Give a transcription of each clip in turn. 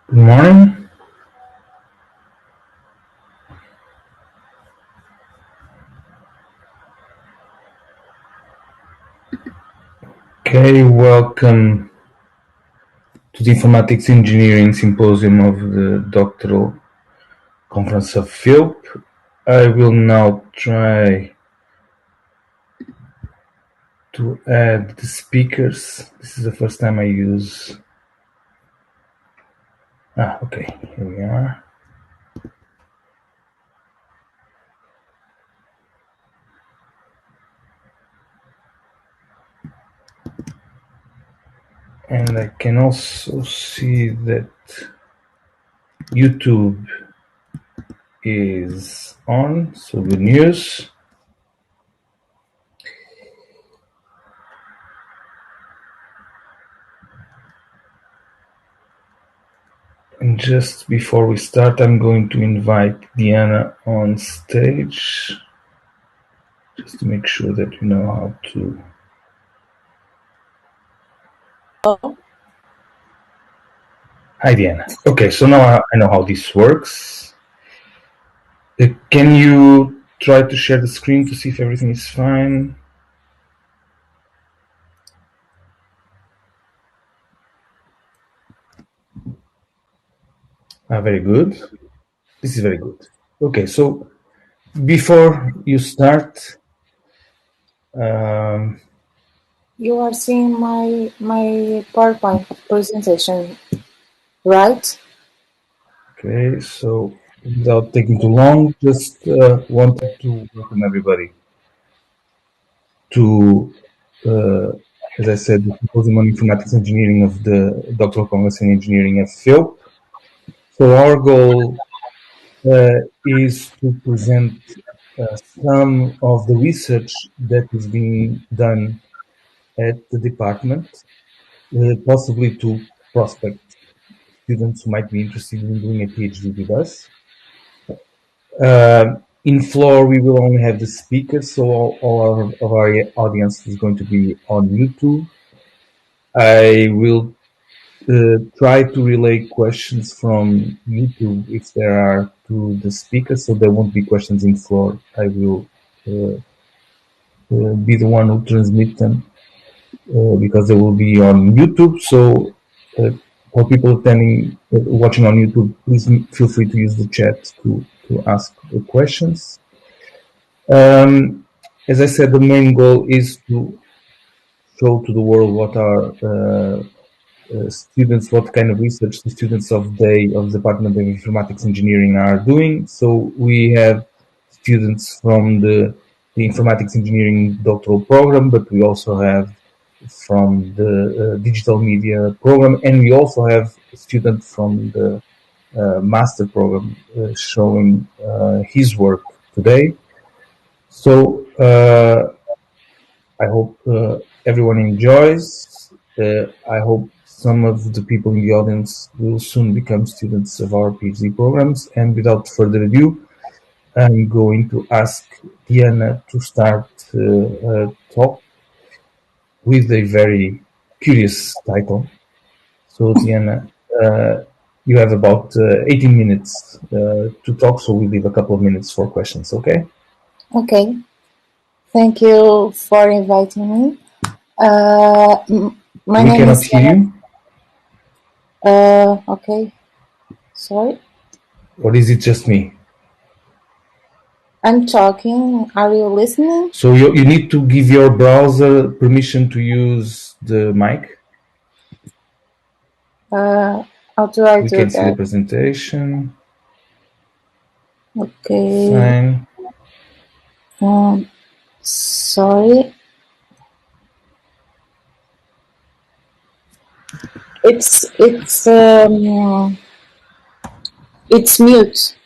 Good morning. Okay, welcome to the Informatics Engineering Symposium of the Doctoral Conference of PhilP. I will now try to add the speakers. This is the first time I use... okay, here we are. And I can also see that YouTube is on, so good news. And just before we start, I'm going to invite Diana on stage, just to make sure that you know how to... Oh. Hi, Diana. Okay, so now I know how this works. Can you try to share the screen to see if everything is fine? Very good. This is very good. Okay, so before you start... You are seeing my PowerPoint presentation, right? Okay, so without taking too long, just wanted to welcome everybody to, as I said, the Symposium on Informatics Engineering of the Doctoral Congress in Engineering at PhilP. So our goal is to present some of the research that is being done at the department, possibly to prospect students who might be interested in doing a PhD with us. In floor, we will only have the speakers, so all of our audience is going to be on YouTube. I will try to relay questions from YouTube if there are to the speakers, so there won't be questions in floor. I will be the one who transmit them because they will be on YouTube. So for people attending, watching on YouTube, please feel free to use the chat to ask the questions. As I said, the main goal is to show to the world what our students, what kind of research the students of the Department of Informatics Engineering are doing. So we have students from the Informatics Engineering doctoral program, but we also have from the digital media program, and we also have a student from the master program showing his work today. So I hope everyone enjoys. I hope some of the people in the audience will soon become students of our PhD programs. And without further ado, I'm going to ask Diana to start a talk with a very curious title. So Diana, you have about 18 minutes to talk, so we'll leave a couple of minutes for questions, okay? Okay. Thank you for inviting me. My We name cannot is hear you. okay. Sorry. Or is it just me? I'm talking. Are you listening? So you need to give your browser permission to use the mic. How do I We do can see the that? presentation. Okay. Fine. Sorry. It's mute.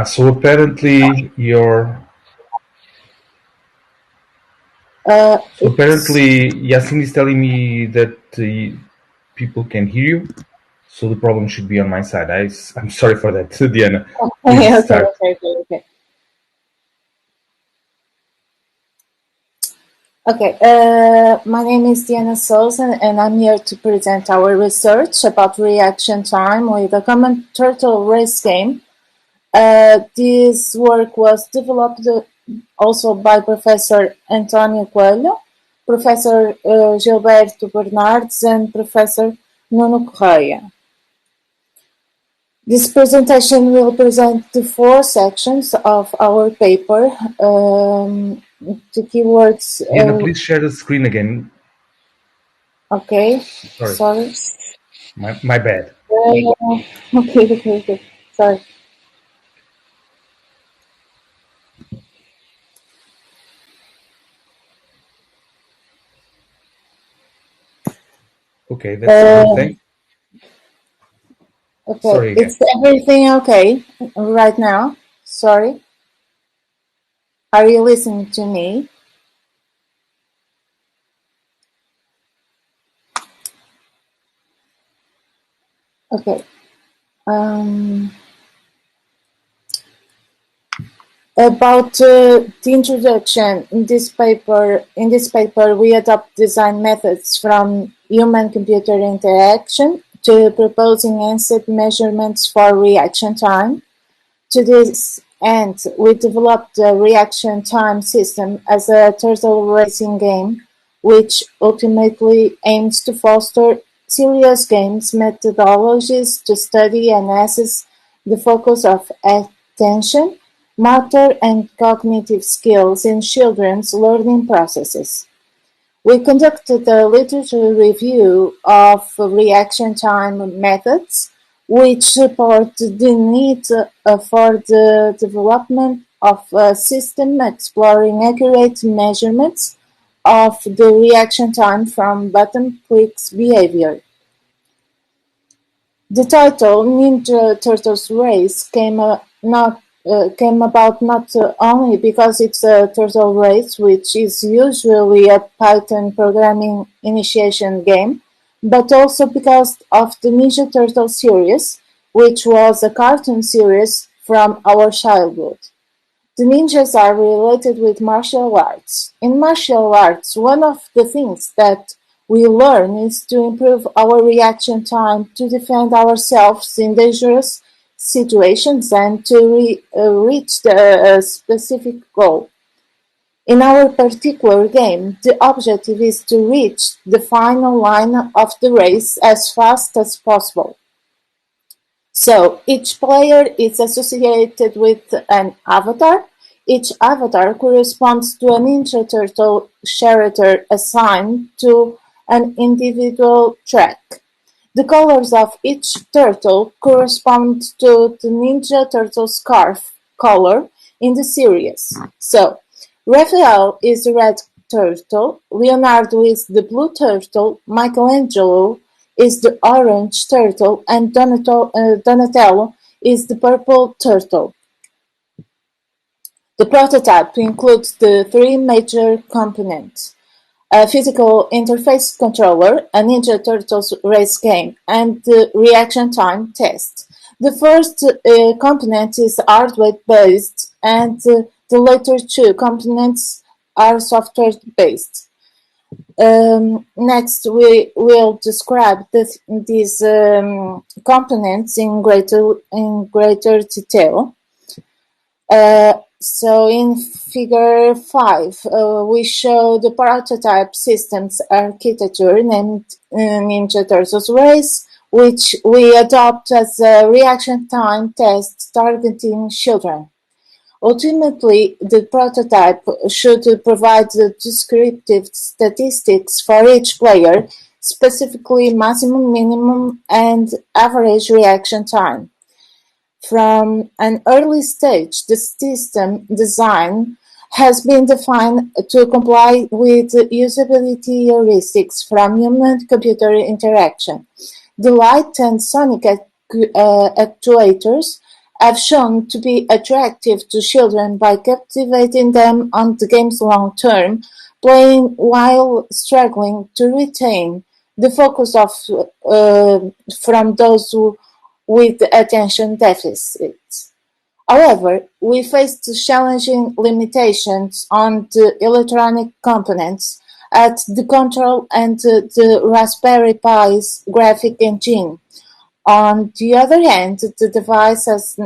So apparently your... So It's apparently Yasin is telling me that people can hear you. So the problem should be on my side. I'm sorry for that, Diana. Okay, Please okay, start. okay. Okay, my name is Diana Souza, and I'm here to present our research about reaction time with a common turtle race game. This work was developed also by Professor António Coelho, Professor Gilberto Bernardes, and Professor Nuno Correia. This presentation will present the 4 sections of our paper. The keywords. Diana, please share the screen again. Okay, Sorry, sorry. my bad. Okay. Sorry. Okay, that's a good thing. Okay, Sorry again. it's everything okay right now? Sorry. Are you listening to me? Okay. Um, about the introduction in this paper we adopt design methods from human-computer interaction to proposing answered measurements for reaction time. To this end, we developed the reaction time system as a turtle racing game, which ultimately aims to foster serious games methodologies to study and assess the focus of attention, motor, and cognitive skills in children's learning processes. We conducted a literature review of reaction time methods, which support the need for the development of a system exploring accurate measurements of the reaction time from button clicks behavior. The title "Ninja Turtles Race" came about not only because it's a turtle race, which is usually a Python programming initiation game, but also because of the Ninja Turtle series, which was a cartoon series from our childhood. The ninjas are related with martial arts. In martial arts, one of the things that we learn is to improve our reaction time to defend ourselves in dangerous situations and to reach the specific goal. In our particular game, the objective is to reach the final line of the race as fast as possible. So each player is associated with an avatar. Each avatar corresponds to a Ninja Turtle character assigned to an individual track. The colors of each turtle correspond to the Ninja Turtle scarf color in the series. So, Raphael is the red turtle, Leonardo is the blue turtle, Michelangelo is the orange turtle, and Donatello is the purple turtle. The prototype includes the 3 major components: a physical interface controller, a Ninja Turtles race game, and the reaction time test. The first component is hardware-based, and the later 2 components are software-based. Next, we will describe these components in greater detail. So in figure 5, we show the prototype systems architecture named Ninja Turtles Race, which we adopt as a reaction time test targeting children. Ultimately, the prototype should provide the descriptive statistics for each player, specifically maximum, minimum, and average reaction time. From an early stage, the system design has been defined to comply with usability heuristics from human-computer interaction. The light and sonic actuators have shown to be attractive to children by captivating them on the game's long term, playing while struggling to retain the focus of from those with attention deficits. However, we faced challenging limitations on the electronic components at the control and the Raspberry Pi's graphic engine. On the other hand, the device was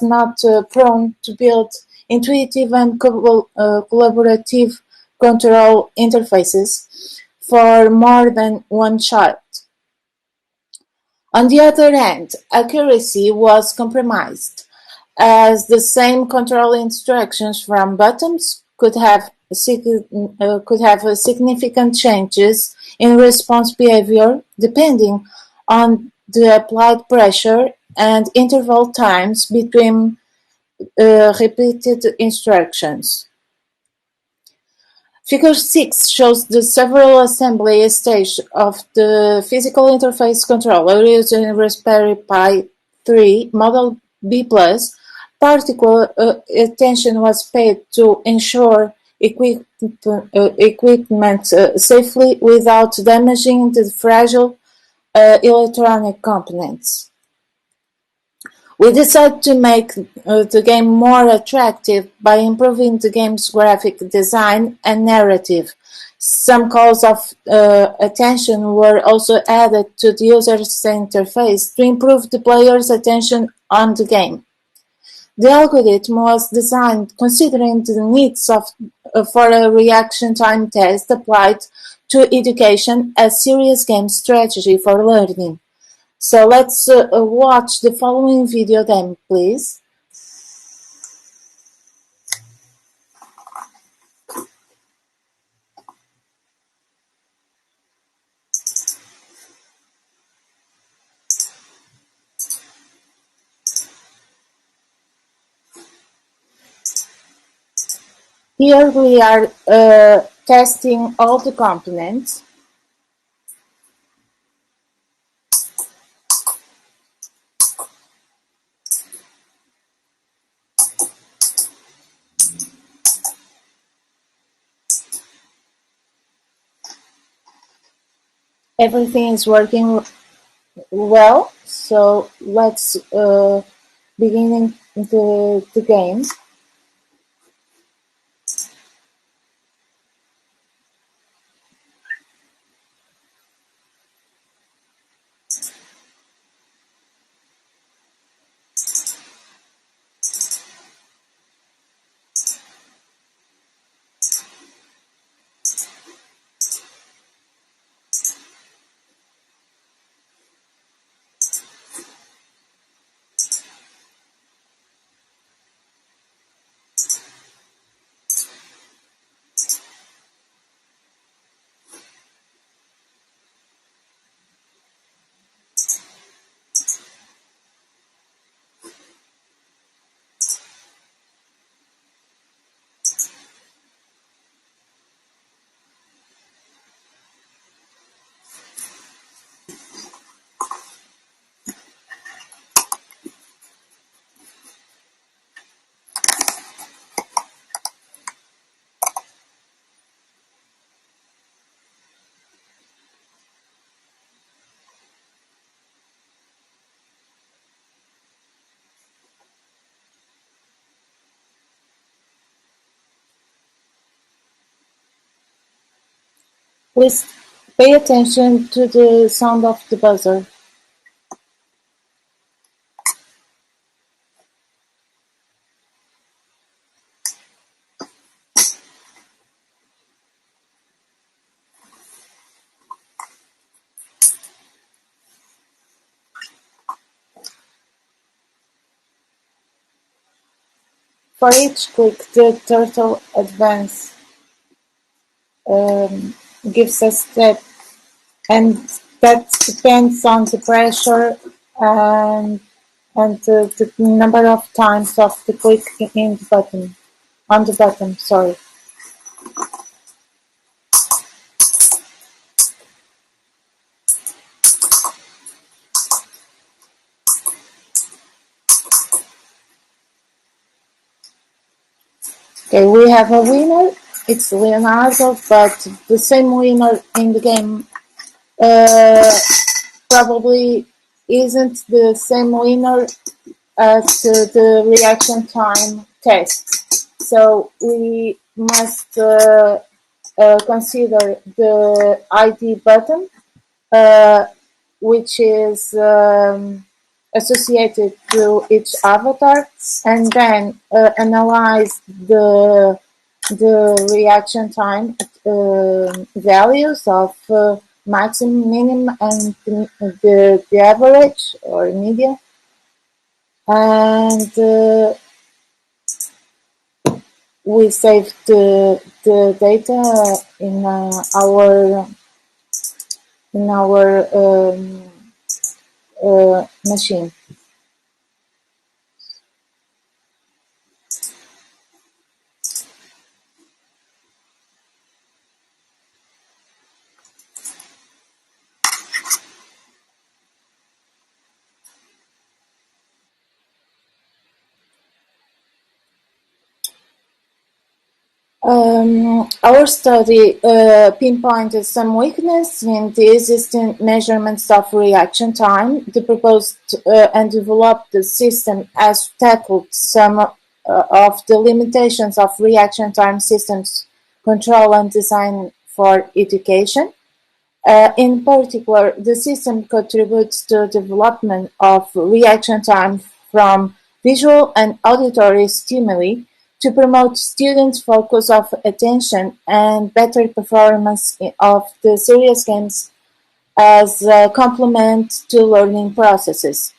not prone to build intuitive and collaborative control interfaces for more than one child. On the other hand, accuracy was compromised, as the same control instructions from buttons could have significant changes in response behavior depending on the applied pressure and interval times between repeated instructions. Figure 6 shows the several assembly stages of the physical interface controller using Raspberry Pi 3 Model B+. Particular attention was paid to ensure equipment safely without damaging the fragile electronic components. We decided to make the game more attractive by improving the game's graphic design and narrative. Some calls of attention were also added to the user's interface to improve the player's attention on the game. The algorithm was designed considering the needs for a reaction time test applied to education as serious game strategy for learning. So let's watch the following video then, please. Here we are testing all the components. Everything is working well, so let's begin the game. Please pay attention to the sound of the buzzer. For each click, the turtle advance gives a step, and that depends on the pressure and the number of times of the click in the button on the button. Sorry. Okay, we have a winner. It's Leonardo, but the same winner in the game uh, probably isn't the same winner as the reaction time test. So we must consider the ID button, uh, which is associated to each avatar, and then analyze the reaction time values of maximum, minimum, and the average or median, and we save the data in our machine. Our study pinpointed some weakness in the existing measurements of reaction time. The proposed and developed system has tackled some of the limitations of reaction time systems control and design for education. In particular, the system contributes to development of reaction time from visual and auditory stimuli to promote students' focus of attention and better performance of the serious games as a complement to learning processes.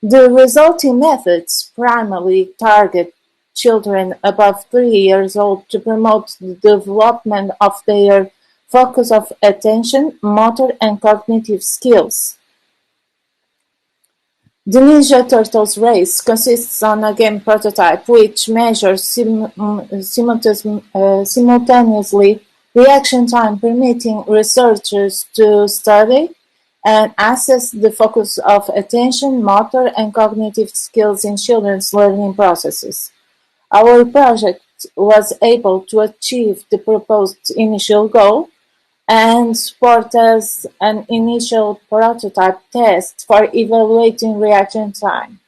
The resulting methods primarily target children above 3 years old to promote the development of their focus of attention, motor, and cognitive skills. The Ninja Turtles race consists on a game prototype which measures simultaneously reaction time, permitting researchers to study and assess the focus of attention, motor, and cognitive skills in children's learning processes. Our project was able to achieve the proposed initial goal and support as an initial prototype test for evaluating reaction time.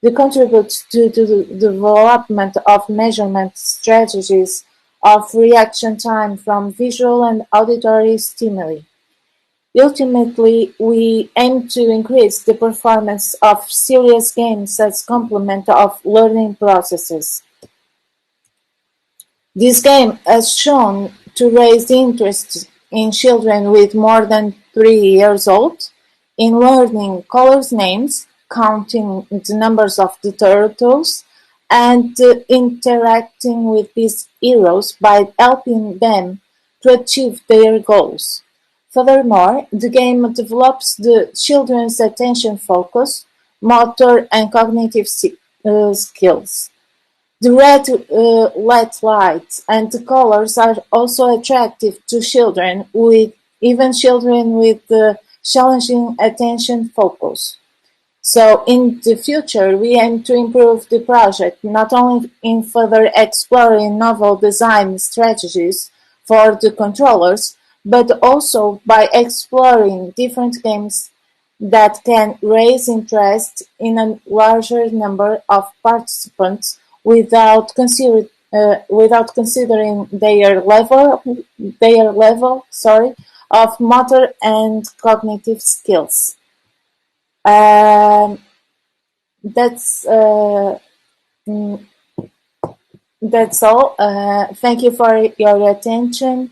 They contribute to the development of measurement strategies of reaction time from visual and auditory stimuli. Ultimately, we aim to increase the performance of serious games as complement of learning processes. This game has shown to raise interest in children with more than 3 years old in learning colors names, counting the numbers of the turtles, and interacting with these heroes by helping them to achieve their goals. Furthermore, the game develops the children's attention focus, motor, and cognitive skills. The red LED lights and the colors are also attractive to children, even children with challenging attention focus. So in the future, we aim to improve the project not only in further exploring novel design strategies for the controllers, but also by exploring different games that can raise interest in a larger number of participants without considering their level of motor and cognitive skills. Um, that's mm, that's all. Thank you for your attention.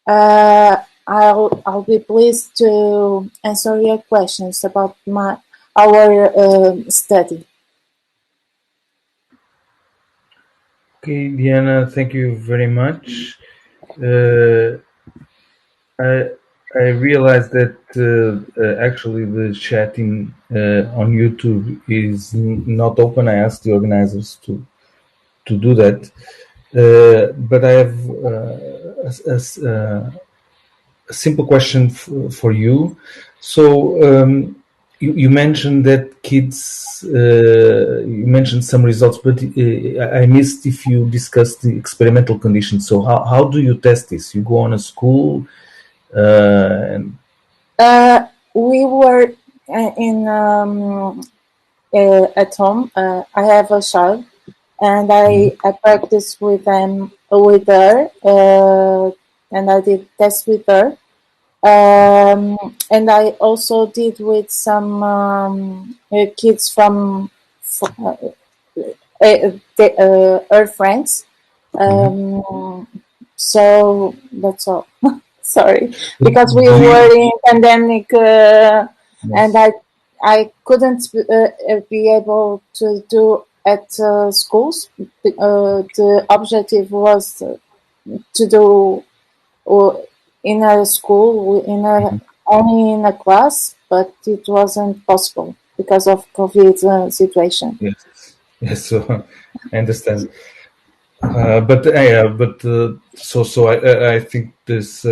I'll be pleased to answer your questions about our study. Okay, Diana, thank you very much. Uh, I I realized that actually the chatting on YouTube is not open. I asked the organizers to do that, but I have a simple question for you. So you mentioned that kids. You mentioned some results, but I missed if you discussed the experimental conditions. So how do you test this? You go on a school and We were at home. I have a child, and Mhm. I practiced with her, and I did tests with her. And I also did with some kids her friends. Mhm. So that's all. Sorry, Do because we were you? in pandemic, and Yes. I couldn't be able to do at schools. The objective was to do in a school Mhm. only in a class, but it wasn't possible because of COVID situation. Yes. Yes. So I understand. I think this.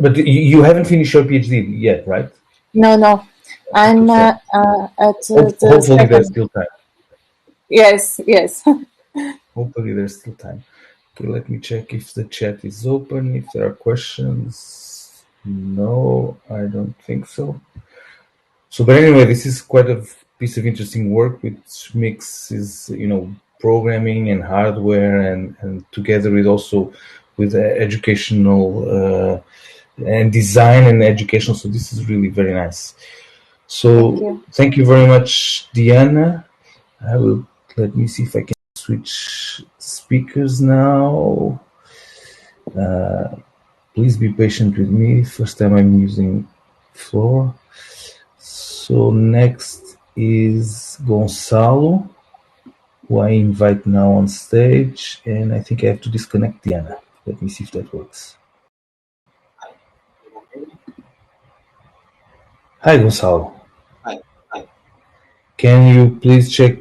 But you haven't finished your PhD yet, right? No, no, Okay, I'm so at the hopefully there's second. still time. Yes, yes. Hopefully there's still time. Okay, let me check if the chat is open. If there are questions, no, I don't think so. So, but anyway, this is quite a piece of interesting work which mixes, programming and hardware, and together with also with educational and design and educational. So this is really very nice. Thank So you. thank you very much, Diana. I will let me see if I can switch speakers now. Please be patient with me. First time I'm using Floor. So next is Gonçalo, who I invite now on stage, and I think I have to disconnect Diana. Let me see if that works. Hi, Gonçalo. Can you please check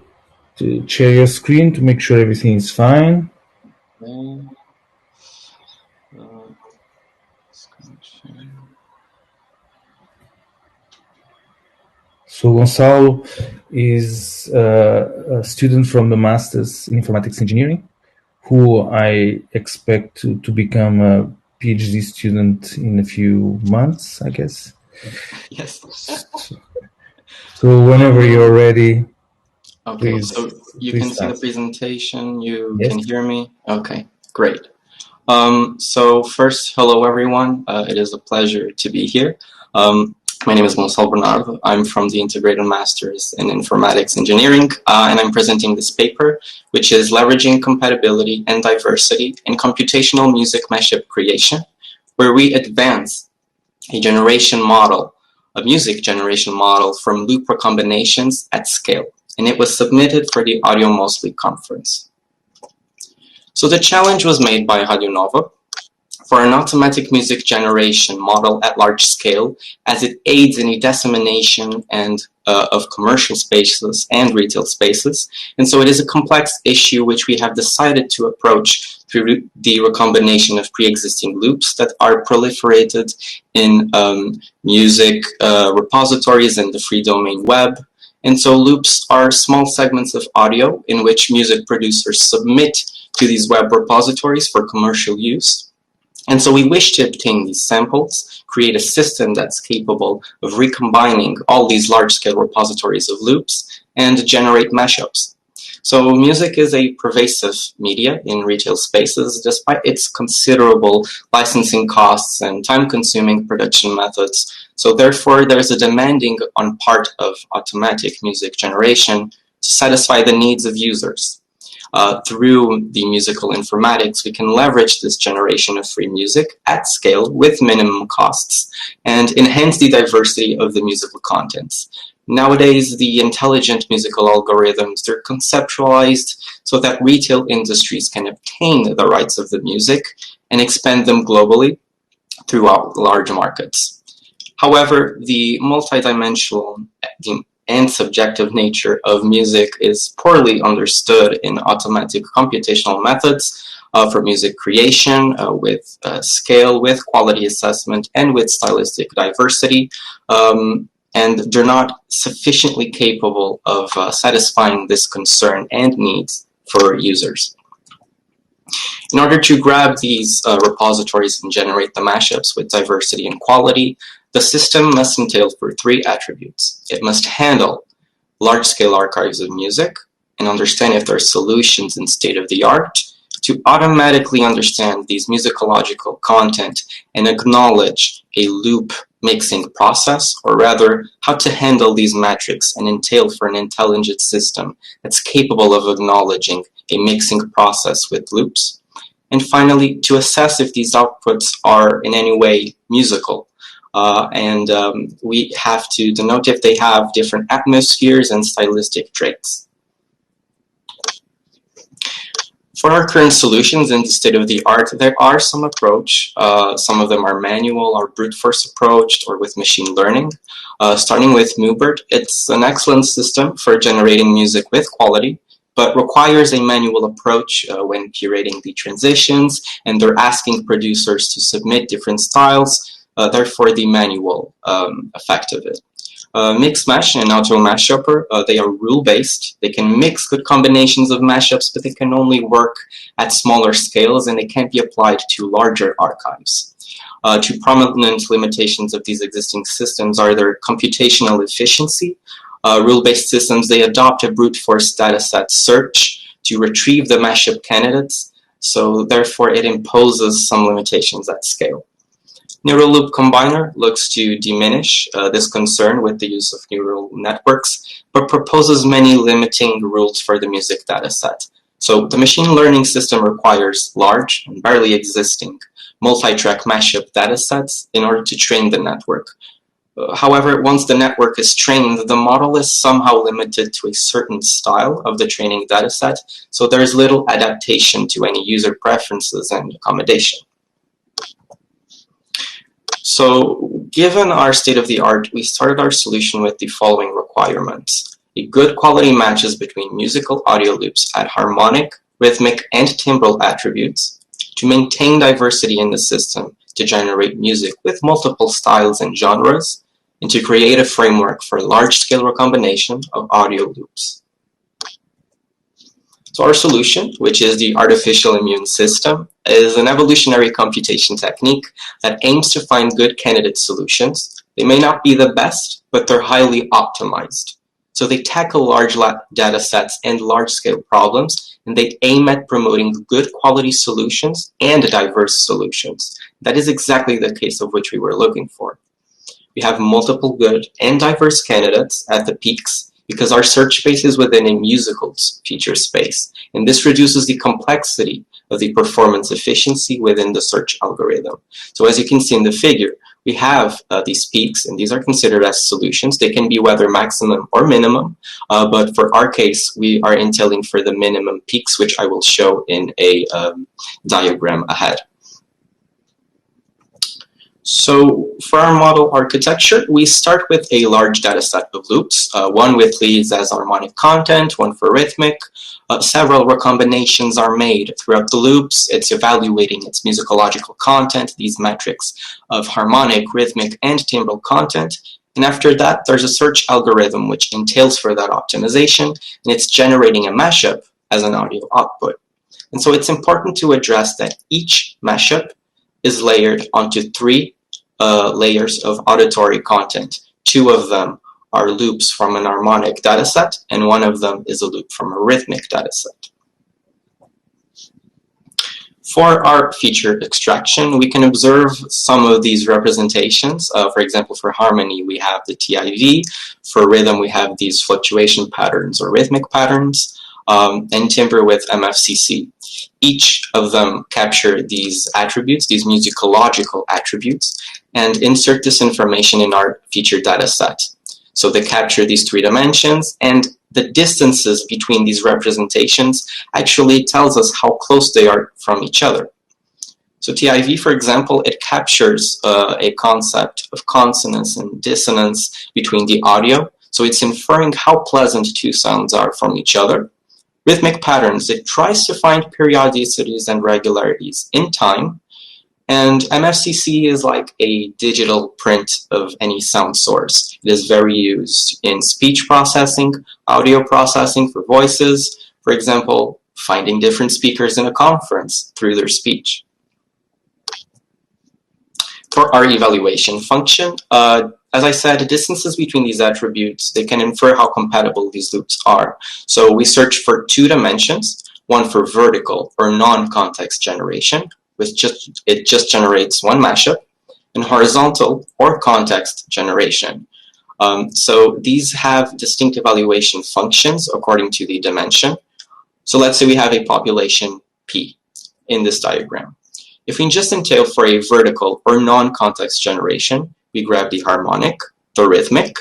to share your screen to make sure everything is fine? So Gonçalo is a student from the Masters in Informatics Engineering, who I expect to become a PhD student in a few months, I guess. Yes. So whenever you're ready, Okay, please so you please can see the start. presentation, you Yes. can hear me? Okay, great. So first, hello everyone. It is a pleasure to be here. My name is Gonçalo Bernardo. I'm from the Integrated Masters in Informatics Engineering, and I'm presenting this paper, which is Leveraging Compatibility and Diversity in Computational Music Mashup Creation, where we advance a generation model, a music generation model from loop recombinations at scale. And it was submitted for the Audio Mostly conference. So the challenge was made by Radio Nova for an automatic music generation model at large scale, as it aids in the dissemination of commercial spaces and retail spaces. And so it is a complex issue which we have decided to approach through the recombination of pre-existing loops that are proliferated in music repositories and the free domain web. And so loops are small segments of audio in which music producers submit to these web repositories for commercial use. And so we wish to obtain these samples, create a system that's capable of recombining all these large-scale repositories of loops, and generate mashups. So music is a pervasive media in retail spaces, despite its considerable licensing costs and time-consuming production methods. So therefore, there's a demanding on part of automatic music generation to satisfy the needs of users. Through the musical informatics, we can leverage this generation of free music at scale with minimum costs and enhance the diversity of the musical contents. Nowadays, the intelligent musical algorithms, they're conceptualized so that retail industries can obtain the rights of the music and expand them globally throughout large markets. However, the multidimensional and subjective nature of music is poorly understood in automatic computational methods for music creation, with scale, with quality assessment, and with stylistic diversity. And they're not sufficiently capable of satisfying this concern and needs for users. In order to grab these repositories and generate the mashups with diversity and quality, the system must entail for three attributes. It must handle large-scale archives of music and understand if there are solutions in state-of-the-art to automatically understand these musicological content and acknowledge a loop mixing process, or rather, how to handle these metrics and entail for an intelligent system that's capable of acknowledging a mixing process with loops. And finally, to assess if these outputs are in any way musical. We have to denote if they have different atmospheres and stylistic traits. For our current solutions in the state-of-the-art, there are some approach. Some of them are manual or brute force approached or with machine learning. Starting with Mubert, it's an excellent system for generating music with quality, but requires a manual approach when curating the transitions, and they're asking producers to submit different styles, therefore the manual effect of it. Mix-Mash and Auto Mashupper, they are rule-based. They can mix good combinations of mashups, but they can only work at smaller scales, and they can't be applied to larger archives. Two prominent limitations of these existing systems are their computational efficiency. Rule-based systems, they adopt a brute force dataset search to retrieve the mashup candidates, so therefore it imposes some limitations at scale. Neural Loop Combiner looks to diminish this concern with the use of neural networks, but proposes many limiting rules for the music dataset. So the machine learning system requires large and barely existing multi-track mashup datasets in order to train the network. However, once the network is trained, the model is somehow limited to a certain style of the training dataset, so there is little adaptation to any user preferences and accommodation. So, given our state-of-the-art, we started our solution with the following requirements. A good quality matches between musical audio loops at harmonic, rhythmic, and timbral attributes, to maintain diversity in the system, to generate music with multiple styles and genres, and to create a framework for large-scale recombination of audio loops. So our solution, which is the artificial immune system, is an evolutionary computation technique that aims to find good candidate solutions. They may not be the best, but they're highly optimized. So they tackle large data sets and large-scale problems, and they aim at promoting good quality solutions and diverse solutions. That is exactly the case of which we were looking for. We have multiple good and diverse candidates at the peaks, because our search space is within a musical feature space, and this reduces the complexity of the performance efficiency within the search algorithm. So as you can see in the figure, we have these peaks, and these are considered as solutions. They can be whether maximum or minimum, but for our case, we are entailing for the minimum peaks, which I will show in a diagram ahead. So for our model architecture, we start with a large data set of loops, one with leads as harmonic content, one for rhythmic. Several recombinations are made throughout the loops. It's evaluating its musicological content, these metrics of harmonic, rhythmic, and timbral content. And after that, there's a search algorithm which entails for that optimization, and it's generating a mashup as an audio output. And so it's important to address that each mashup is layered onto three layers of auditory content. Two of them are loops from an harmonic dataset, and one of them is a loop from a rhythmic dataset. For our feature extraction, we can observe some of these representations. For example, for harmony, we have the TIV. For rhythm, we have these fluctuation patterns or rhythmic patterns, and timbre with MFCC. Each of them capture these attributes, these musicological attributes, and insert this information in our feature data set. So they capture these three dimensions, and the distances between these representations actually tells us how close they are from each other. So TIV, for example, it captures a concept of consonance and dissonance between the audio. So it's inferring how pleasant two sounds are from each other. Rhythmic patterns, it tries to find periodicities and regularities in time. And MFCC is like a digital print of any sound source. It is very used in speech processing, audio processing for voices. For example, finding different speakers in a conference through their speech. For our evaluation function, as I said, distances between these attributes, they can infer how compatible these loops are. So we search for two dimensions, one for vertical or non-context generation, which it just generates one mashup, and horizontal or context generation. So these have distinct evaluation functions according to the dimension. So let's say we have a population P in this diagram. If we just entail for a vertical or non-context generation, we grab the harmonic, the rhythmic,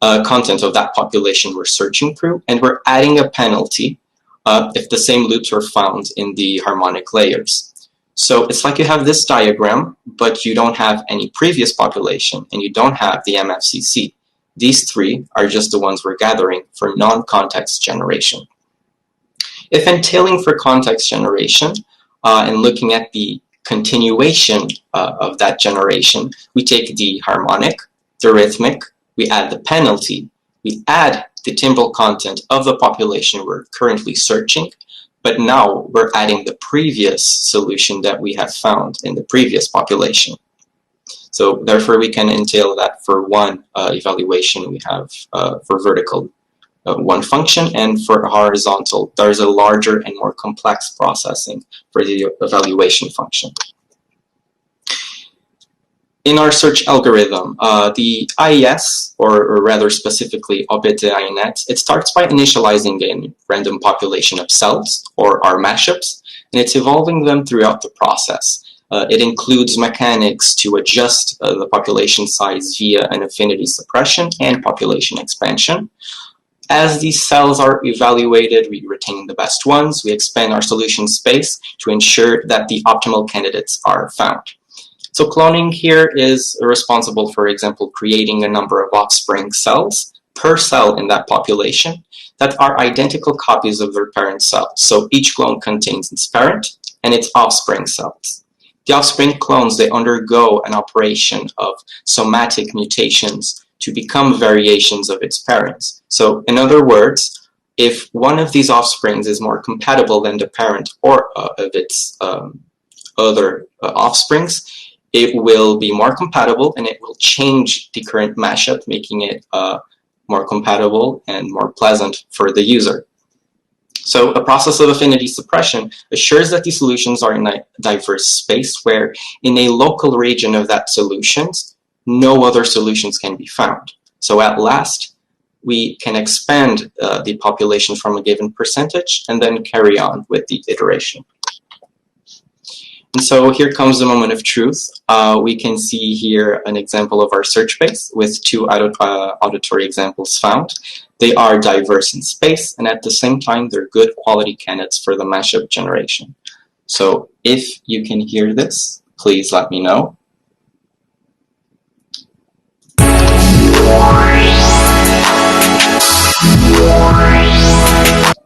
content of that population we're searching through, and we're adding a penalty if the same loops are found in the harmonic layers. So it's like you have this diagram, but you don't have any previous population, and you don't have the MFCC. These three are just the ones we're gathering for non-context generation. If entailing for context generation, and looking at the continuation of that generation, we take the harmonic, the rhythmic, we add the penalty, we add the timbral content of the population we're currently searching, but now we're adding the previous solution that we have found in the previous population. So therefore we can entail that for one evaluation we have for vertical one function, and for horizontal there's a larger and more complex processing for the evaluation function. In our search algorithm, the IES, or rather specifically OBT-INET, it starts by initializing a random population of cells, or our mashups, and it's evolving them throughout the process. It includes mechanics to adjust the population size via an affinity suppression and population expansion. As these cells are evaluated, we retain the best ones. We expand our solution space to ensure that the optimal candidates are found. So cloning here is responsible, for example, creating a number of offspring cells per cell in that population that are identical copies of their parent cell. So each clone contains its parent and its offspring cells. The offspring clones, they undergo an operation of somatic mutations to become variations of its parents. So in other words, if one of these offsprings is more compatible than the parent or of its other offsprings, it will be more compatible and it will change the current mashup, making it more compatible and more pleasant for the user. So a process of affinity suppression assures that these solutions are in a diverse space where in a local region of that solutions, no other solutions can be found. So at last, we can expand the population from a given percentage and then carry on with the iteration. And so here comes the moment of truth. We can see here an example of our search base with two auditory examples found. They are diverse in space, and at the same time, they're good quality candidates for the mashup generation. So if you can hear this, please let me know.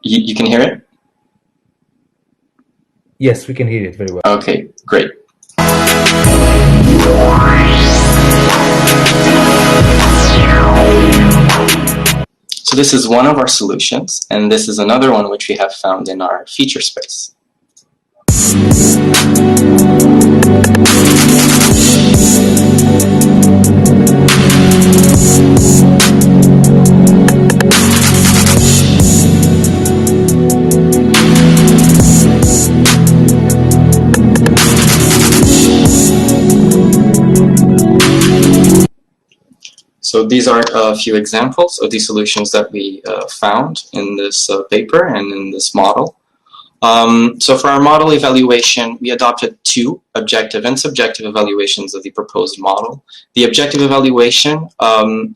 You can hear it? Yes, we can hear it very well. Okay, great. So this is one of our solutions, and this is another one which we have found in our feature space. So these are a few examples of the solutions that we found in this paper and in this model. So for our model evaluation, we adopted two objective and subjective evaluations of the proposed model. The objective evaluation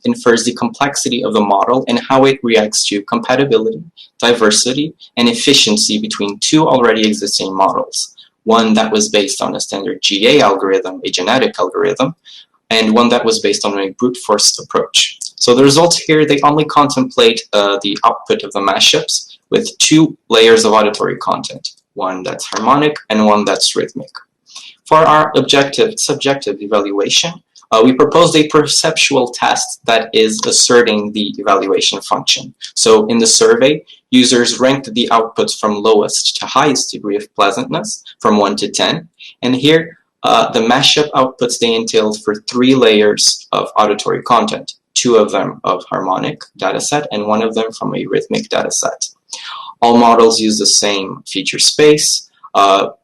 infers the complexity of the model and how it reacts to compatibility, diversity, and efficiency between two already existing models. One that was based on a standard GA algorithm, a genetic algorithm, and one that was based on a brute force approach. So the results here, they only contemplate the output of the mashups with two layers of auditory content, one that's harmonic and one that's rhythmic. For our objective subjective evaluation, we proposed a perceptual test that is asserting the evaluation function. So in the survey, users ranked the outputs from lowest to highest degree of pleasantness from 1 to 10. And here, the mashup outputs, they entailed for 3 layers of auditory content, 2 of them of harmonic dataset and 1 of them from a rhythmic dataset. All models use the same feature space,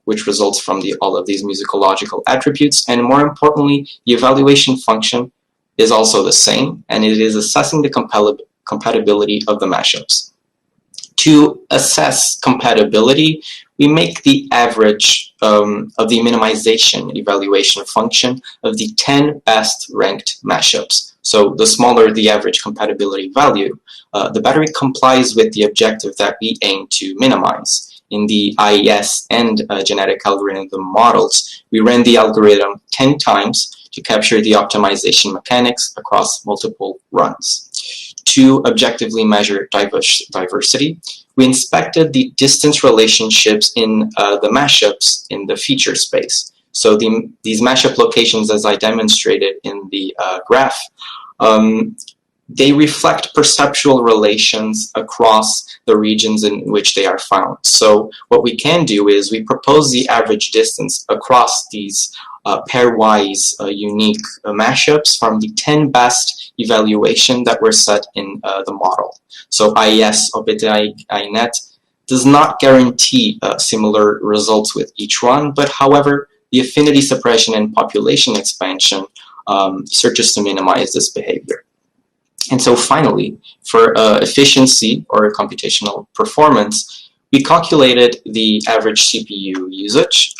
which results from all of these musicological attributes, and more importantly, the evaluation function is also the same, and it is assessing the compatibility of the mashups. To assess compatibility, we make the average of the minimization evaluation function of the 10 best ranked mashups. So the smaller the average compatibility value, the better it complies with the objective that we aim to minimize. In the IES and genetic algorithm models, we ran the algorithm 10 times to capture the optimization mechanics across multiple runs. To objectively measure diversity, we inspected the distance relationships in the mashups in the feature space. So these mashup locations, as I demonstrated in the graph, they reflect perceptual relations across the regions in which they are found. So what we can do is we propose the average distance across these pairwise unique mashups from the 10 best evaluation that were set in the model. So IES or INET does not guarantee similar results with each one, but however, the affinity suppression and population expansion searches to minimize this behavior. And so finally, for efficiency or computational performance, we calculated the average CPU usage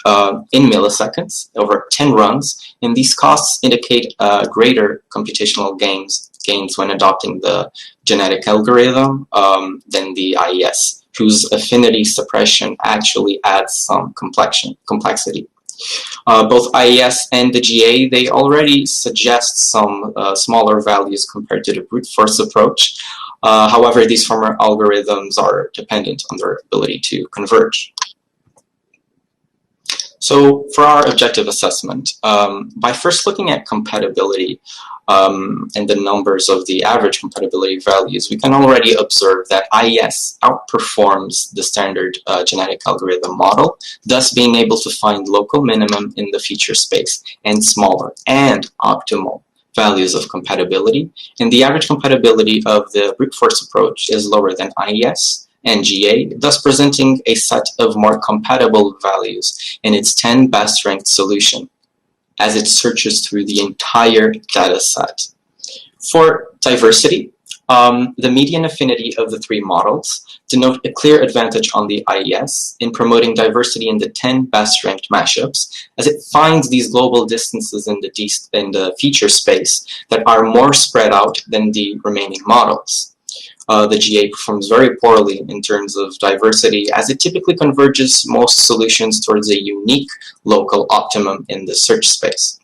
in milliseconds over 10 runs, and these costs indicate greater computational gains when adopting the genetic algorithm than the IES, whose affinity suppression actually adds some complexity. Both IES and the GA, they already suggest some smaller values compared to the brute force approach. However, these former algorithms are dependent on their ability to converge. So for our objective assessment, by first looking at compatibility and the numbers of the average compatibility values, we can already observe that IES outperforms the standard genetic algorithm model, thus being able to find local minimum in the feature space and smaller and optimal values of compatibility. And the average compatibility of the brute force approach is lower than IES and GA, thus presenting a set of more compatible values in its 10 best ranked solution as it searches through the entire data set. For diversity, the median affinity of the 3 models denote a clear advantage on the IES in promoting diversity in the 10 best ranked mashups, as it finds these global distances in the feature space that are more spread out than the remaining models. The GA performs very poorly in terms of diversity, as it typically converges most solutions towards a unique local optimum in the search space.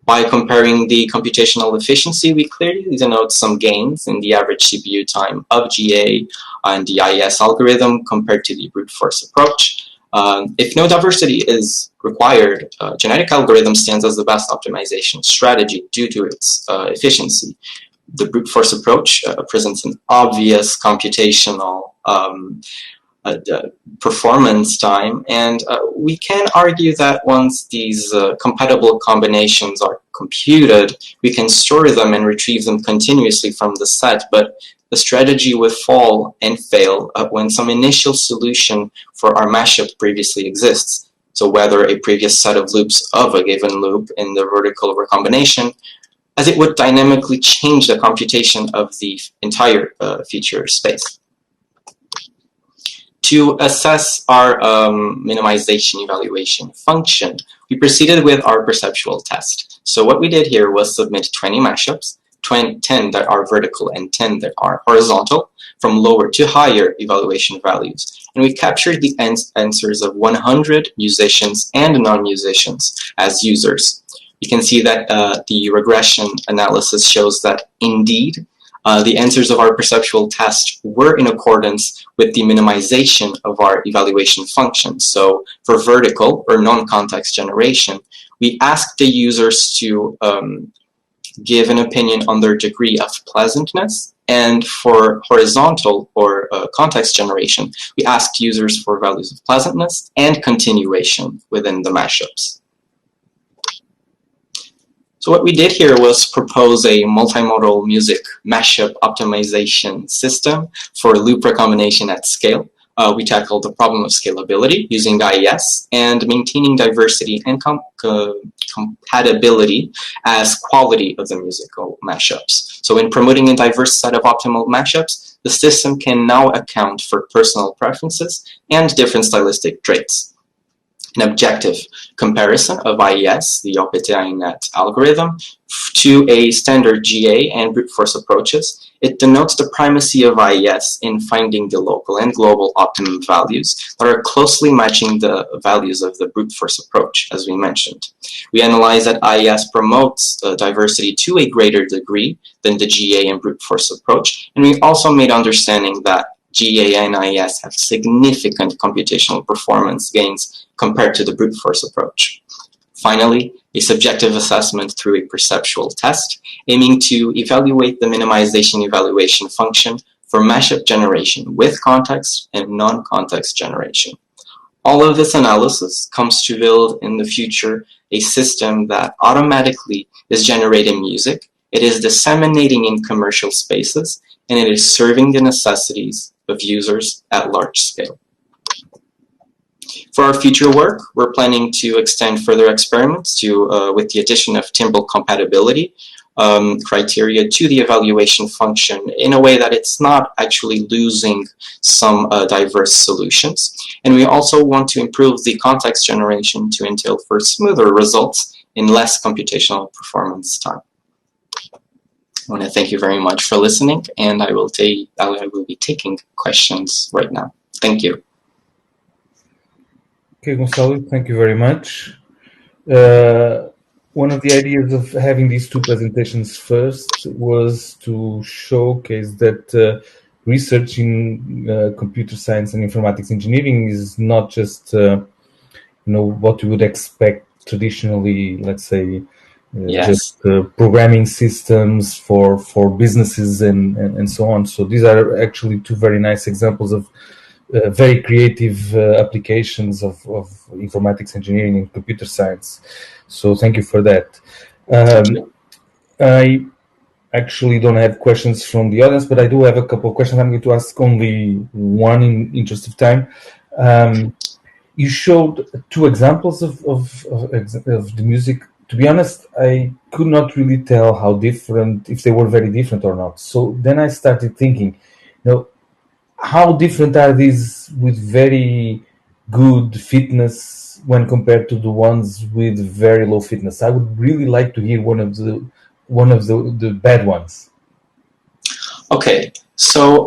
By comparing the computational efficiency, we clearly denote some gains in the average CPU time of GA and the IES algorithm compared to the brute force approach. If no diversity is required, genetic algorithm stands as the best optimization strategy due to its efficiency. The brute force approach presents an obvious computational performance time, and we can argue that once these compatible combinations are computed, we can store them and retrieve them continuously from the set, but the strategy would fall and fail when some initial solution for our mashup previously exists. So whether a previous set of loops of a given loop in the vertical recombination, as it would dynamically change the computation of the entire feature space. To assess our minimization evaluation function, we proceeded with our perceptual test. So what we did here was submit 20 mashups, 10 that are vertical and 10 that are horizontal, from lower to higher evaluation values. And we captured the answers of 100 musicians and non-musicians as users. You can see that the regression analysis shows that indeed the answers of our perceptual test were in accordance with the minimization of our evaluation function. So for vertical or non-context generation, we asked the users to give an opinion on their degree of pleasantness. And for horizontal or context generation, we asked users for values of pleasantness and continuation within the mashups. So what we did here was propose a multimodal music mashup optimization system for loop recombination at scale. We tackled the problem of scalability using IES and maintaining diversity and compatibility as quality of the musical mashups. So in promoting a diverse set of optimal mashups, the system can now account for personal preferences and different stylistic traits. An objective comparison of IES, the OPT-INET algorithm, to a standard GA and brute force approaches, it denotes the primacy of IES in finding the local and global optimum values that are closely matching the values of the brute force approach, as we mentioned. We analyze that IES promotes diversity to a greater degree than the GA and brute force approach, and we also made understanding that GA and IES have significant computational performance gains compared to the brute force approach. Finally, a subjective assessment through a perceptual test, aiming to evaluate the minimization evaluation function for mashup generation with context and non-context generation. All of this analysis comes to build in the future a system that automatically is generating music, it is disseminating in commercial spaces, and it is serving the necessities of users at large scale. For our future work, we're planning to extend further experiments to, with the addition of timbral compatibility criteria to the evaluation function in a way that it's not actually losing some diverse solutions. And we also want to improve the context generation to entail for smoother results in less computational performance time. I want to thank you very much for listening, and I will be taking questions right now. Thank you. Okay, Gonçalo, thank you very much. One of the ideas of having these two presentations first was to showcase that research in computer science and informatics engineering is not just what you would expect traditionally, let's say, Yes. just programming systems for businesses and so on. So these are actually two very nice examples of very creative applications of informatics engineering and computer science. So thank you for that. I actually don't have questions from the audience, but I do have a couple of questions. I'm going to ask only one in interest of time. You showed two examples of the music. To be honest, I could not really tell how different, if they were very different or not. So then I started thinking, how different are these with very good fitness when compared to the ones with very low fitness? I would really like to hear one of the bad ones. Okay, so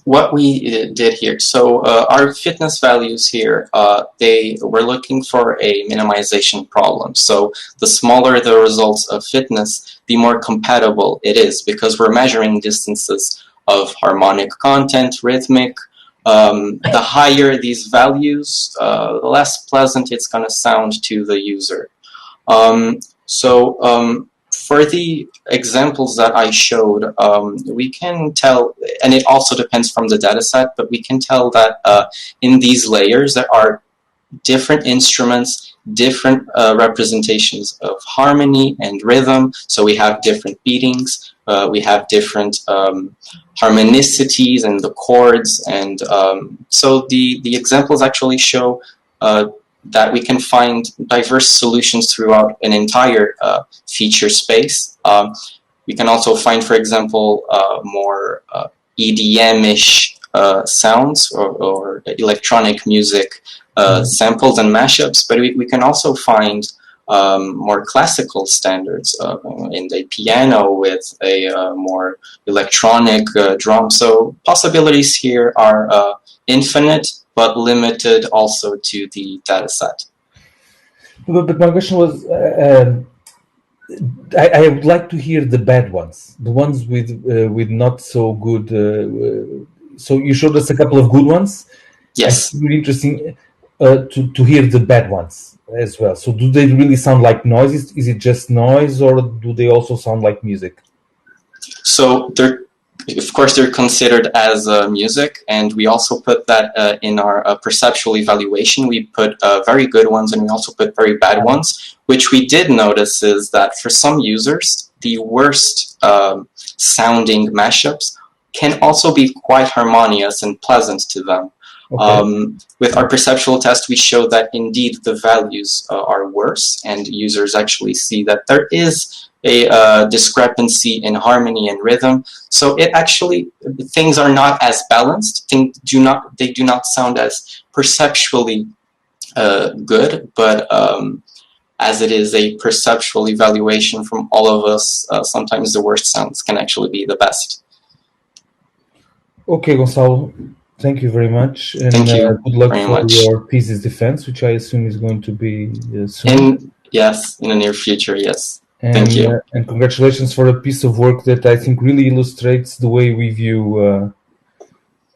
what we did here, so our fitness values here, we're looking for a minimization problem. So the smaller the results of fitness, the more compatible it is, because we're measuring distances of harmonic content, rhythmic. The higher these values, the less pleasant it's going to sound to the user. For the examples that I showed, we can tell, and it also depends from the data set, but we can tell that in these layers there are different instruments, different representations of harmony and rhythm. So we have different beatings, we have different harmonicities in the chords, and so the examples actually show that we can find diverse solutions throughout an entire feature space. We can also find, for example, more EDM-ish sounds or electronic music samples and mashups, but we can also find more classical standards in the piano with a more electronic drum. So possibilities here are infinite, but limited also to the data set. But my question was, I would like to hear the bad ones, the ones with not so good. So you showed us a couple of good ones. Yes. It's really interesting to hear the bad ones. as well. So do they really sound like noise? Is it just noise, or do they also sound like music? So of course, they're considered as music, and we also put that in our perceptual evaluation. We put very good ones, and we also put very bad ones. Which we did notice is that for some users, the worst sounding mashups can also be quite harmonious and pleasant to them. Okay. With our perceptual test, we showed that indeed the values are worse, and users actually see that there is a discrepancy in harmony and rhythm. So it actually, things are not as balanced. They do not sound as perceptually good, but as it is a perceptual evaluation from all of us, sometimes the worst sounds can actually be the best. Okay, Gonçalo, thank you very much, and Thank you good luck very for much. your thesis defense, which I assume is going to be soon. In the near future, yes. And, thank you. And congratulations for a piece of work that I think really illustrates the way we view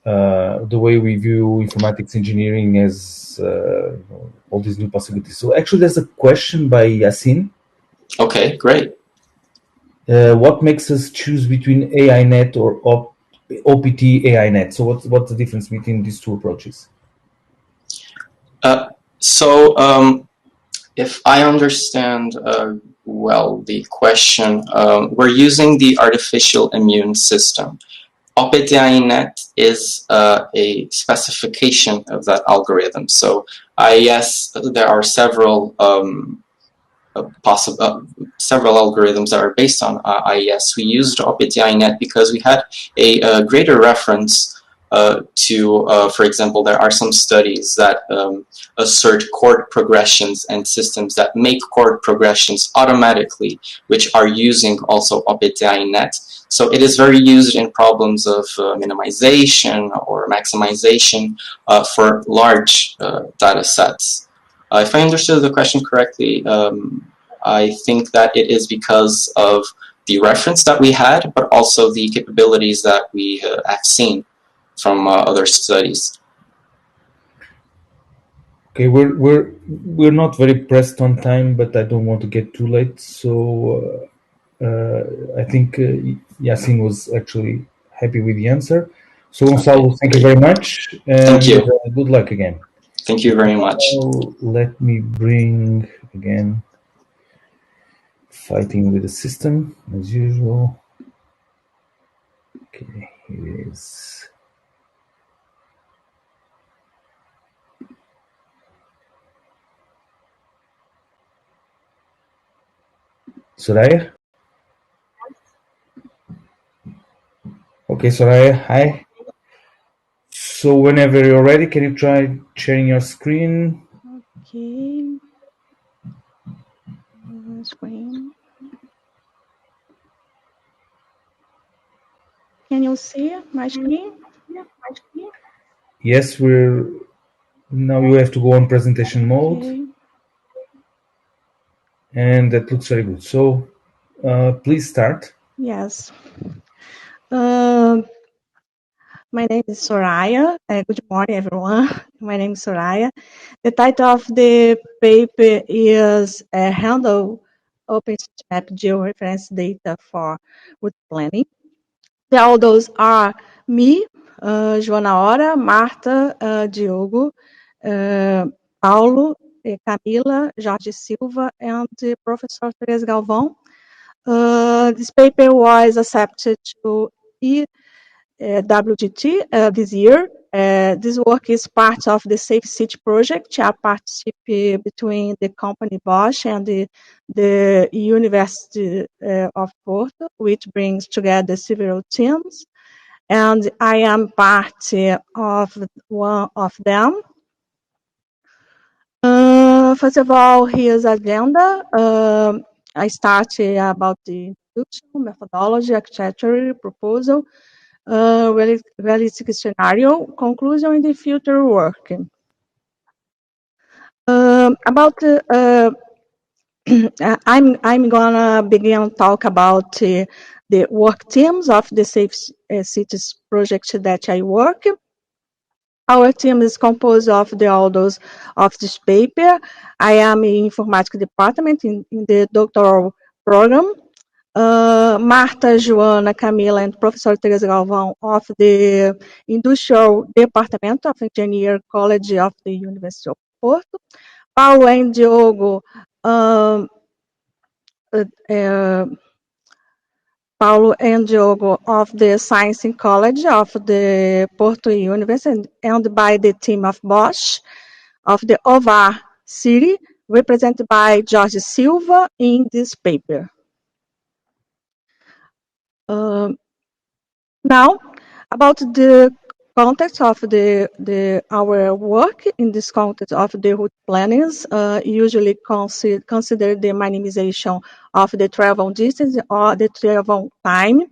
informatics engineering as all these new possibilities. So actually, there's a question by Yasin. Okay, great. What makes us choose between AINet or OPT AINet? So what's the difference between these two approaches? If I understand well the question, we're using the artificial immune system. OPT-AINet is a specification of that algorithm. So yes, there are several several algorithms that are based on IES. We used OPT-AINet because we had a greater reference for example, there are some studies that assert chord progressions and systems that make chord progressions automatically, which are using also OPT-AINet. So it is very used in problems of minimization or maximization for large data sets. If I understood the question correctly, I think that it is because of the reference that we had, but also the capabilities that we have seen from other studies. Okay, we're not very pressed on time, but I don't want to get too late. So I think Yasin was actually happy with the answer. So Gonçalo, Okay, thank great. you very much, and thank you. Good luck again. Thank you very much. Let me bring again fighting with the system as usual. Okay, here it is. Soraya? Okay, Soraya, hi. So whenever you're ready, can you try sharing your screen? Okay. Screen. Can you see my screen? Yes, now you have to go on presentation mode. Okay. And that looks very good. So please start. Yes. My name is Soraya. Good morning, everyone. My name is Soraya. The title of the paper is Handle OpenStreetMap Georeference Data for Route Planning. The authors are me, Joana Hora, Marta, Diogo, Paulo, Camila, Jorge Silva, and Professor Teresa Galvão. This paper was accepted to WGT this year. This work is part of the Safe City project, a partnership between the company Bosch and the University of Porto, which brings together several teams. And I am part of one of them. First of all, here's agenda. I start about the introduction, methodology, architecture, proposal, realistic scenario, conclusion, and the future work. I'm gonna begin talk about the work teams of the Safe Cities project that I work. Our team is composed of the authors of this paper. I am in informatics department in the doctoral program. Marta, Joana, Camila, and Professor Teresa Galvão of the Industrial Department of Engineering College of the University of Porto. Paulo and Diogo of the Science College of the Porto University and by the team of Bosch of the Ovar City, represented by Jorge Silva in this paper. Now, about the context of our work in this context of the route plannings, usually consider the minimization of the travel distance or the travel time.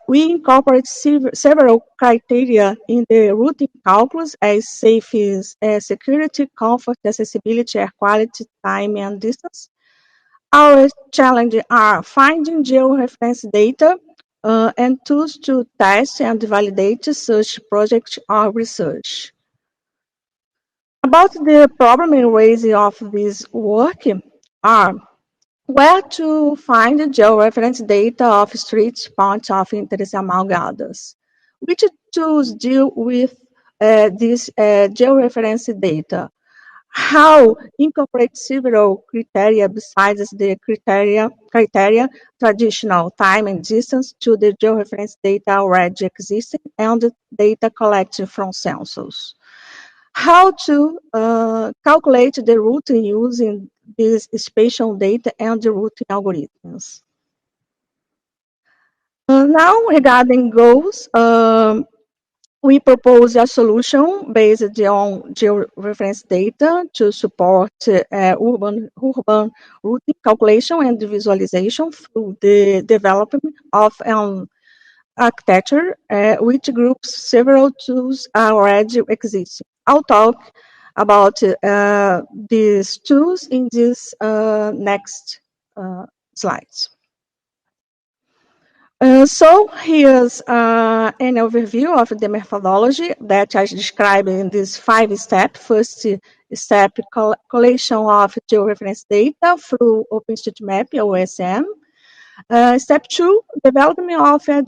We incorporate several criteria in the routing calculus as safety, security, comfort, accessibility, air quality, time, and distance. Our challenges are finding georeference data and tools to test and validate such projects or research. About the problem and ways of this work are where to find georeference data of street points of interest among others. Which tools deal with this georeference data? How incorporate several criteria besides the criteria traditional time and distance to the georeference data already existing and data collected from census. How to calculate the routing using this spatial data and the routing algorithms. Now regarding goals, we propose a solution based on georeference data to support urban routing calculation and visualization through the development of an architecture which groups several tools already existing. I'll talk about these tools in this next slides. So here's an overview of the methodology that I described in this 5-step. First step, collection of georeference data through OpenStreetMap or OSM. Step 2, development of a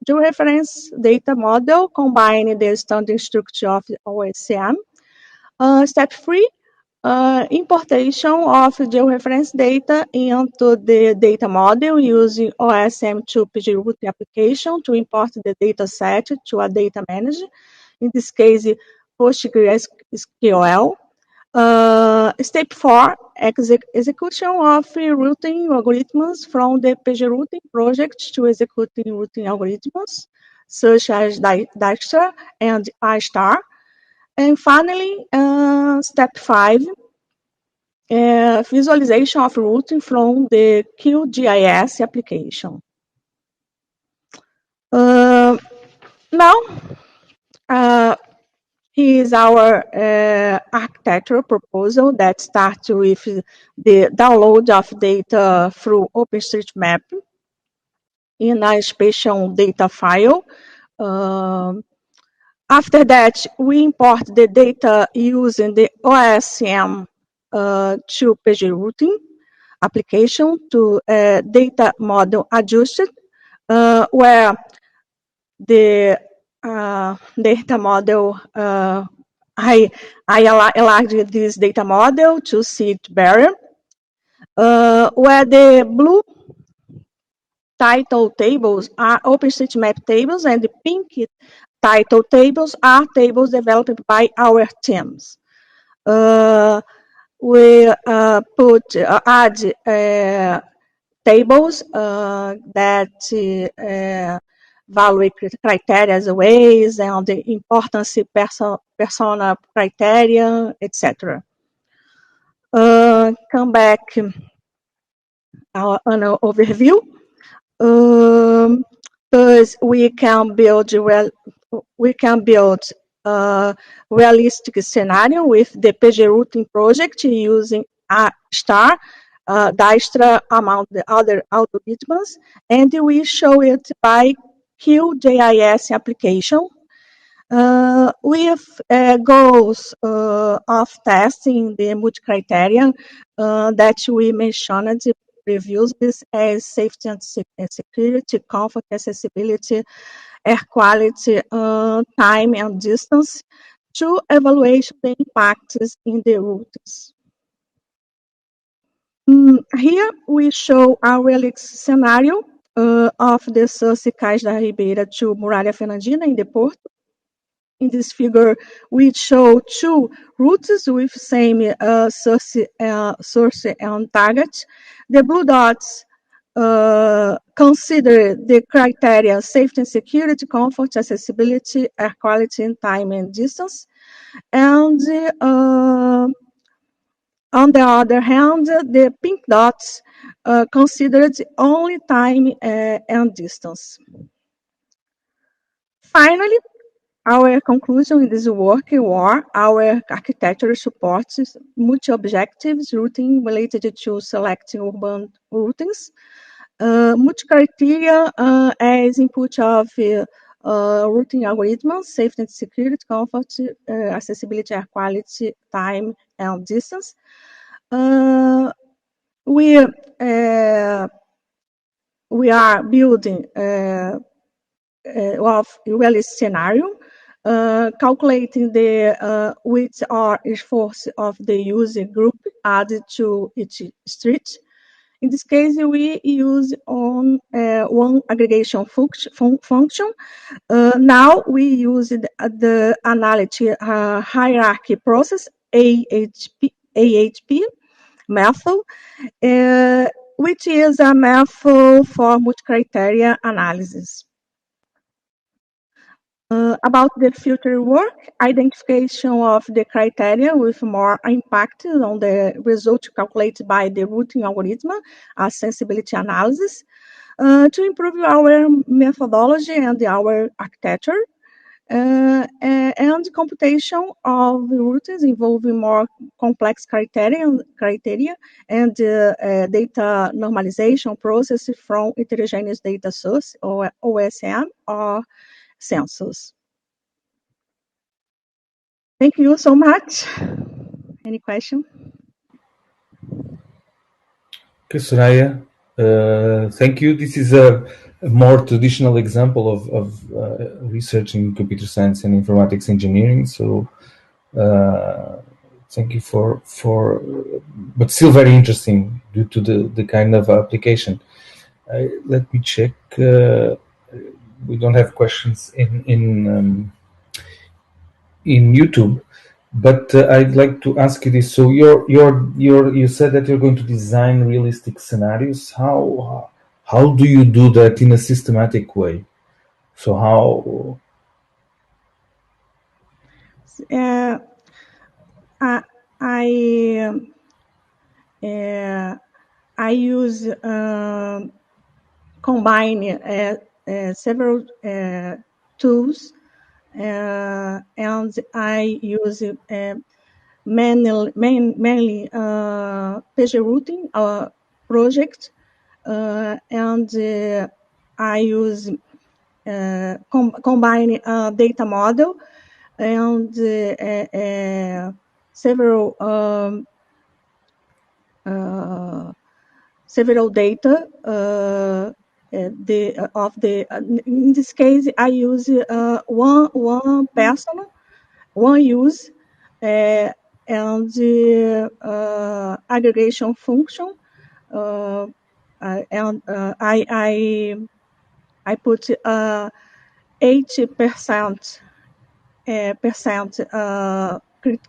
georeference data model combining the standard structure of OSM. Step 3, importation of georeference data into the data model using OSM2 PGRoute application to import the data set to a data manager, in this case, PostgreSQL. Step 4, execution of routing algorithms from the PGRouting project to executing routing algorithms, such as Dijkstra and iStar. And finally, step 5, visualization of routing from the QGIS application. Now, here's our architectural proposal that starts with the download of data through OpenStreetMap in a spatial data file. After that, we import the data using the OSM to PGRouting application to data model adjusted, where the data model, I enlarged this data model to see it better, where the blue title tables are OpenStreetMap tables and the pink title tables are tables developed by our teams. We add tables that evaluate criteria as ways and the importance persona criteria, etc. Come back on an overview. Because we can build a realistic scenario with the PGRouting project using iStar, Dijkstra, among the other algorithms, and we show it by QGIS application. With goals of testing the multi-criteria that we mentioned previously as safety and security, comfort, accessibility, air quality, time and distance to evaluate the impacts in the routes. Here we show a realistic scenario of the SUS Cais da Ribeira to Muralha Fernandina in the port. In this figure, we show two routes with same source and target. The blue dots consider the criteria safety and security, comfort, accessibility, air quality, and time and distance. And on the other hand, the pink dots considered only time and distance. Finally, our conclusion in this work were our architecture supports multi-objectives routing related to selecting urban routings, multi-criteria as input of routing algorithms, safety and security, comfort, accessibility, air quality, time, and distance. We are building of realistic scenario, calculating the width or force of the user group added to each street. In this case, we use on one aggregation function. Now we use the analytic hierarchy process, AHP method, which is a method for multi-criteria analysis. About the future work, identification of the criteria with more impact on the result calculated by the routing algorithm, accessibility analysis, to improve our methodology and our architecture, and computation of routes involving more complex criteria and data normalization process from heterogeneous data source or OSM or census. Thank you so much. Any question? Okay, Soraya, thank you. This is a more traditional example of research in computer science and informatics engineering. So thank you for, but still very interesting due to the kind of application. Let me check. We don't have questions in YouTube, but I'd like to ask you this. So you said that you're going to design realistic scenarios. How do you do that in a systematic way? So how? I use combine several tools, and I use mainly page routing project, and I use combine data model and several data in this case I use one person, one use, and aggregation function, and I put 80%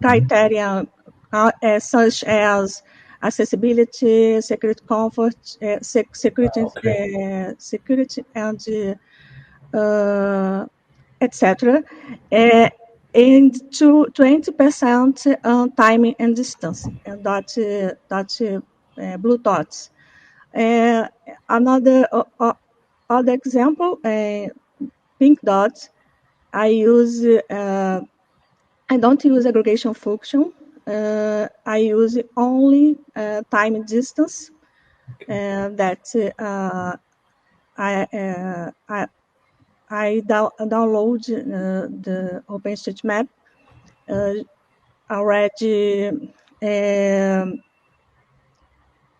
criteria such as accessibility, security, comfort, security, Okay. security, and etc. And to 20% timing and distance, and that blue dots. Another other example, pink dots. I don't use aggregation function. I use only time and distance. That I download the OpenStreetMap already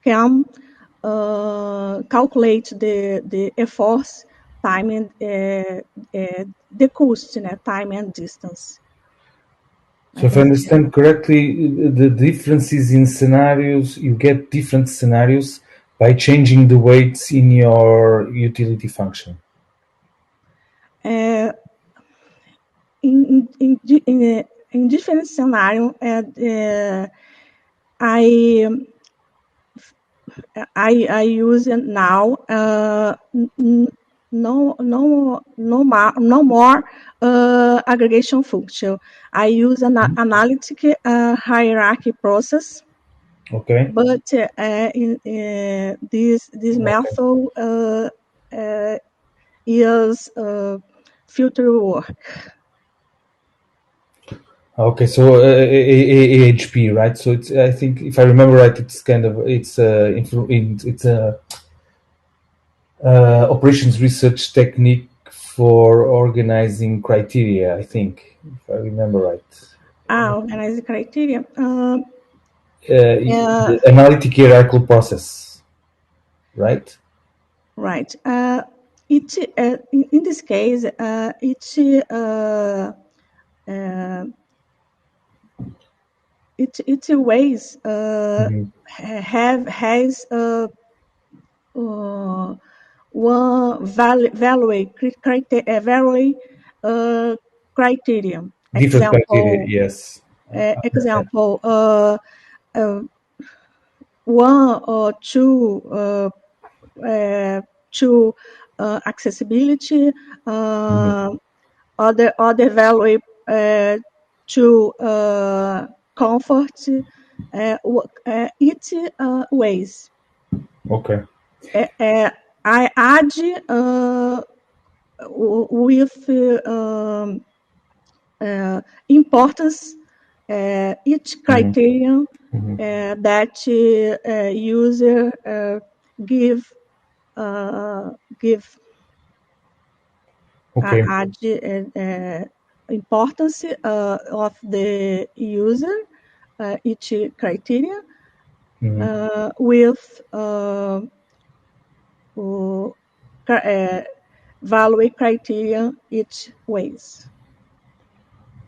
can calculate the efforts, time and the cost, time and distance. So if I understand correctly, the differences in scenarios, you get different scenarios by changing the weights in your utility function. In different scenario, I use now no more aggregation function. I use an analytic hierarchy process. Okay. But in this method is filter work. Okay, so AHP, right? So it's, I think, if I remember right, it's kind of it's a operations research technique for organizing criteria. I think, if I remember right. Organize the criteria. The analytic hierarchical process, right? Right. It in this case, it ways has one value criteria. Different criteria, Example, yes. example, one or two accessibility, other value to comfort. It ways. Okay. I add with importance each criterion that user give Okay. add importance of the user each criteria with value criteria each ways.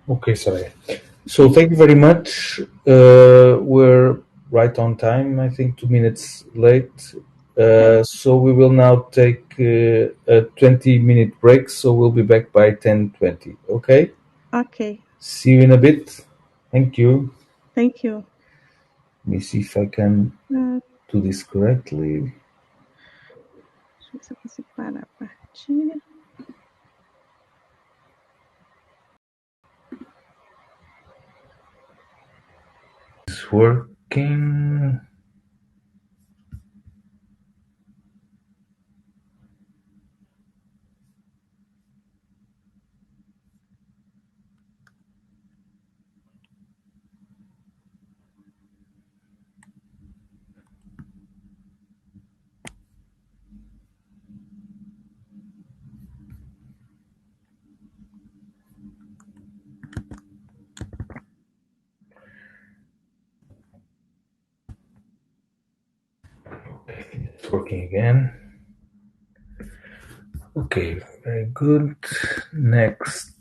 Okay, sorry. So thank you very much. We're right on time, I think 2 minutes late. So we will now take a 20-minute break. So we'll be back by 10:20. Okay? Okay. See you in a bit. Thank you. Thank you. Let me see if I can do this correctly. Deixa eu ver se eu consigo parar a partilha. It's working. It's working again. Okay, very good. Next.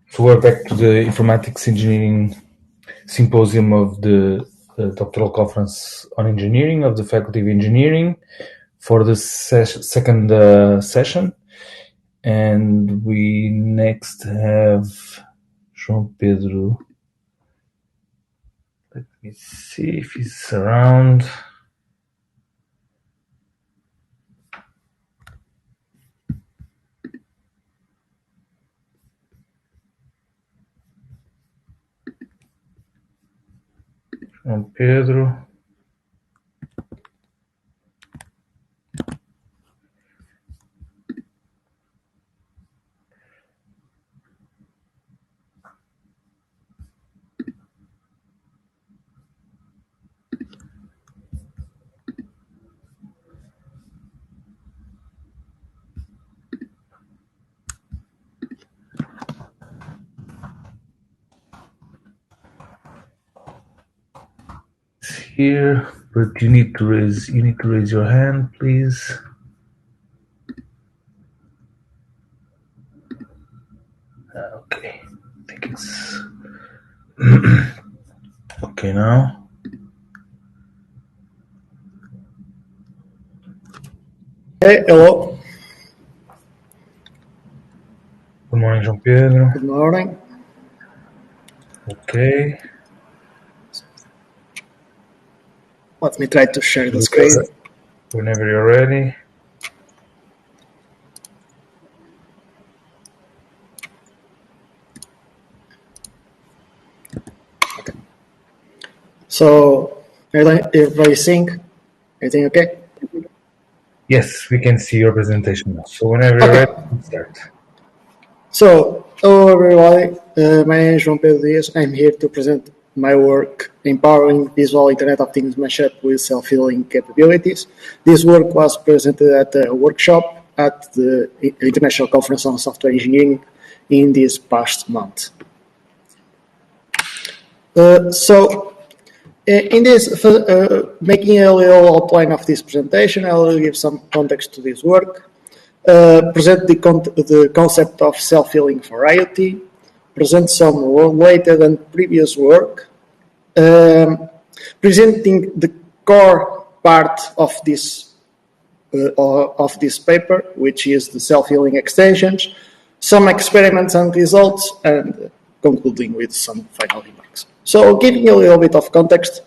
So we're back to the informatics engineering symposium of the doctoral conference on engineering of the Faculty of Engineering for the second session. And we next have João Pedro. Let me see if he's around. João Pedro. here, but you need to raise your hand, please. Okay, I think it's okay now. Hey, hello. Good morning, João Pedro. Good morning. Okay. Let me try to share the screen. Whenever you're ready. Okay. So, everybody seeing? Everything okay? Yes, we can see your presentation now. So whenever you're ready, let's start. So, hello everybody. My name is João Pedro Dias. I'm here to present my work empowering visual Internet of Things mashup with self-healing capabilities. This work was presented at a workshop at the International Conference on Software Engineering in this past month. In this, making a little outline of this presentation, I will give some context to this work, present the concept of self-healing for IoT, present some related and previous work, presenting the core part of this paper, which is the self-healing extensions, some experiments and results, and concluding with some final remarks. So, giving a little bit of context,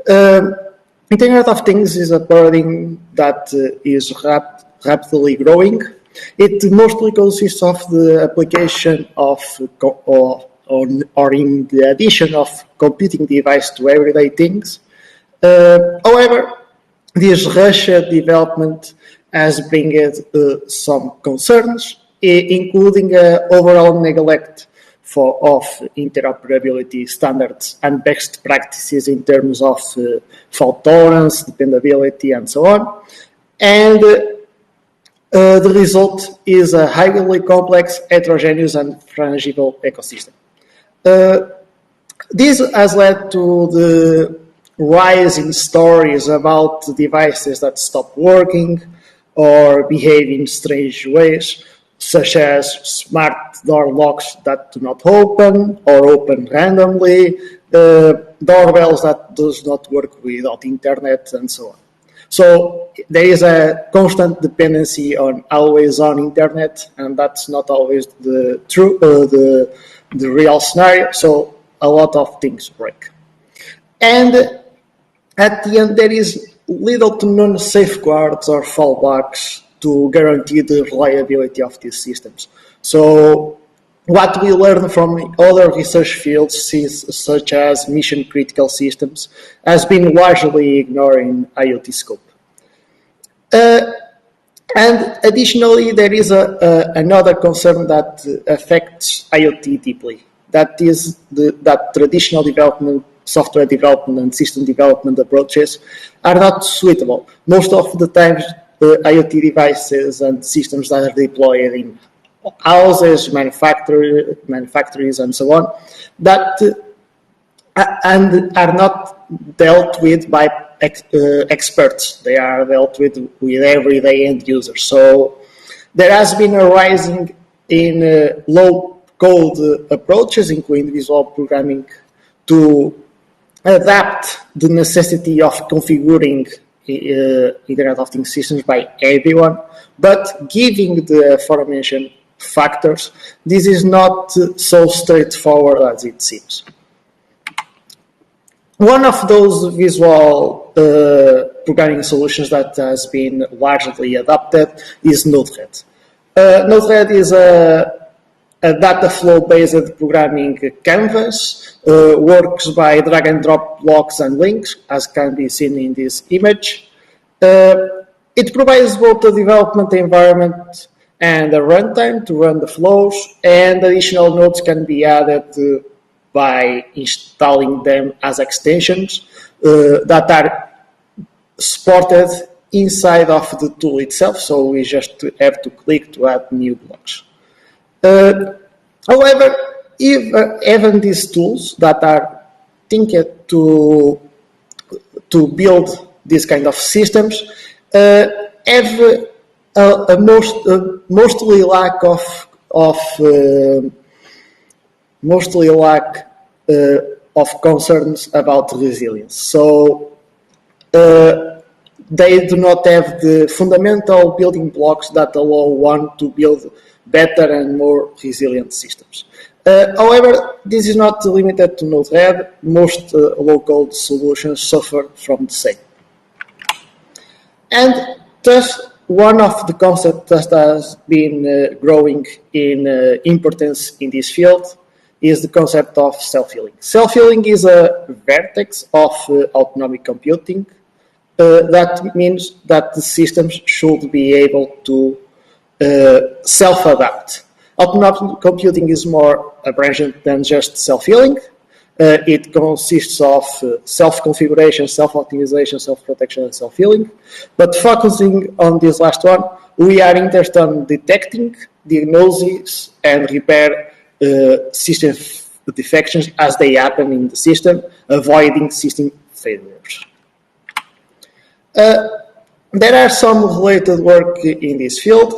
Internet of Things is a paradigm that is rapidly growing. It mostly consists of the application of or in the addition of computing device to everyday things. However, this rushed development has brought some concerns, including overall neglect of interoperability standards and best practices in terms of fault tolerance, dependability, and so on. And the result is a highly complex, heterogeneous, and frangible ecosystem. This has led to the rise in stories about devices that stop working or behave in strange ways, such as smart door locks that do not open or open randomly, doorbells that does not work without internet, and so on. So there is a constant dependency on always-on internet, and that's not always the real scenario. So a lot of things break, and at the end there is little to none safeguards or fallbacks to guarantee the reliability of these systems. So what we learn from other research fields, such as mission-critical systems, has been largely ignored in IoT scope. And additionally, there is another concern that affects IoT deeply. That is that traditional software development and system development approaches are not suitable. Most of the time, IoT devices and systems that are deployed in houses, manufactories, and so on, that and are not dealt with by experts. They are dealt with everyday end users. So there has been a rising in low-code approaches, including visual programming, to adapt the necessity of configuring Internet of Things systems by everyone, but giving the aforementioned factors, this is not so straightforward as it seems. One of those visual programming solutions that has been largely adopted is Node-RED. Node-RED is a data flow-based programming canvas, works by drag and drop blocks and links, as can be seen in this image. It provides both a development environment and a runtime to run the flows, and additional nodes can be added by installing them as extensions that are supported inside of the tool itself, so we just have to click to add new blocks. However, even these tools that are thinked to to build these kind of systems have mostly lack of concerns about resilience. So they do not have the fundamental building blocks that allow one to build better and more resilient systems. However, this is not limited to Node-RED. Most low-code solutions suffer from the same. And thus, one of the concepts that has been growing in importance in this field is the concept of self-healing. Self-healing is a vertex of autonomic computing. That means that the systems should be able to self-adapt. Autonomic computing is more aberrant than just self-healing. It consists of self-configuration, self-optimization, self-protection, and self-healing. But focusing on this last one, we are interested in detecting, diagnosis, and repair system defections as they happen in the system, avoiding system failures. There are some related work in this field.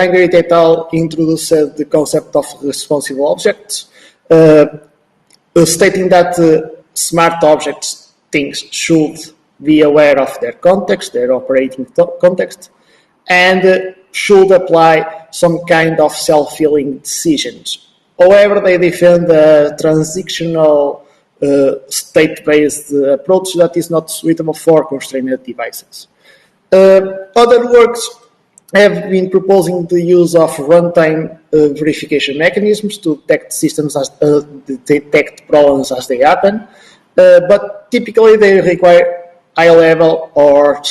Angrit et al. Introduced the concept of responsive objects, stating that smart objects things should be aware of their context, their operating context, and should apply some kind of self-healing decisions. However, they defend a transactional state-based approach that is not suitable for constrained devices. Other works have been proposing the use of runtime verification mechanisms to detect systems as detect problems as they happen, but typically they require high-level or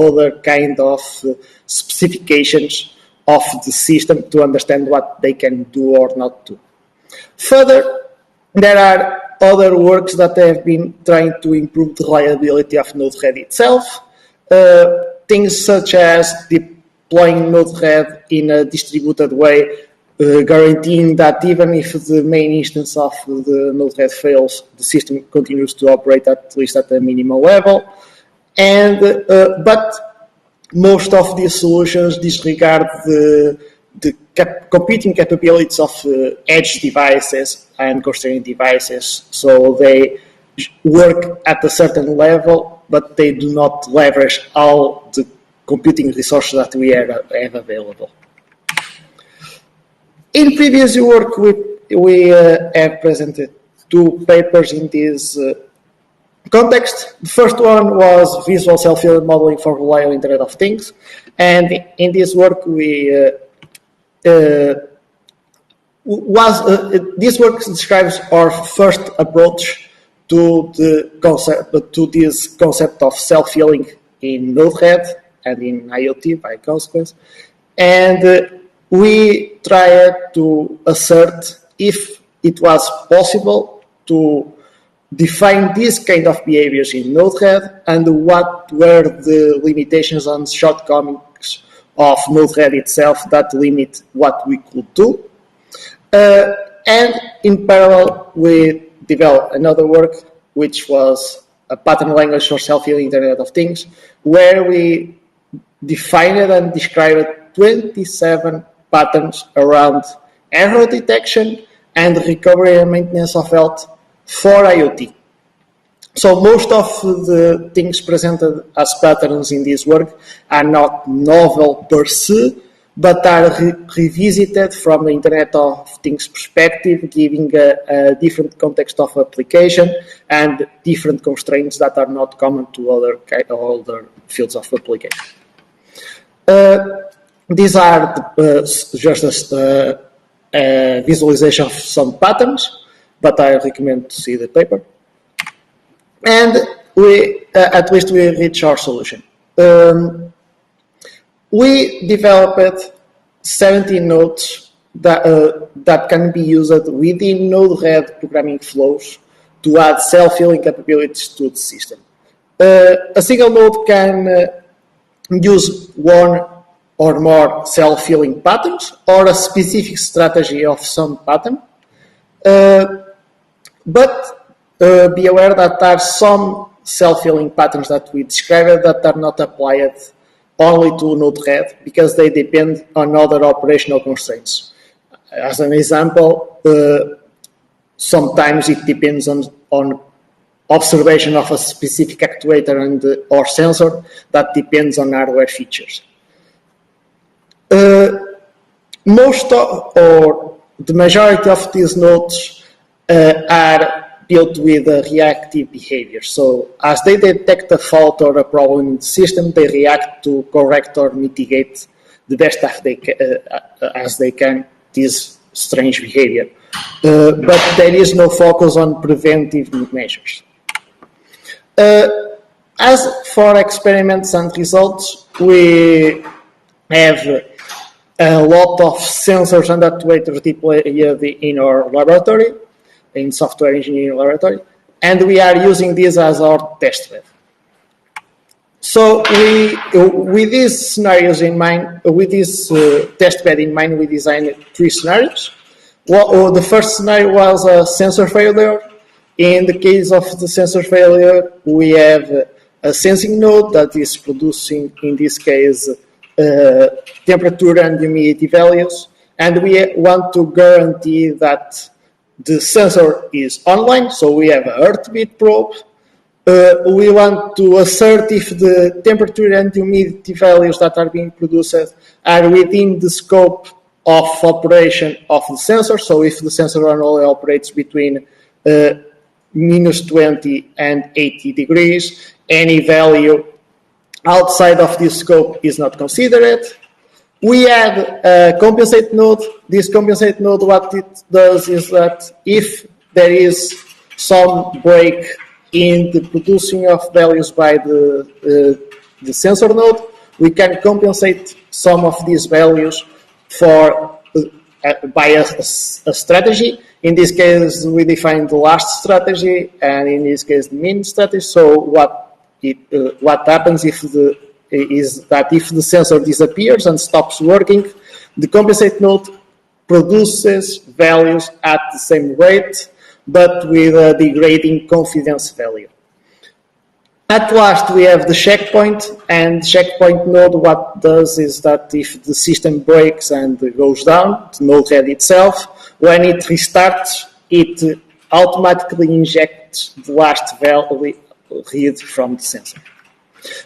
other kind of specifications of the system to understand what they can do or not do. Further, there are other works that have been trying to improve the reliability of Node-RED itself. Things such as deploying Node-RED in a distributed way, guaranteeing that even if the main instance of the Node-RED fails, the system continues to operate at least at a minimal level. But most of these solutions disregard the computing capabilities of edge devices and constrained devices. So they work at a certain level, but they do not leverage all the computing resources that we have available. In previous work, we have presented two papers in this context. The first one was visual self-healing modeling for reliable Internet of Things, and in this work this work describes our first approach to this concept of self-healing in Node-RED and in IoT by consequence, and we tried to assert if it was possible to define this kind of behaviors in Node-RED and what were the limitations and shortcomings of Node-RED itself that limit what we could do. And in parallel, we developed another work, which was a pattern language for self-healing Internet of Things, where we defined and described 27 patterns around error detection and recovery and maintenance of health for IoT. So most of the things presented as patterns in this work are not novel per se, but are revisited from the Internet of Things perspective, giving a different context of application and different constraints that are not common to other fields of application. These are just a visualization of some patterns, but I recommend to see the paper. And at least we reach our solution. We developed 17 nodes that can be used within Node-RED programming flows to add self-healing capabilities to the system. A single node can use one or more self-healing patterns or a specific strategy of some pattern. But be aware that there are some self-healing patterns that we described that are not applied only to Node-RED because they depend on other operational constraints. As an example, sometimes it depends on observation of a specific actuator and or sensor that depends on hardware features. Most or the majority of these nodes are built with a reactive behavior. So as they detect a fault or a problem in the system, they react to correct or mitigate the best as they can this strange behavior. But there is no focus on preventive measures. As for experiments and results, we have a lot of sensors and actuators deployed in our laboratory, in software engineering laboratory, and we are using this as our test bed. So with these scenarios in mind, with this test bed in mind, we designed 3 scenarios. Well, the first scenario was a sensor failure. In the case of the sensor failure, we have a sensing node that is producing, in this case, temperature and humidity values, and we want to guarantee that the sensor is online, so we have a heartbeat probe. We want to assert if the temperature and humidity values that are being produced are within the scope of operation of the sensor, so if the sensor only operates between minus 20 and 80 degrees, any value outside of this scope is not considered. We add a compensate node. This compensate node, what it does is that if there is some break in the producing of values by the sensor node, we can compensate some of these values for by a strategy. In this case, we define the last strategy, and in this case, the mean strategy. So what happens is that if the sensor disappears and stops working, the compensate node produces values at the same rate, but with a degrading confidence value. At last, we have the checkpoint, and checkpoint node, what does is that if the system breaks and goes down, the node-RED itself, when it restarts, it automatically injects the last value read from the sensor.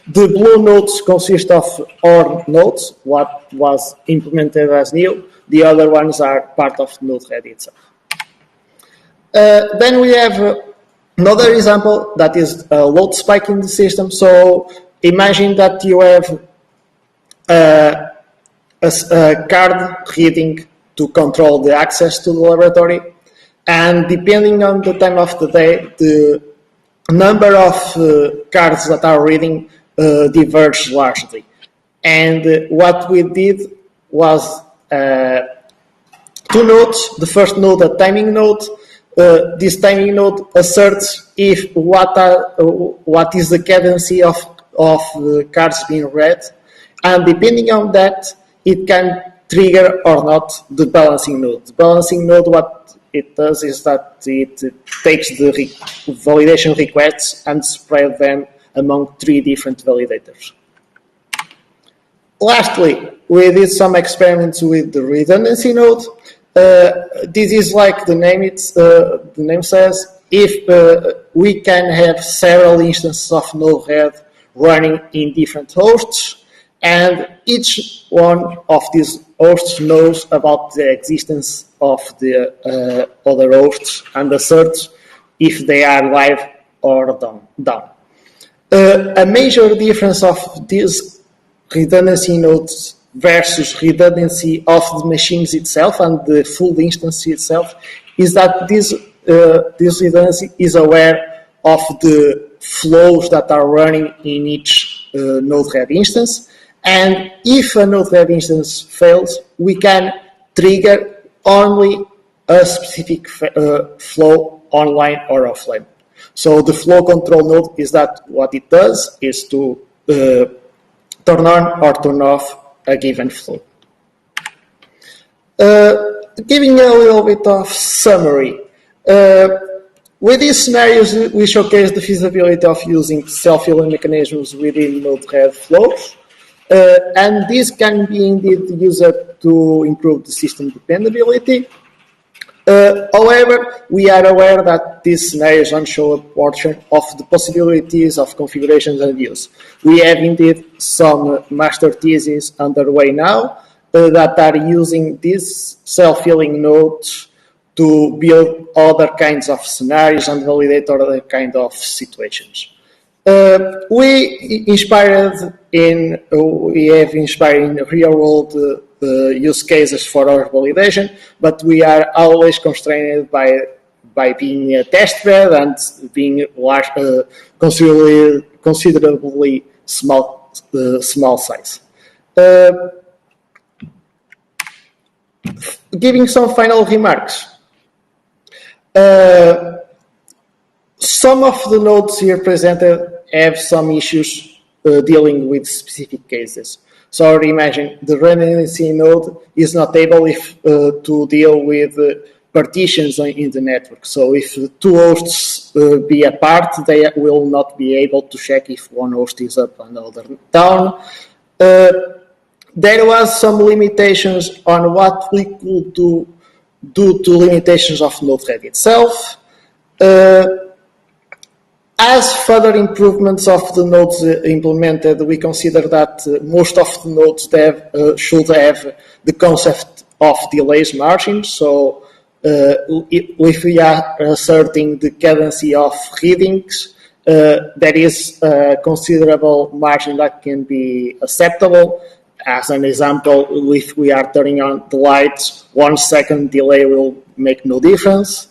The blue nodes consist of OR nodes, what was implemented as new. The other ones are part of Node-RED itself. Then we have another example that is a load spike in the system. So imagine that you have a card reading to control the access to the laboratory, and depending on the time of the day, the number of cards that are reading diverge largely. And what we did was 2 nodes. The first node, a timing node. This timing node asserts if what is the cadency of cards being read, and depending on that, it can trigger or not the balancing node. The balancing node, what it does is that it takes the validation requests and spread them among 3 different validators. Lastly, we did some experiments with the redundancy node. This is like the name says, if we can have several instances of Node-RED running in different hosts, and each one of these hosts knows about the existence of the other hosts and asserts if they are live or down. A major difference of these redundancy nodes versus redundancy of the machines itself and the full instance itself is that this redundancy is aware of the flows that are running in each Node-RED instance. And if a Node-RED instance fails, we can trigger only a specific flow online or offline. So the flow control node is that what it does is to turn on or turn off a given flow. Giving a little bit of summary. With these scenarios, we showcase the feasibility of using self-healing mechanisms within Node-RED flows. And this can be indeed used to improve the system dependability. However, we are aware that these scenarios don't show a portion of the possibilities of configurations and use. We have indeed some master theses underway now that are using these self-healing nodes to build other kinds of scenarios and validate other kind of situations. We have inspired in real world use cases for our validation, but we are always constrained by being a test bed and being large, considerably small size. Giving some final remarks. Some of the nodes here presented have some issues dealing with specific cases. So imagine the redundancy node is not able to deal with partitions in the network. So if two hosts be apart, they will not be able to check if one host is up and another down. There was some limitations on what we could do due to limitations of Node-RED itself. As further improvements of the nodes implemented, we consider that most of the nodes should have the concept of delays margin. So if we are asserting the cadency of readings, there is a considerable margin that can be acceptable. As an example, if we are turning on the lights, 1 second delay will make no difference.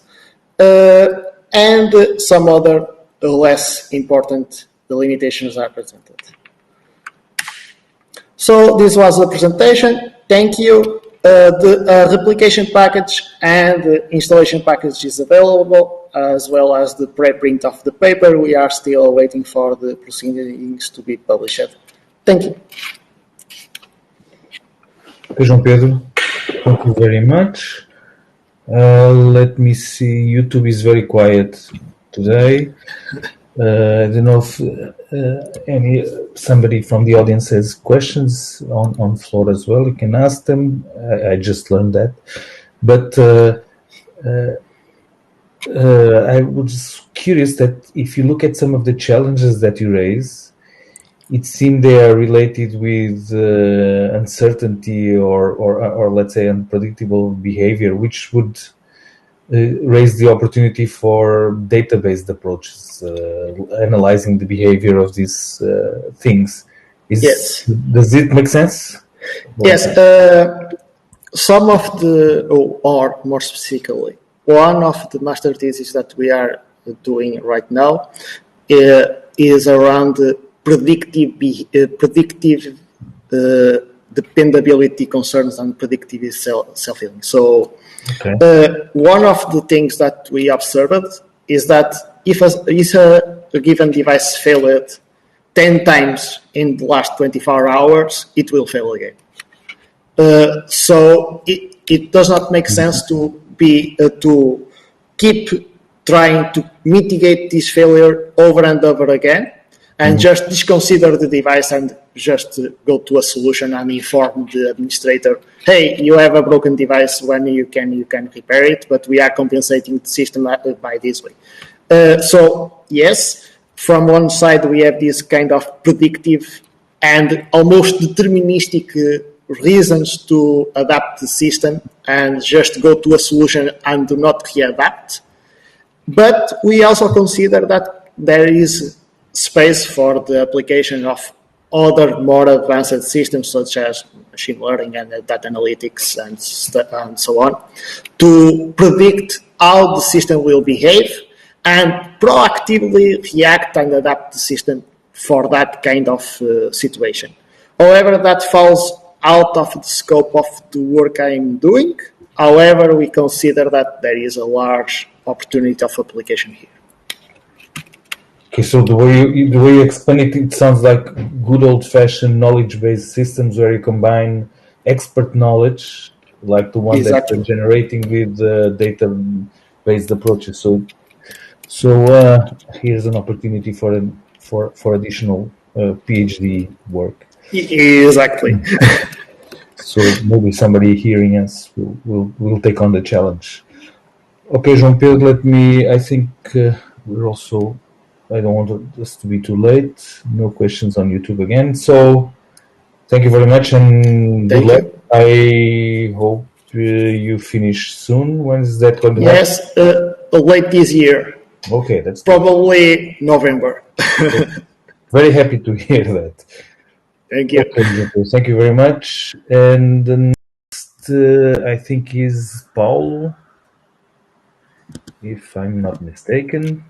And some other less important limitations are presented. So this was the presentation. Thank you. The replication package and the installation package is available, as well as the preprint of the paper. We are still waiting for the proceedings to be published. Thank you. Okay, João Pedro, thank you very much. Let me see. YouTube is very quiet today. I don't know if somebody from the audience has questions on floor as well. You can ask them. I just learned that, but I was curious that if you look at some of the challenges that you raise, it seems they are related with uncertainty or let's say unpredictable behavior, which would raise the opportunity for data-based approaches, analyzing the behavior of these things. Yes. Does it make sense? Yes. Some of or more specifically, one of the master theses that we are doing right now is around predictive dependability concerns and predictive self-healing. So one of the things that we observed is that if a given device failed 10 times in the last 24 hours, it will fail again. So it does not make sense to keep trying to mitigate this failure over and over again, and just disconsider the device and just go to a solution and inform the administrator, hey, you have a broken device, when you can repair it, but we are compensating the system by this way. So yes, from one side we have this kind of predictive and almost deterministic reasons to adapt the system and just go to a solution and do not readapt. But we also consider that there is space for the application of other more advanced systems such as machine learning and data analytics and so on to predict how the system will behave and proactively react and adapt the system for that kind of situation. However, that falls out of the scope of the work I'm doing. However, we consider that there is a large opportunity of application here. Okay, so the way you explain it, it sounds like good old-fashioned knowledge-based systems where you combine expert knowledge, like the one that you're generating, with data-based approaches. So So here's an opportunity for additional PhD work. Exactly. So maybe somebody hearing us will take on the challenge. Okay, Jean-Pierre, I think we're also, I don't want this to be too late. No questions on YouTube again. So thank you very much and good Thank luck. you. I hope you finish soon. When is that going to happen? Yes, late this year, Okay, that's good. probably November. Very happy to hear that. Thank you. Okay, Jean-Pierre, thank you very much. And the next, I think, is Paulo, if I'm not mistaken.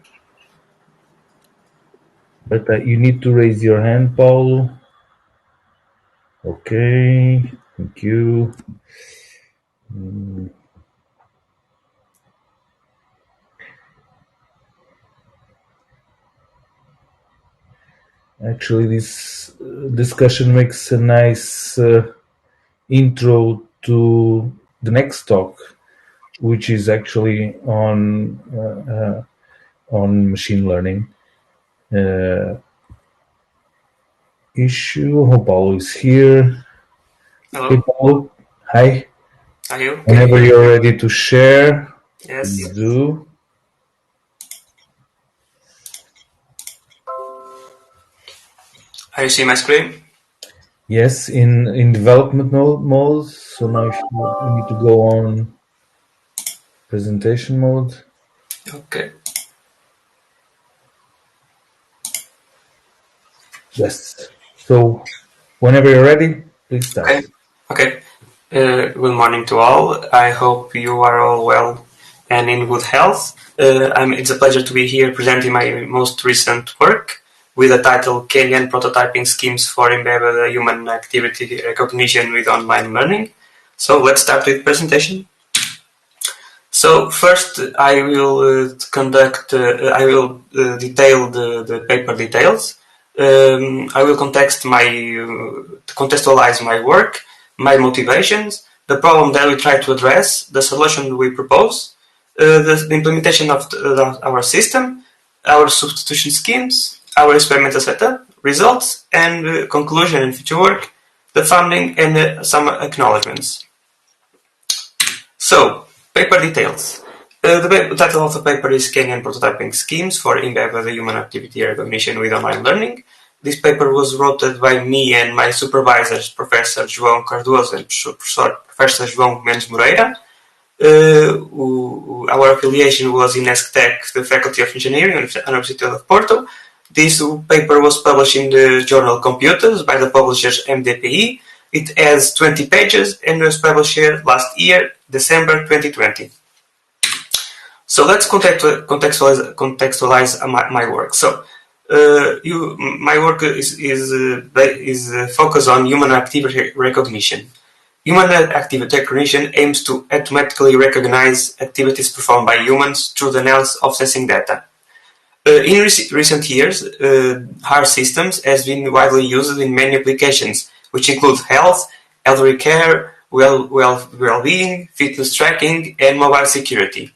But you need to raise your hand, Paulo. Okay, thank you. Actually, this discussion makes a nice intro to the next talk, which is actually on machine learning issue. Oh, Paulo is here. Hello. Hey, Paulo. Hi. Are you? Whenever you're ready to share, Yes. please do. Are you seeing my screen? Yes, in development mode. So now if you need to go on presentation mode. Okay. Yes. So whenever you're ready, please start. Okay. Good morning to all. I hope you are all well and in good health. It's a pleasure to be here presenting my most recent work with the title Kenyan Prototyping Schemes for Embedded Human Activity Recognition with Online Learning. So let's start with presentation. So first, I will detail the paper details. I will contextualize my work, my motivations, the problem that we try to address, the solution we propose, the implementation of our system, our substitution schemes, our experimental setup, results, and conclusion and future work, the funding, and some acknowledgements. So, paper details. The title of the paper is Kenyan Prototyping Schemes for Embedded Human Activity Recognition with Online Learning. This paper was written by me and my supervisors, Professor João Cardoso and Professor João Mendes Moreira. Our affiliation was in ESCTEC, the Faculty of Engineering at the University of Porto. This paper was published in the journal Computers by the publishers MDPI. It has 20 pages and was published here last year, December 2020. So let's contextualize my work. So my work is focused on human activity recognition. Human activity recognition aims to automatically recognize activities performed by humans through the analysis of sensing data. In recent years, HAR systems has been widely used in many applications, which include health, elderly care, well-being, fitness tracking, and mobile security.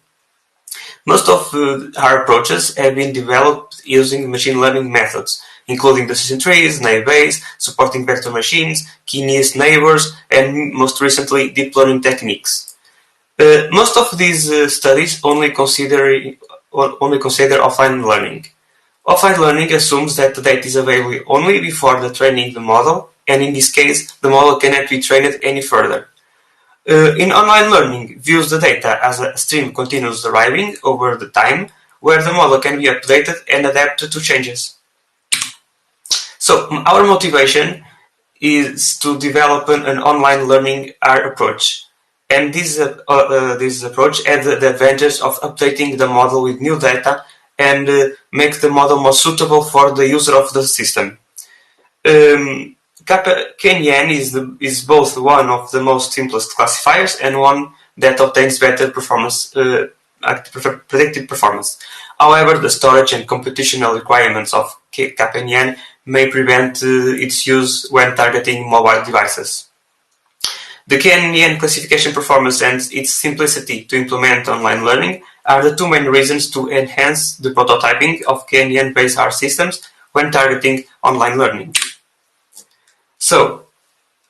Most of our approaches have been developed using machine learning methods, including decision trees, naive Bayes, supporting vector machines, k-nearest neighbors, and most recently, deep learning techniques. Most of these studies only consider offline learning. Offline learning assumes that the data is available only before the training the model, and in this case, the model cannot be trained any further. In online learning, views the data as a stream continues arriving over the time, where the model can be updated and adapted to changes. So our motivation is to develop an online learning approach, and this approach has the advantage of updating the model with new data and make the model more suitable for the user of the system. Kenyan is both one of the most simplest classifiers and one that obtains better predicted performance. However, the storage and computational requirements of Kenyan may prevent its use when targeting mobile devices. The Kenyan classification performance and its simplicity to implement online learning are the two main reasons to enhance the prototyping of KNN-based R systems when targeting online learning. So,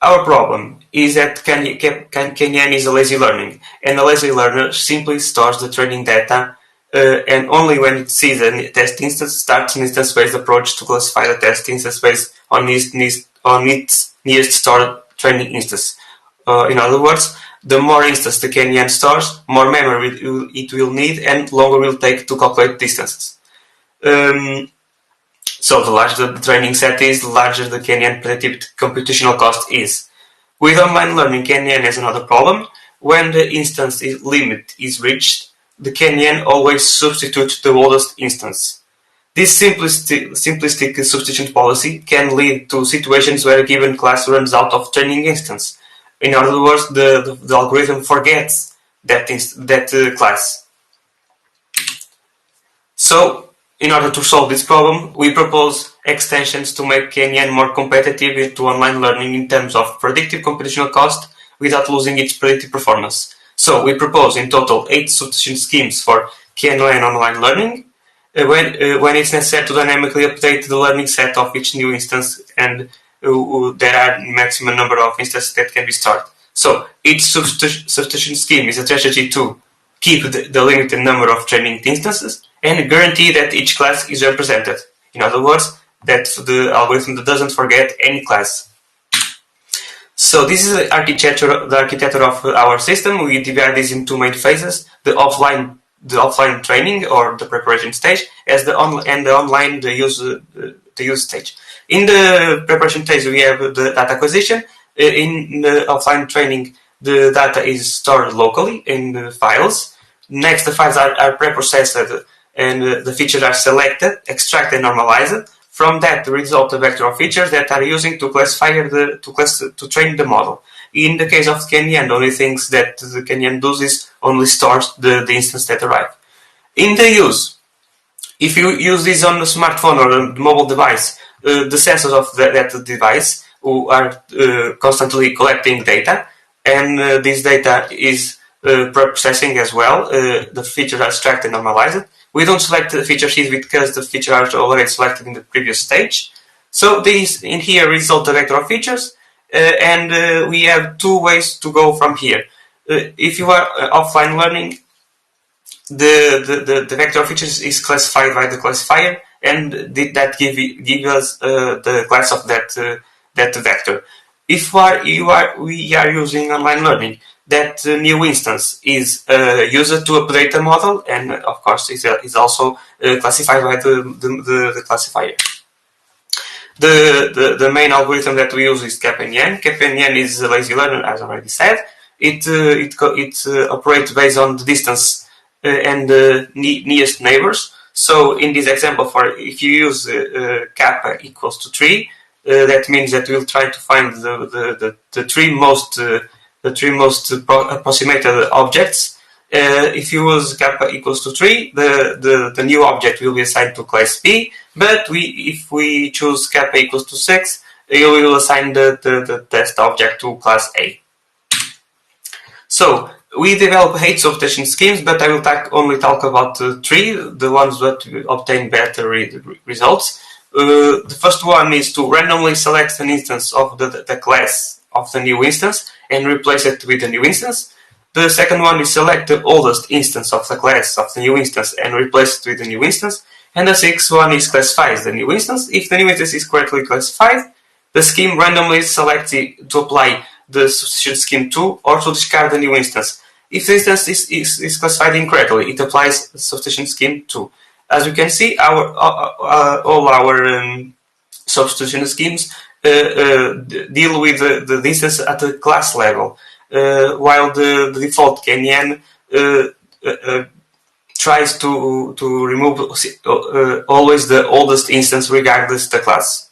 our problem is that KNN is a lazy learning, and a lazy learner simply stores the training data and only when it sees a test instance starts an instance-based approach to classify the test instance based on its nearest stored training instance. In other words, the more instances the KNN stores, more memory it will need and longer will take to calculate distances. So the larger the training set is, the larger the KNN predictive computational cost is. With online learning, KNN has another problem. When the instance limit is reached, the KNN always substitutes the oldest instance. This simplistic substitution policy can lead to situations where a given class runs out of training instance. In other words, the algorithm forgets that class. So, in order to solve this problem, we propose extensions to make KNN more competitive to online learning in terms of predictive computational cost without losing its predictive performance. So, we propose in total 8 substitution schemes for KNN online learning when it's necessary to dynamically update the learning set of each new instance, and there are maximum number of instances that can be stored. So, each substitution scheme is a strategy to keep the limited number of training instances and guarantee that each class is represented. In other words, that the algorithm doesn't forget any class. So this is the architecture of our system. We divide this into two main phases: the offline training or the preparation stage, the use stage. In the preparation stage, we have the data acquisition. In the offline training, the data is stored locally in the files. Next, the files are preprocessed and the features are selected, extracted, and normalized. From that result a vector of features that are using to classify to train the model. In the case of KNN, the only things that the KNN does is only stores the instance that arrived. In the use, if you use this on a smartphone or a mobile device, the sensors of that device are constantly collecting data, and this data is processing as well. The features are extracted and normalized. We don't select the feature sheet because the features are already selected in the previous stage. So this in here result the vector of features, and we have two ways to go from here. If you are offline learning, the vector of features is classified by the classifier, and that give us the class of that vector. If we are using online learning, that new instance is used to update the model, and of course is also classified by the classifier. The main algorithm that we use is KNN. KNN is a lazy learner, as I already said. It operates based on the distance and the nearest neighbors. So in this example, if you use kappa equals to 3, that means that we'll try to find the three most approximated objects. If you use kappa equals to 3, the new object will be assigned to class B, but if we choose kappa equals to 6, you will assign the test object to class A. So we develop 8 substitution schemes, but I will only talk about 3, the ones that obtain better results. The first one is to randomly select an instance of the class of the new instance and replace it with a new instance. The second one is select the oldest instance of the class of the new instance and replace it with a new instance. And the sixth one is classifies the new instance. If the new instance is correctly classified, the scheme randomly selects it to apply the substitution scheme 2 or to discard the new instance. If the instance is classified incorrectly, it applies the substitution scheme 2. As you can see, all our substitution schemes deal with the distance at the class level, while the default KNN tries to remove always the oldest instance regardless the class.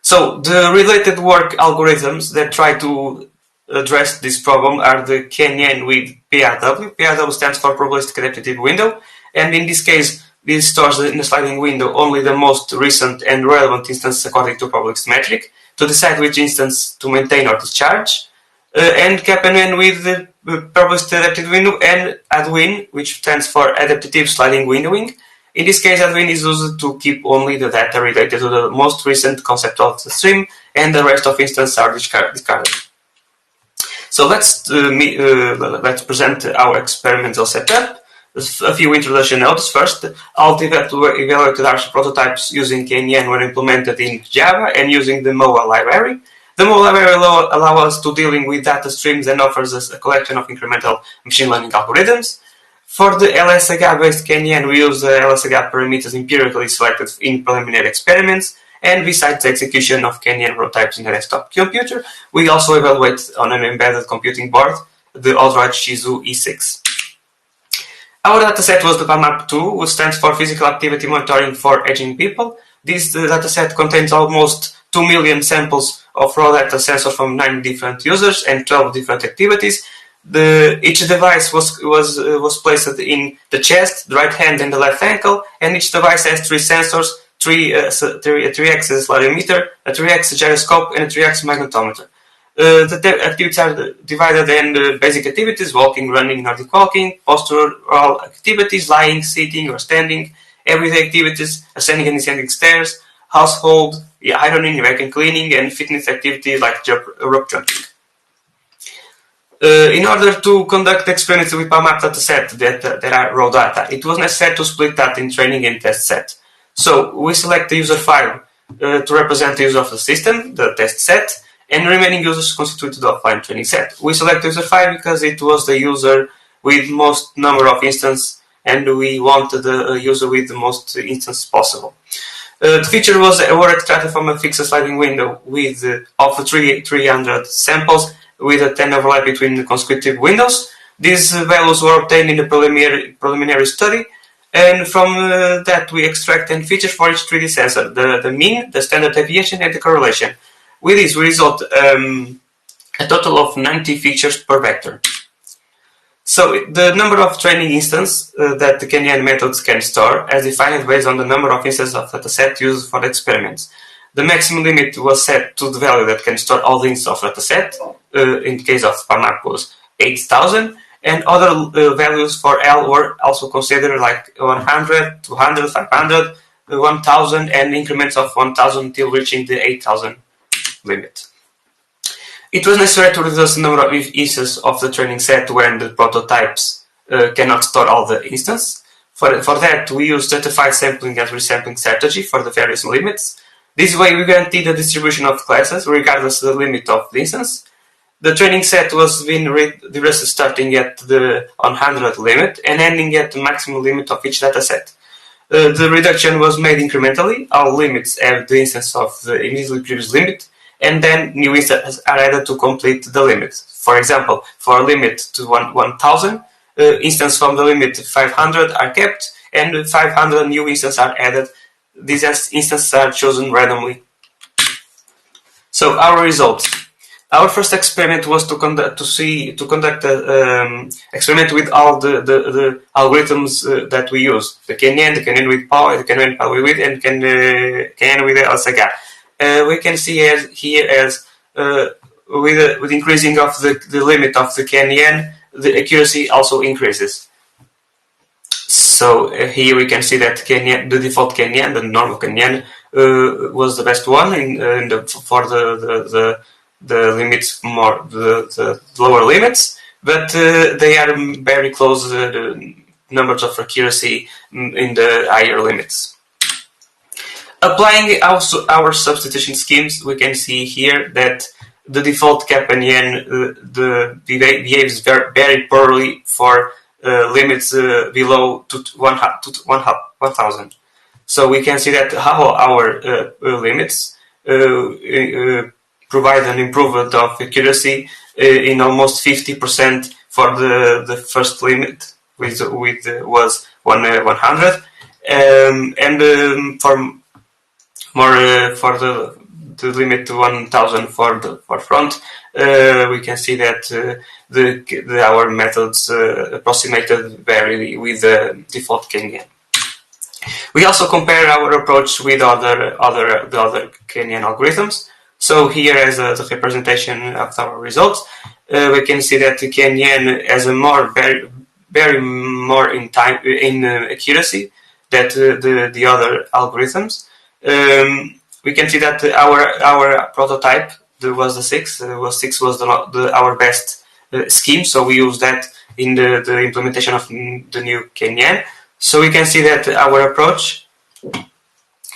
So the related work algorithms that try to address this problem are the KNN with PRW. PRW stands for Probabilistic Adaptive Window, and in this case, this stores in the sliding window only the most recent and relevant instance according to probabilistic metric to decide which instance to maintain or discharge. And KNN with published the adaptive window, and ADWIN, which stands for Adaptive Sliding Windowing. In this case, ADWIN is used to keep only the data related to the most recent concept of the stream, and the rest of instances are discarded. So let's present our experimental setup. A few introduction notes first. All the evaluated ARC prototypes using KNN were implemented in Java and using the MOA library. The MOA library allows us to dealing with data streams and offers us a collection of incremental machine learning algorithms. For the LSH-based KNN, we use the LSH parameters empirically selected in preliminary experiments. And besides the execution of KNN prototypes in the desktop computer, we also evaluate on an embedded computing board the Odroid Shizu E6. Our dataset was the PAMAP2, which stands for Physical Activity Monitoring for Aging People. This dataset contains almost 2 million samples of raw data sensors from 9 different users and 12 different activities. Each device was placed in the chest, the right hand, and the left ankle, and each device has 3 sensors, a 3x accelerometer, a 3x gyroscope, and a 3x magnetometer. The activities are divided in basic activities: walking, running, Nordic walking; postural activities, lying, sitting, or standing; everyday activities, ascending and descending stairs; household, ironing, vacuum cleaning; and fitness activities like rope jumping. In order to conduct experiments with PAMAP dataset that are raw data, it was necessary to split that in training and test set. So we select the user file to represent the user of the system, the test set, and remaining users constitute the offline training set. We select user 5 because it was the user with most number of instances, and we wanted the user with the most instances possible. The feature were extracted from a fixed sliding window with of 300 samples with a 10 overlap between the consecutive windows. These values were obtained in the preliminary study, and from that we extract 10 features for each 3D sensor: the mean, the standard deviation, and the correlation. With this, we result a total of 90 features per vector. So the number of training instances that the KNN methods can store is defined based on the number of instances of dataset used for the experiments. The maximum limit was set to the value that can store all the instances of dataset. In case of PAMAP was 8,000, and other values for L were also considered, like 100, 200, 500, 1,000, and increments of 1,000 until reaching the 8,000 limit. It was necessary to reduce the number of instances of the training set when the prototypes cannot store all the instances. For that, we use stratified sampling and resampling strategy for the various limits. This way, we guarantee the distribution of classes regardless of the limit of the instance. The training set was being reduced starting at the 100 limit and ending at the maximum limit of each dataset. The reduction was made incrementally. All limits have the instance of the immediately previous limit, and then new instances are added to complete the limit. For example, for a limit to 1,000, instances from the limit 500 are kept, and 500 new instances are added. These instances are chosen randomly. So our results. Our first experiment was to conduct an experiment with all the algorithms that we use: the KNN with power, the KNN power with, and KNN with LSH. We can see here as with increasing of the limit of the KNN, the accuracy also increases. So here we can see that KNN, the default KNN, the normal KNN, was the best one for the limits, the lower limits, but they are very close the numbers of accuracy in the higher limits. Applying our substitution schemes, we can see here that the default KNN behaves very poorly for limits below 1,000. So we can see that how our limits provide an improvement of accuracy in almost 50% for the first limit, which was 100, and for the limit to 1,000 for front, we can see that our methods approximated very with the default KNN. We also compare our approach with the other KNN algorithms. So here is the representation of our results. we can see that the Kenyan has a very more in time in accuracy that the other algorithms. We can see that our prototype was the 6. Six was our best scheme, so we use that in the implementation of the new Kenyan. So we can see that our approach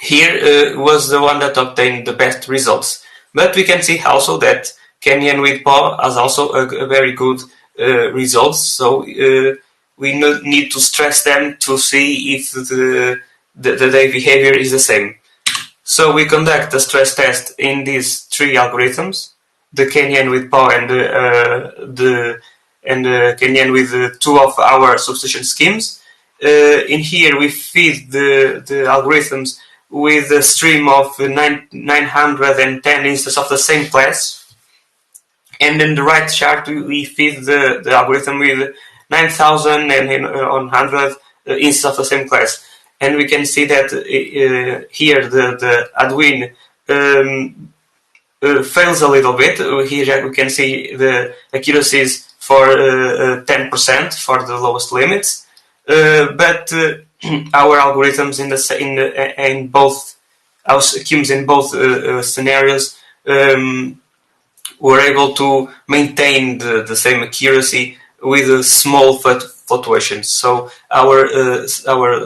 here was the one that obtained the best results. But we can see also that Kenyan with POW has also a very good results. So we need to stress them to see if the behavior is the same. So we conduct a stress test in these three algorithms: the Kenyan with POW and the Kenyan with two of our substitution schemes. In here, we feed the algorithms with a stream of 910 instances of the same class, and in the right chart we feed the algorithm with 9,100 instances of the same class, and we can see that here the Adwin fails a little bit. Here we can see the accuracies for 10% for the lowest limits, but our algorithms in both our schemes in both scenarios were able to maintain the same accuracy with small fluctuations. So our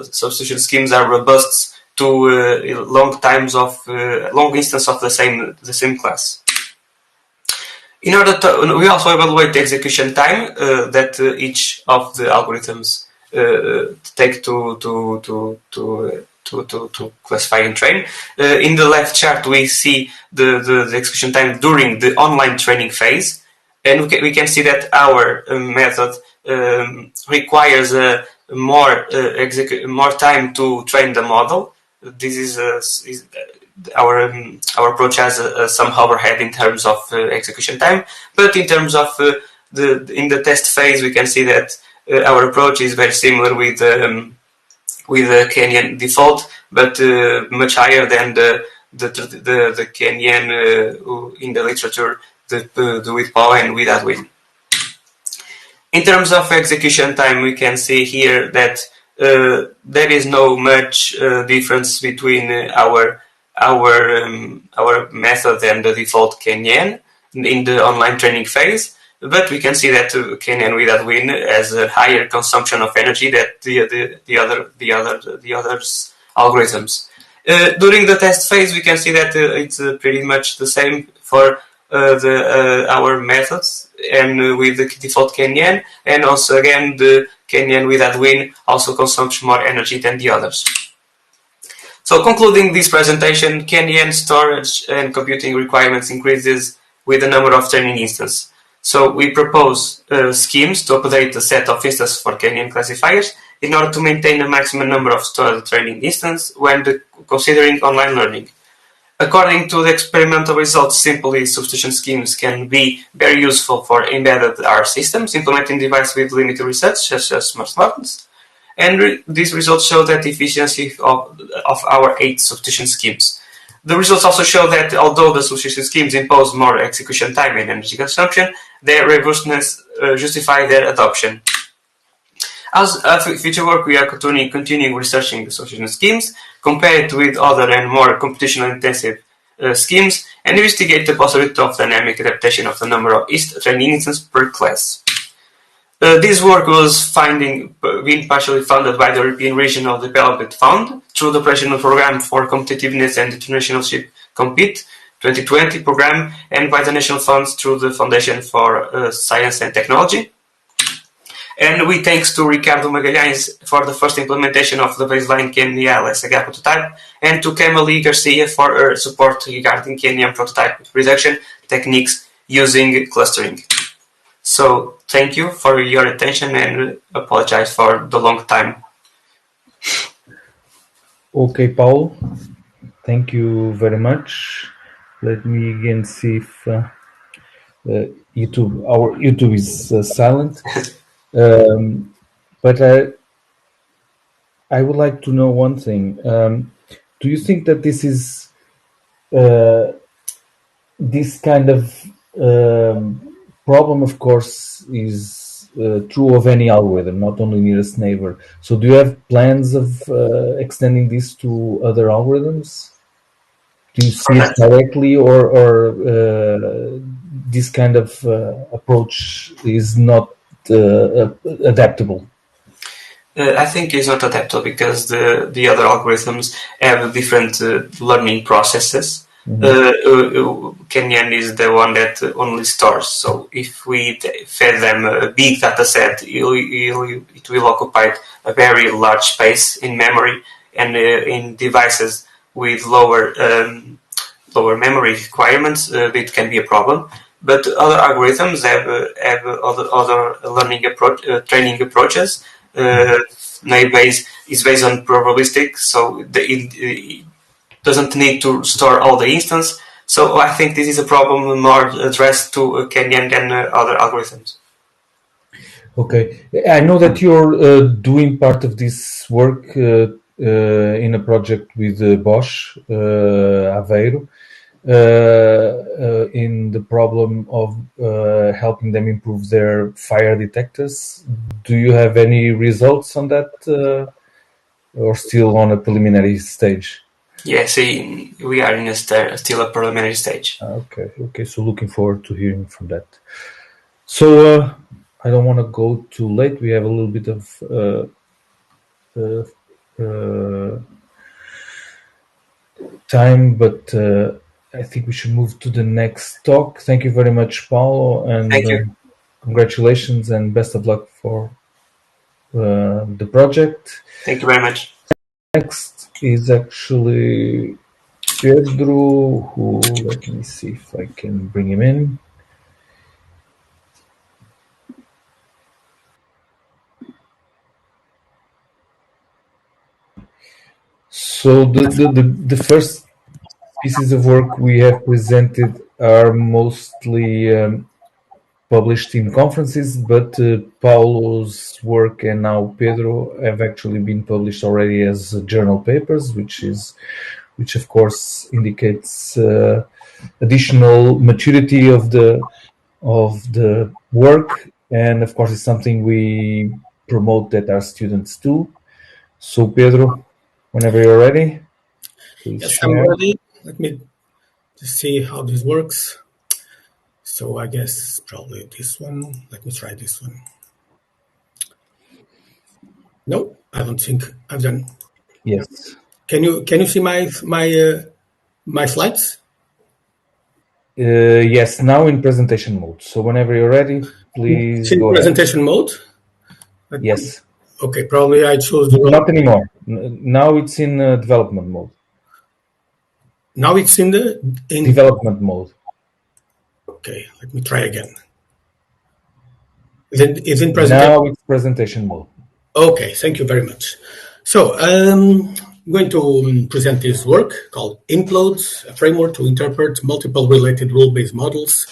substitution schemes are robust to long times of long instance of the same class. In order to, we also evaluate the execution time that each of the algorithms take to classify and train. In the left chart, we see the execution time during the online training phase, and we can see that our method requires more time to train the model. This is our approach has some overhead in terms of execution time, but in terms of in the test phase, we can see that our approach is very similar with the Kenyan default, but much higher than the Kenyan in the literature, the with POW and with Adwin. In terms of execution time, we can see here that there is no much difference between our method and the default Kenyan in the online training phase. But we can see that Kenyan with Adwin has a higher consumption of energy than the others algorithms. During the test phase, we can see that it's pretty much the same for our methods and with the default Kenyan, and also again the Kenyan with Adwin also consumes more energy than the others. So concluding this presentation, Kenyan storage and computing requirements increases with the number of training instances. So we propose schemes to update the set of instances for Kenyan classifiers in order to maintain a maximum number of stored training instances when considering online learning. According to the experimental results, simply substitution schemes can be very useful for embedded R systems, implementing devices with limited research, such as smartphones. And these results show that the efficiency of our 8 substitution schemes. The results also show that although the substitution schemes impose more execution time and energy consumption, their robustness justify their adoption. As future work, we are continuing researching the substitution schemes, compare it with other and more computational intensive schemes, and investigate the possibility of dynamic adaptation of the number of training instances per class. This work was being partially funded by the European Regional Development Fund through the Operational Programme for Competitiveness and Internationalship Compete 2020 program, and by the national funds through the Foundation for Science and Technology. And we thanks to Ricardo Magalhães for the first implementation of the baseline Kenya LSH prototype, and to Kemali Garcia for her support regarding Kenyan prototype reduction techniques using clustering. So thank you for your attention, and apologize for the long time. Okay, Paul, thank you very much. Let me again see if our YouTube is silent. But I would like to know one thing. Do you think that this is this kind of problem, of course, is true of any algorithm, not only nearest neighbor. So do you have plans of extending this to other algorithms? Do you see it directly, or this kind of approach is not adaptable? I think it's not adaptable because the other algorithms have different learning processes. Kenyan is the one that only stores. So if we fed them a big data set, it will occupy a very large space in memory, and in devices with lower memory requirements, it can be a problem. But other algorithms have other learning training approaches. Naive is based on probabilistic, so it doesn't need to store all the instance. So I think this is a problem more addressed to Kenyan than other algorithms. Okay, I know that you're doing part of this work in a project with Bosch, Aveiro, in the problem of helping them improve their fire detectors. Do you have any results on that, or still on a preliminary stage? Yes, we are in still a preliminary stage. Okay. So looking forward to hearing from that. So I don't want to go too late. We have a little bit of time, but I think we should move to the next talk. Thank you very much, Paulo, and Thank you. Congratulations and best of luck for the project. Thank you very much. Next is actually Pedro, who, let me see if I can bring him in. So the first pieces of work we have presented are mostly published in conferences, but Paulo's work and now Pedro have actually been published already as journal papers, which of course indicates additional maturity of the work, and of course it's something we promote that our students do. So Pedro, whenever you're ready, please yes, share. I'm ready. Let me just see how this works. So I guess probably this one. Let me try this one. No, I don't think I've done. Yes. Can you see my slides? Yes, now in presentation mode. So whenever you're ready, please in go presentation ahead. mode? Yes. Okay, probably I chose the wrong. Not anymore. Now it's in development mode. Now it's in development mode. Okay, let me try again. Is in presentation? Now it's presentation mode. Okay, thank you very much. So I'm going to present this work called Implodes, a framework to interpret multiple related rule-based models,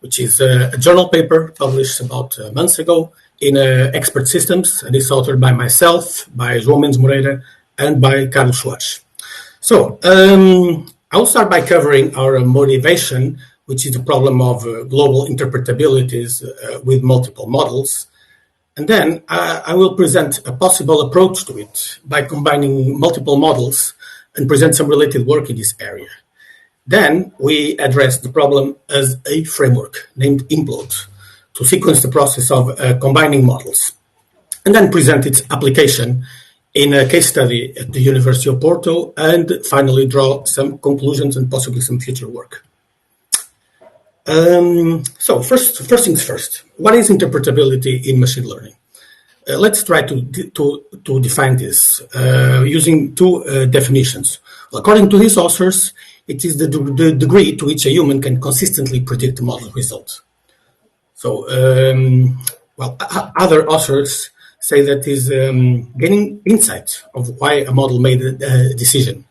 which is a journal paper published about months ago in Expert Systems, and it's authored by myself, by João Mendes Moreira, and by Carlos Soares. So I'll start by covering our motivation, which is the problem of global interpretabilities with multiple models. And then I will present a possible approach to it by combining multiple models and present some related work in this area. Then we address the problem as a framework named Implode to sequence the process of combining models, and then present its application in a case study at the University of Porto, and finally draw some conclusions and possibly some future work. So first things first, what is interpretability in machine learning? Let's try to define this using two definitions. Well, according to these authors, it is the degree to which a human can consistently predict the model result. So, other authors say that is gaining insight of why a model made a decision.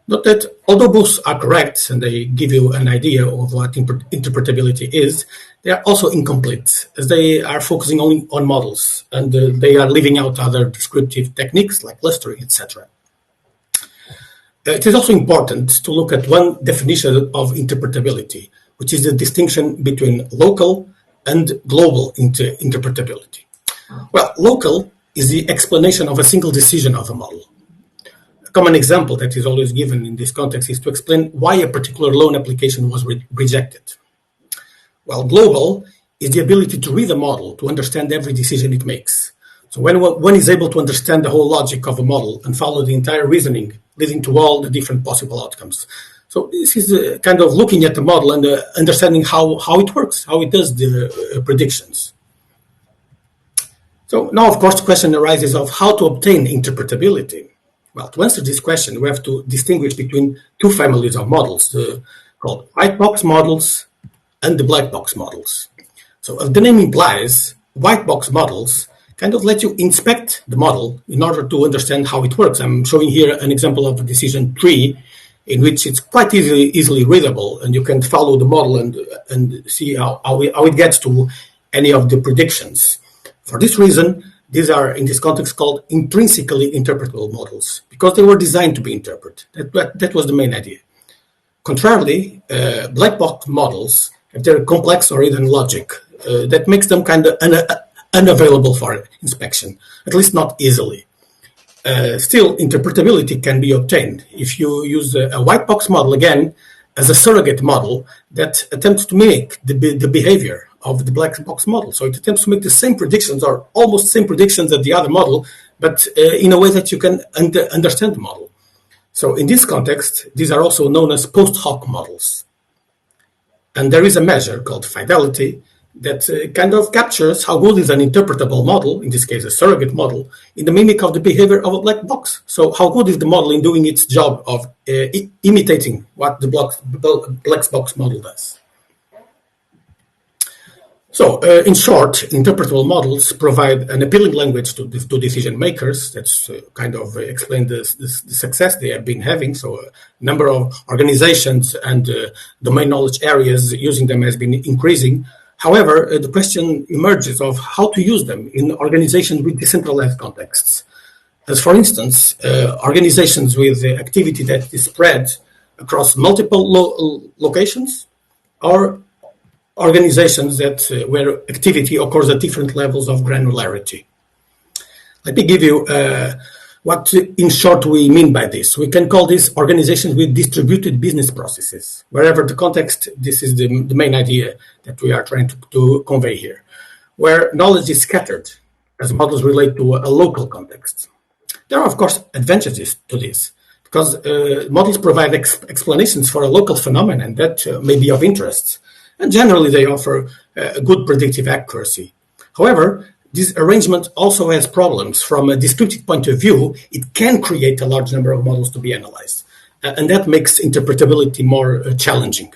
Note that although both are correct and they give you an idea of what interpretability is, they are also incomplete, as they are focusing only on models and they are leaving out other descriptive techniques like clustering, etc. It is also important to look at one definition of interpretability, which is the distinction between local and global interpretability. Well, local is the explanation of a single decision of a model. A common example that is always given in this context is to explain why a particular loan application was rejected. Well, global is the ability to read a model, to understand every decision it makes. So when one is able to understand the whole logic of a model and follow the entire reasoning, leading to all the different possible outcomes. So this is kind of looking at the model and understanding how it works, how it does the predictions. So now, of course, the question arises of how to obtain interpretability. Well, to answer this question, we have to distinguish between two families of models called white box models and the black box models. So as the name implies, white box models kind of let you inspect the model in order to understand how it works. I'm showing here an example of a decision tree in which it's quite easily readable, and you can follow the model and see how it gets to any of the predictions. For this reason, these are, in this context, called intrinsically interpretable models, because they were designed to be interpreted. That was the main idea. Contrarily, black box models have their complex or hidden logic that makes them kind of unavailable for inspection, at least not easily. Still, interpretability can be obtained if you use a white box model, again, as a surrogate model that attempts to mimic the behavior of the black box model. So it attempts to make the same predictions or almost same predictions as the other model, but in a way that you can understand the model. So in this context, these are also known as post hoc models. And there is a measure called fidelity that kind of captures how good is an interpretable model, in this case a surrogate model, in the mimic of the behavior of a black box. So how good is the model in doing its job of imitating what the black box model does. So, in short, interpretable models provide an appealing language to decision makers. That's kind of explain the success they have been having. So, a number of organizations and domain knowledge areas using them has been increasing. However, the question emerges of how to use them in organizations with decentralized contexts. As for instance, organizations with activity that is spread across multiple locations, or organizations that where activity occurs at different levels of granularity. Let me give you what, in short, we mean by this. We can call these organizations with distributed business processes. Wherever the context, this is the main idea that we are trying to convey here, where knowledge is scattered as models relate to a local context. There are, of course, advantages to this, because models provide explanations for a local phenomenon that may be of interest, and generally they offer good predictive accuracy. However, this arrangement also has problems. From a descriptive point of view, it can create a large number of models to be analyzed, and that makes interpretability more challenging.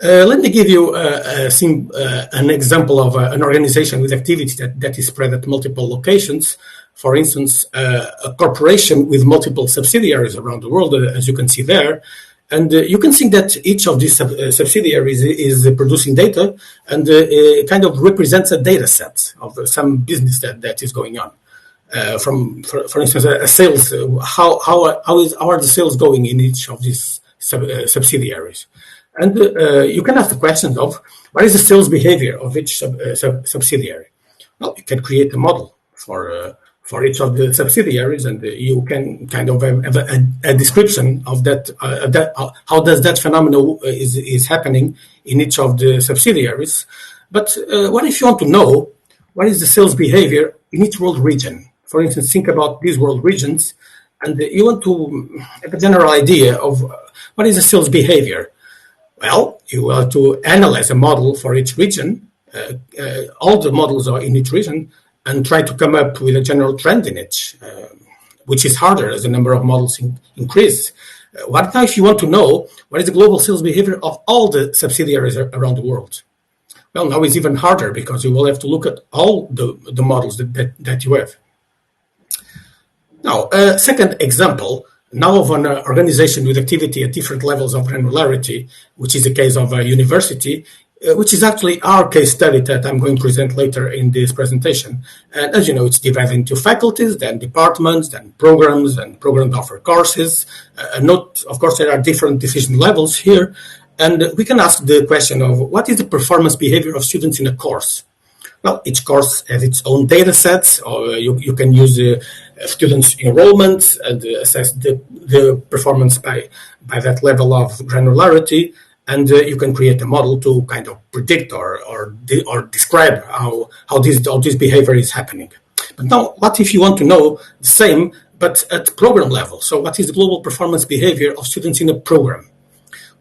Let me give you an example of an organization with activity that is spread at multiple locations. For instance, a corporation with multiple subsidiaries around the world, as you can see there. And you can see that each of these subsidiaries is producing data and kind of represents a data set of some business that is going on. For instance, a sales, how are the sales going in each of these subsidiaries? And you can ask the question of what is the sales behavior of each subsidiary? Well, you can create a model for each of the subsidiaries, and you can kind of have a description of that. How does that phenomenon is happening in each of the subsidiaries? But what if you want to know what is the sales behavior in each world region? For instance, think about these world regions, and you want to have a general idea of what is the sales behavior. Well, you have to analyze a model for each region. All the models are in each region, and try to come up with a general trend in it, which is harder as the number of models increase. What now if you want to know what is the global sales behavior of all the subsidiaries around the world? Well, now it's even harder because you will have to look at all the models that you have. Now, a second example, now of an organization with activity at different levels of granularity, which is the case of a university, which is actually our case study that I'm going to present later in this presentation. And as you know, it's divided into faculties, then departments, then programs, and programs offer courses. Note, of course, there are different decision levels here. And we can ask the question of what is the performance behavior of students in a course? Well, each course has its own data sets, or you can use students' enrollment and assess the performance by that level of granularity. And you can create a model to kind of predict or describe how this behavior is happening. But now, what if you want to know the same, but at program level? So what is the global performance behavior of students in a program?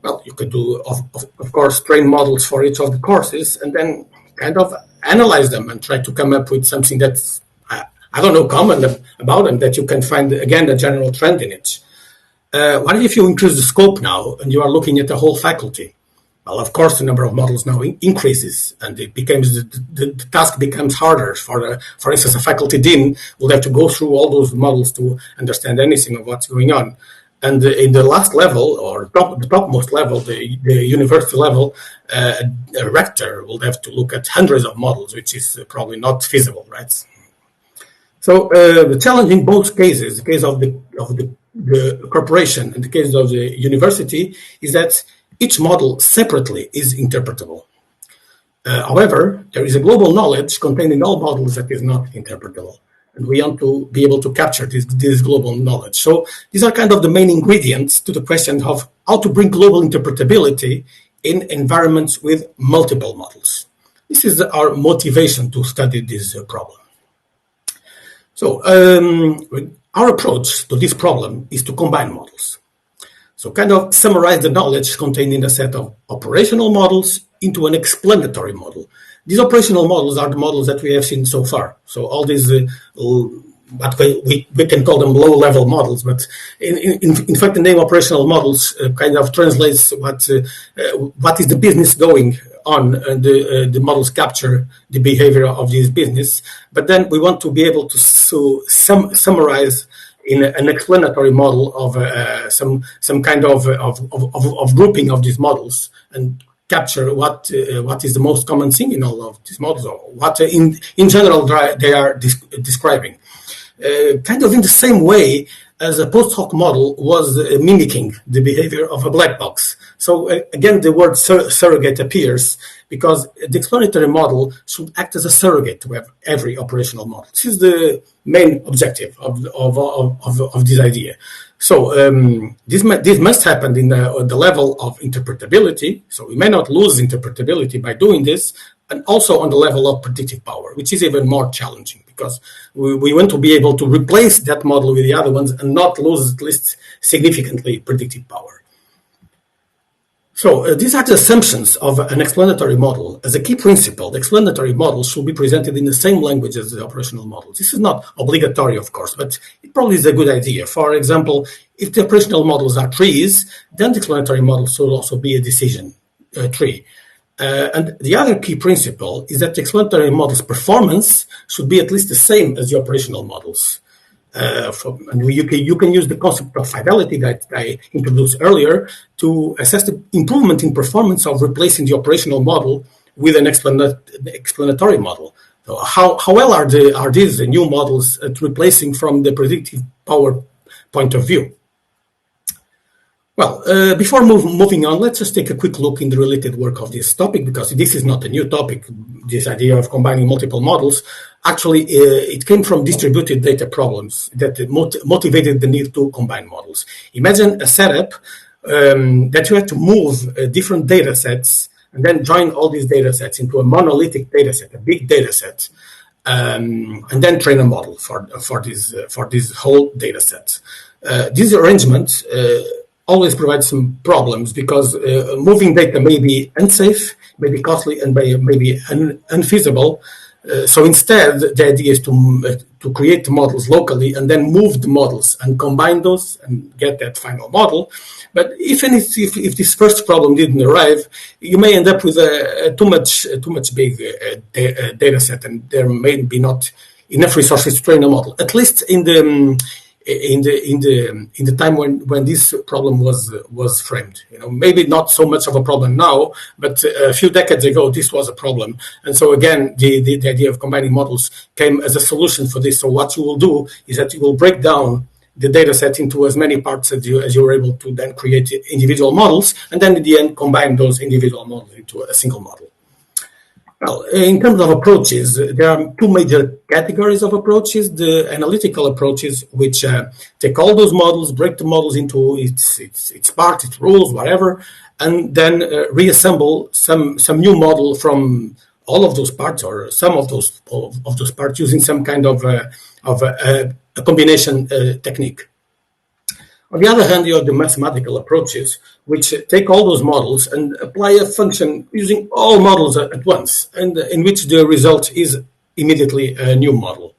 Well, you could do, of course, train models for each of the courses and then kind of analyze them and try to come up with something that's, I don't know, common about them, that you can find, again, a general trend in it. What if you increase the scope now and you are looking at the whole faculty? Well, of course, the number of models now increases, and it becomes the task becomes harder. For instance, a faculty dean will have to go through all those models to understand anything of what's going on. And in the last level, or the topmost level, the university level, a rector will have to look at hundreds of models, which is probably not feasible, right? So the challenge in both cases, the case of the corporation and the case of the university, is that each model separately is interpretable. However, there is a global knowledge contained in all models that is not interpretable. And we want to be able to capture this global knowledge. So these are kind of the main ingredients to the question of how to bring global interpretability in environments with multiple models. This is our motivation to study this problem. So our approach to this problem is to combine models. So kind of summarize the knowledge contained in a set of operational models into an explanatory model. These operational models are the models that we have seen so far. So all these, what we can call them low-level models, but in fact, the name operational models kind of translates what is the business going on, and the models capture the behavior of this business. But then we want to be able to summarize in an explanatory model of some kind of grouping of these models and capture what is the most common thing in all of these models, or what in general they are describing. Kind of in the same way as a post hoc model was mimicking the behavior of a black box. So again, the word surrogate appears because the explanatory model should act as a surrogate to every operational model. This is the main objective of this idea. So this must happen in the level of interpretability. So we may not lose interpretability by doing this, and also on the level of predictive power, which is even more challenging because we want to be able to replace that model with the other ones and not lose at least significantly predictive power. So these are the assumptions of an explanatory model. As a key principle, the explanatory model should be presented in the same language as the operational models. This is not obligatory, of course, but it probably is a good idea. For example, if the operational models are trees, then the explanatory model should also be a decision tree. And the other key principle is that the explanatory model's performance should be at least the same as the operational models. And you can use the concept of fidelity that I introduced earlier to assess the improvement in performance of replacing the operational model with an explanatory model. So how well are these new models at replacing from the predictive power point of view? Well, before moving on, let's just take a quick look in the related work of this topic, because this is not a new topic, this idea of combining multiple models. Actually, it came from distributed data problems that motivated the need to combine models. Imagine a setup that you have to move different data sets and then join all these data sets into a monolithic data set, a big data set, and then train a model for this whole data set. This arrangement always provides some problems because moving data may be unsafe, may be costly, and may be unfeasible. So instead, the idea is to create the models locally and then move the models and combine those and get that final model. But if this first problem didn't arrive, you may end up with a too much big data set, and there may be not enough resources to train a model. At least in the time when this problem was framed, maybe not so much of a problem now, but a few decades ago this was a problem. And so again, the idea of combining models came as a solution for this. So what you will do is that you will break down the data set into as many parts as you were able to then create individual models, and then in the end combine those individual models into a single model. Well, in terms of approaches, there are two major categories of approaches. The analytical approaches, which take all those models, break the models into its parts, its rules, whatever, and then reassemble some new model from all of those parts or some of those parts using some kind of a combination technique. On the other hand, you have the mathematical approaches, which take all those models and apply a function using all models at once, and in which the result is immediately a new model.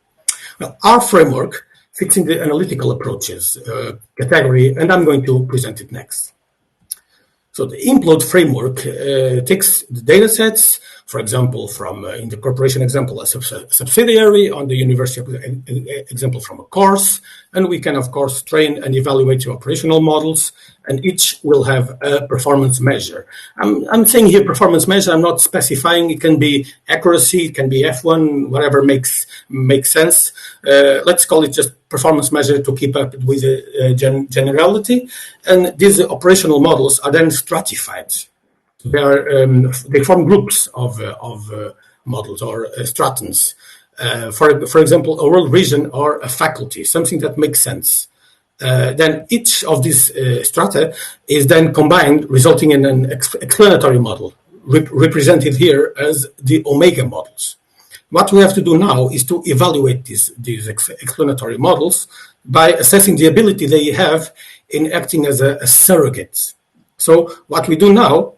Well, our framework fits in the analytical approaches category, and I'm going to present it next. So the implode framework takes the data sets, for example, from in the corporation example, a subsidiary, on the university example from a course, and we can, of course, train and evaluate the operational models, and each will have a performance measure. I'm saying here performance measure, I'm not specifying, it can be accuracy, it can be F1, whatever makes sense. Let's call it just performance measure to keep up with the generality, and these operational models are then stratified. They form groups of models or stratons. For example, a world region or a faculty, something that makes sense. Then each of these strata is then combined, resulting in an explanatory model, represented here as the omega models. What we have to do now is to evaluate these explanatory models by assessing the ability they have in acting as a surrogate. So what we do now,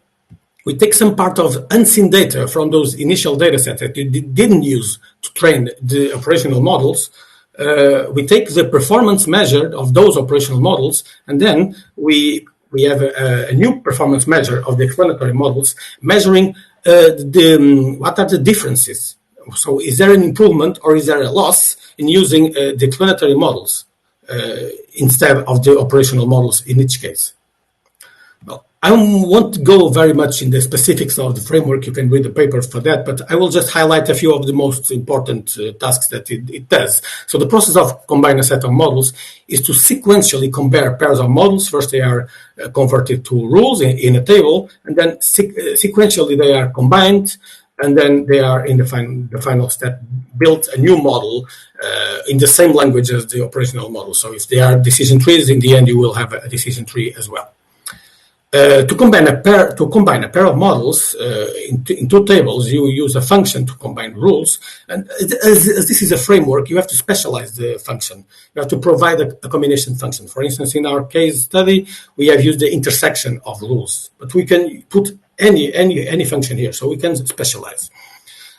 we take some part of unseen data from those initial data sets that we didn't use to train the operational models. We take the performance measure of those operational models, and then we have a new performance measure of the explanatory models, measuring what are the differences. So is there an improvement or is there a loss in using the explanatory models instead of the operational models in each case? I won't go very much in the specifics of the framework. You can read the papers for that, but I will just highlight a few of the most important tasks that it does. So the process of combining a set of models is to sequentially compare pairs of models. First, they are converted to rules in a table, and then sequentially they are combined, and then they are in the final step built a new model in the same language as the operational model. So if they are decision trees, in the end you will have a decision tree as well. To combine a pair of models in two tables, you use a function to combine rules. And as this is a framework, you have to specialize the function. You have to provide a combination function. For instance, in our case study, we have used the intersection of rules, but we can put any function here, so we can specialize.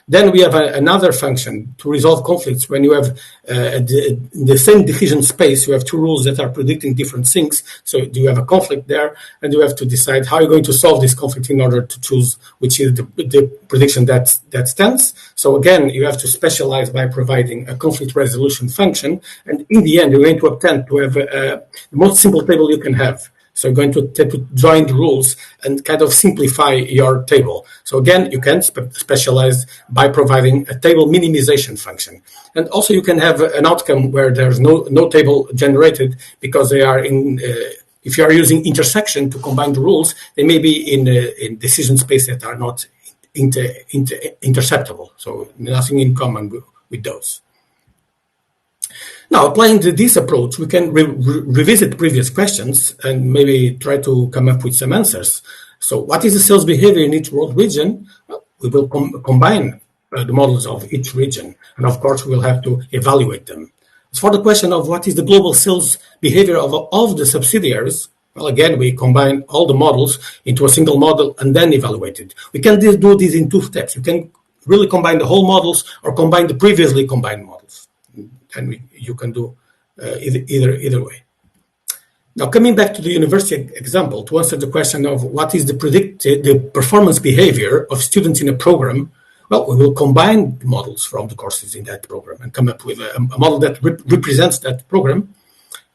Then we have another function to resolve conflicts when you have the same decision space, you have two rules that are predicting different things. So you have a conflict there, and you have to decide how you're going to solve this conflict in order to choose which is the prediction that stands. So again, you have to specialize by providing a conflict resolution function. And in the end, you're going to attempt to have the most simple table you can have. So you're going to join the rules and kind of simplify your table. So again, you can specialize by providing a table minimization function. And also you can have an outcome where there's no table generated because they are in, if you are using intersection to combine the rules, they may be in decision space that are not interceptable. So nothing in common with those. Now, applying this approach, we can revisit previous questions and maybe try to come up with some answers. So what is the sales behavior in each world region? Well, we will combine the models of each region. And of course, we'll have to evaluate them. As for the question of what is the global sales behavior of the subsidiaries, well, again, we combine all the models into a single model and then evaluate it. We can do this in two steps. You can really combine the whole models or combine the previously combined models. And you can do either way. Now, coming back to the university example, to answer the question of what is the performance behavior of students in a program, well, we will combine models from the courses in that program and come up with a model that represents that program.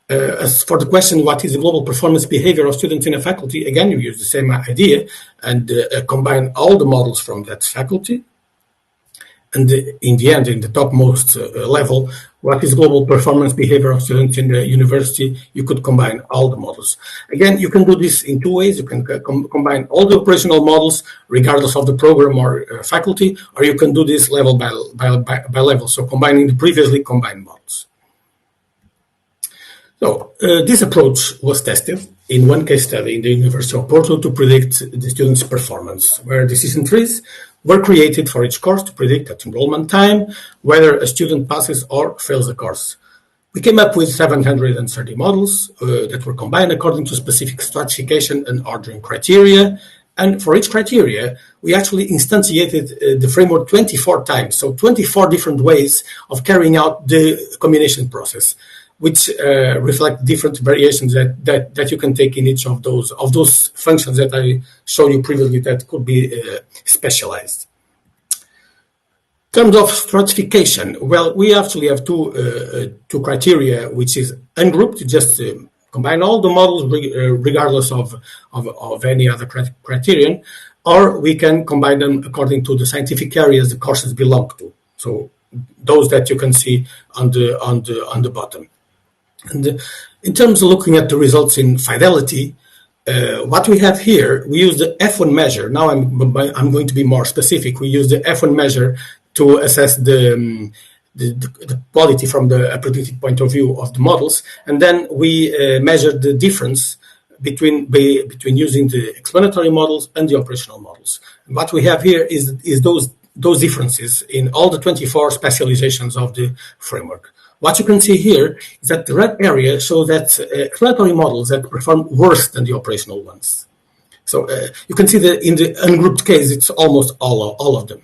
As for the question, what is the global performance behavior of students in a faculty, again, you use the same idea and combine all the models from that faculty. and in the end, in the topmost level, what is global performance behavior of students in the university? You could combine all the models. Again, you can do this in two ways. You can combine all the operational models, regardless of the program or faculty, or you can do this level by level, so combining the previously combined models. So this approach was tested in one case study in the University of Porto to predict the students' performance, where decision trees were created for each course to predict at enrollment time whether a student passes or fails the course. We came up with 730 models that were combined according to specific stratification and ordering criteria. And for each criteria, we actually instantiated the framework 24 times, so 24 different ways of carrying out the combination process, which reflect different variations that you can take in each of those functions that I showed you previously that could be specialized. In terms of stratification, well, we actually have two criteria, which is ungrouped, just combine all the models regardless of any other criterion, or we can combine them according to the scientific areas the courses belong to. So those that you can see on the bottom. And in terms of looking at the results in fidelity, what we have here, we use the F1 measure. Now I'm going to be more specific. We use the F1 measure to assess the quality from the predictive point of view of the models, and then we measure the difference between using the explanatory models and the operational models. And what we have here is those differences in all the 24 specializations of the framework. What you can see here is that the red area shows that explanatory models that perform worse than the operational ones. So you can see that in the ungrouped case, it's almost all of them.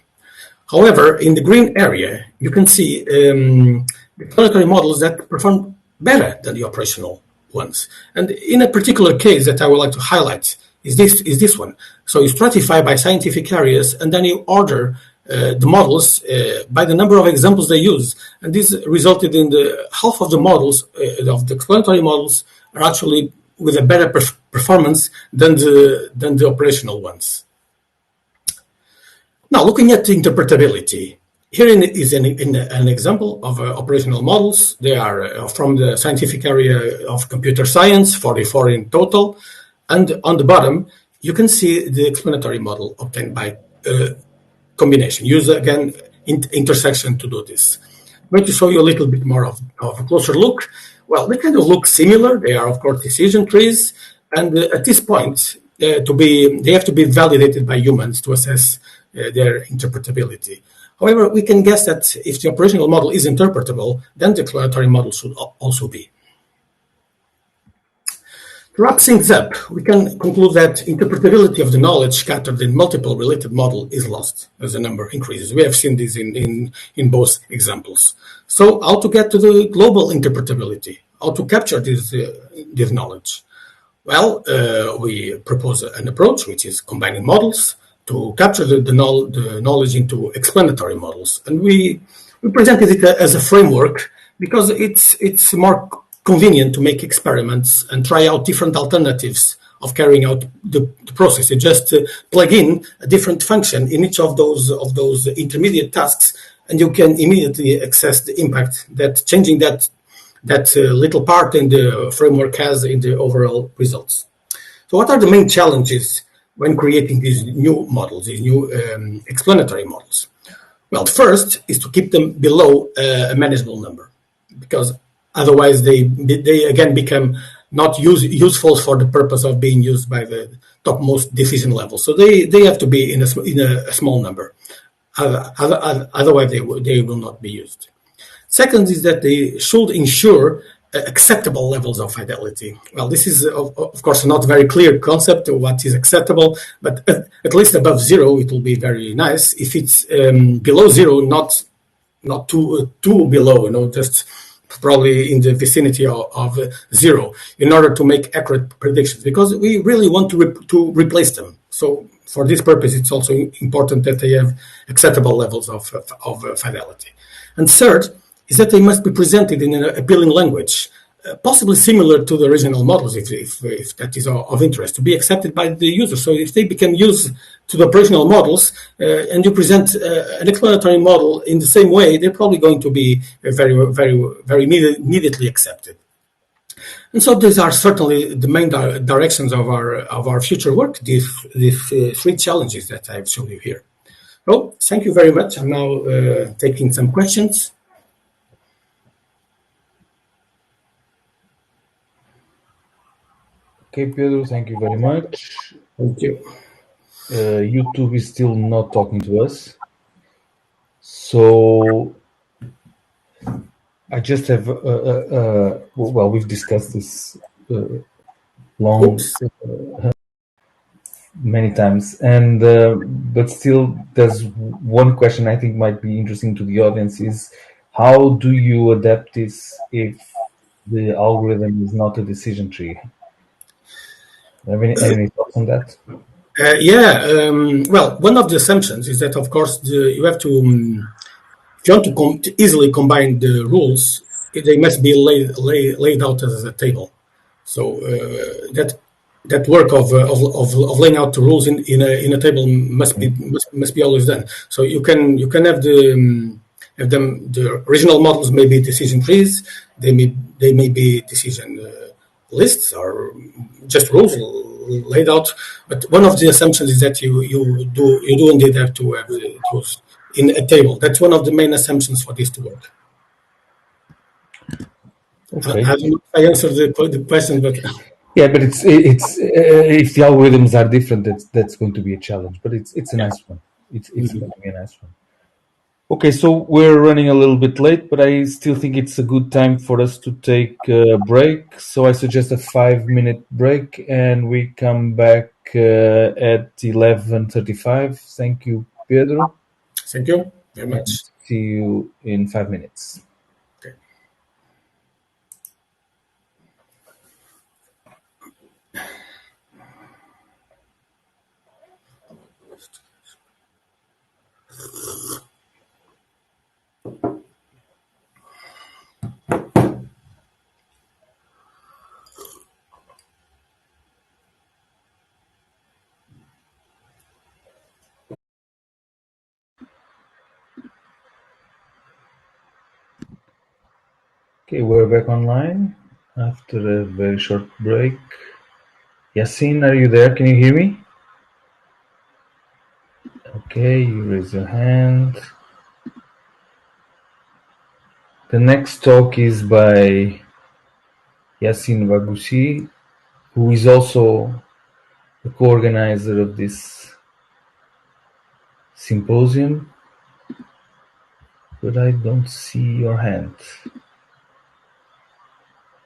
However, in the green area, you can see the explanatory models that perform better than the operational ones. And in a particular case that I would like to highlight is this one. So you stratify by scientific areas, and then you order the models by the number of examples they use, and this resulted in the half of the models of the explanatory models are actually with a better performance than the operational ones. Now, looking at interpretability, here is an example of operational models. They are from the scientific area of computer science, 44 in total, and on the bottom you can see the explanatory model obtained by combination. Use again intersection to do this. I'm going to show you a little bit more of a closer look. Well, they kind of look similar. They are, of course, decision trees, and at this point, they have to be validated by humans to assess their interpretability. However, we can guess that if the operational model is interpretable, then the explanatory model should also be. To wrap things up, we can conclude that interpretability of the knowledge scattered in multiple related models is lost as the number increases. We have seen this in both examples. So how to get to the global interpretability? How to capture this knowledge? Well, we propose an approach which is combining models to capture the knowledge into explanatory models. And we presented it as a framework because it's more convenient to make experiments and try out different alternatives of carrying out the process. You just plug in a different function in each of those intermediate tasks, and you can immediately access the impact that changing that little part in the framework has in the overall results. So what are the main challenges when creating these new models, these new explanatory models? Well, first is to keep them below a manageable number, because otherwise they again become not useful for the purpose of being used by the topmost decision level. So they have to be in a small number. Otherwise they will not be used. Second is that they should ensure acceptable levels of fidelity. Well, this is of course not a very clear concept of what is acceptable, but at least above zero it will be very nice. If it's below zero, not too below, just probably in the vicinity of zero, in order to make accurate predictions, because we really want to replace them. So for this purpose, it's also important that they have acceptable levels of fidelity. And third is that they must be presented in an appealing language. possibly similar to the original models, if that is of interest, to be accepted by the user. So if they become used to the operational models and you present an explanatory model in the same way, they're probably going to be very immediately accepted. And so these are certainly the main directions of our future work. These three challenges that I've shown you here. So thank you very much. I'm now taking some questions. Okay, Pedro, thank you very much. Thank you. YouTube is still not talking to us. So I just have, well, we've discussed this long, many times, and but still, there's one question I think might be interesting to the audience: is how do you adapt this if the algorithm is not a decision tree? Have any thoughts on that? Well, one of the assumptions is that, of course, you have to, if you want to easily combine the rules, they must be laid out as a table. So that work of laying out the rules in a table must be always done. So you can have the original models may be decision trees, they may be decision lists or just rules laid out. But one of the assumptions is that you do indeed have to have the rules in a table. That's one of the main assumptions for this to work. Okay. I don't know if I answered the question, but yeah, but it's if the algorithms are different, that's going to be a challenge. But it's a nice one. It's going to be a nice one. Okay, so we're running a little bit late, but I still think it's a good time for us to take a break. So I suggest a 5-minute break, and we come back at 11:35. Thank you, Pedro. Thank you very much. See you in 5 minutes. Okay. Okay, we're back online after a very short break. Yasin, are you there? Can you hear me? Okay, you raise your hand. The next talk is by Yasin Wagusi, who is also the co-organizer of this symposium, but I don't see your hand.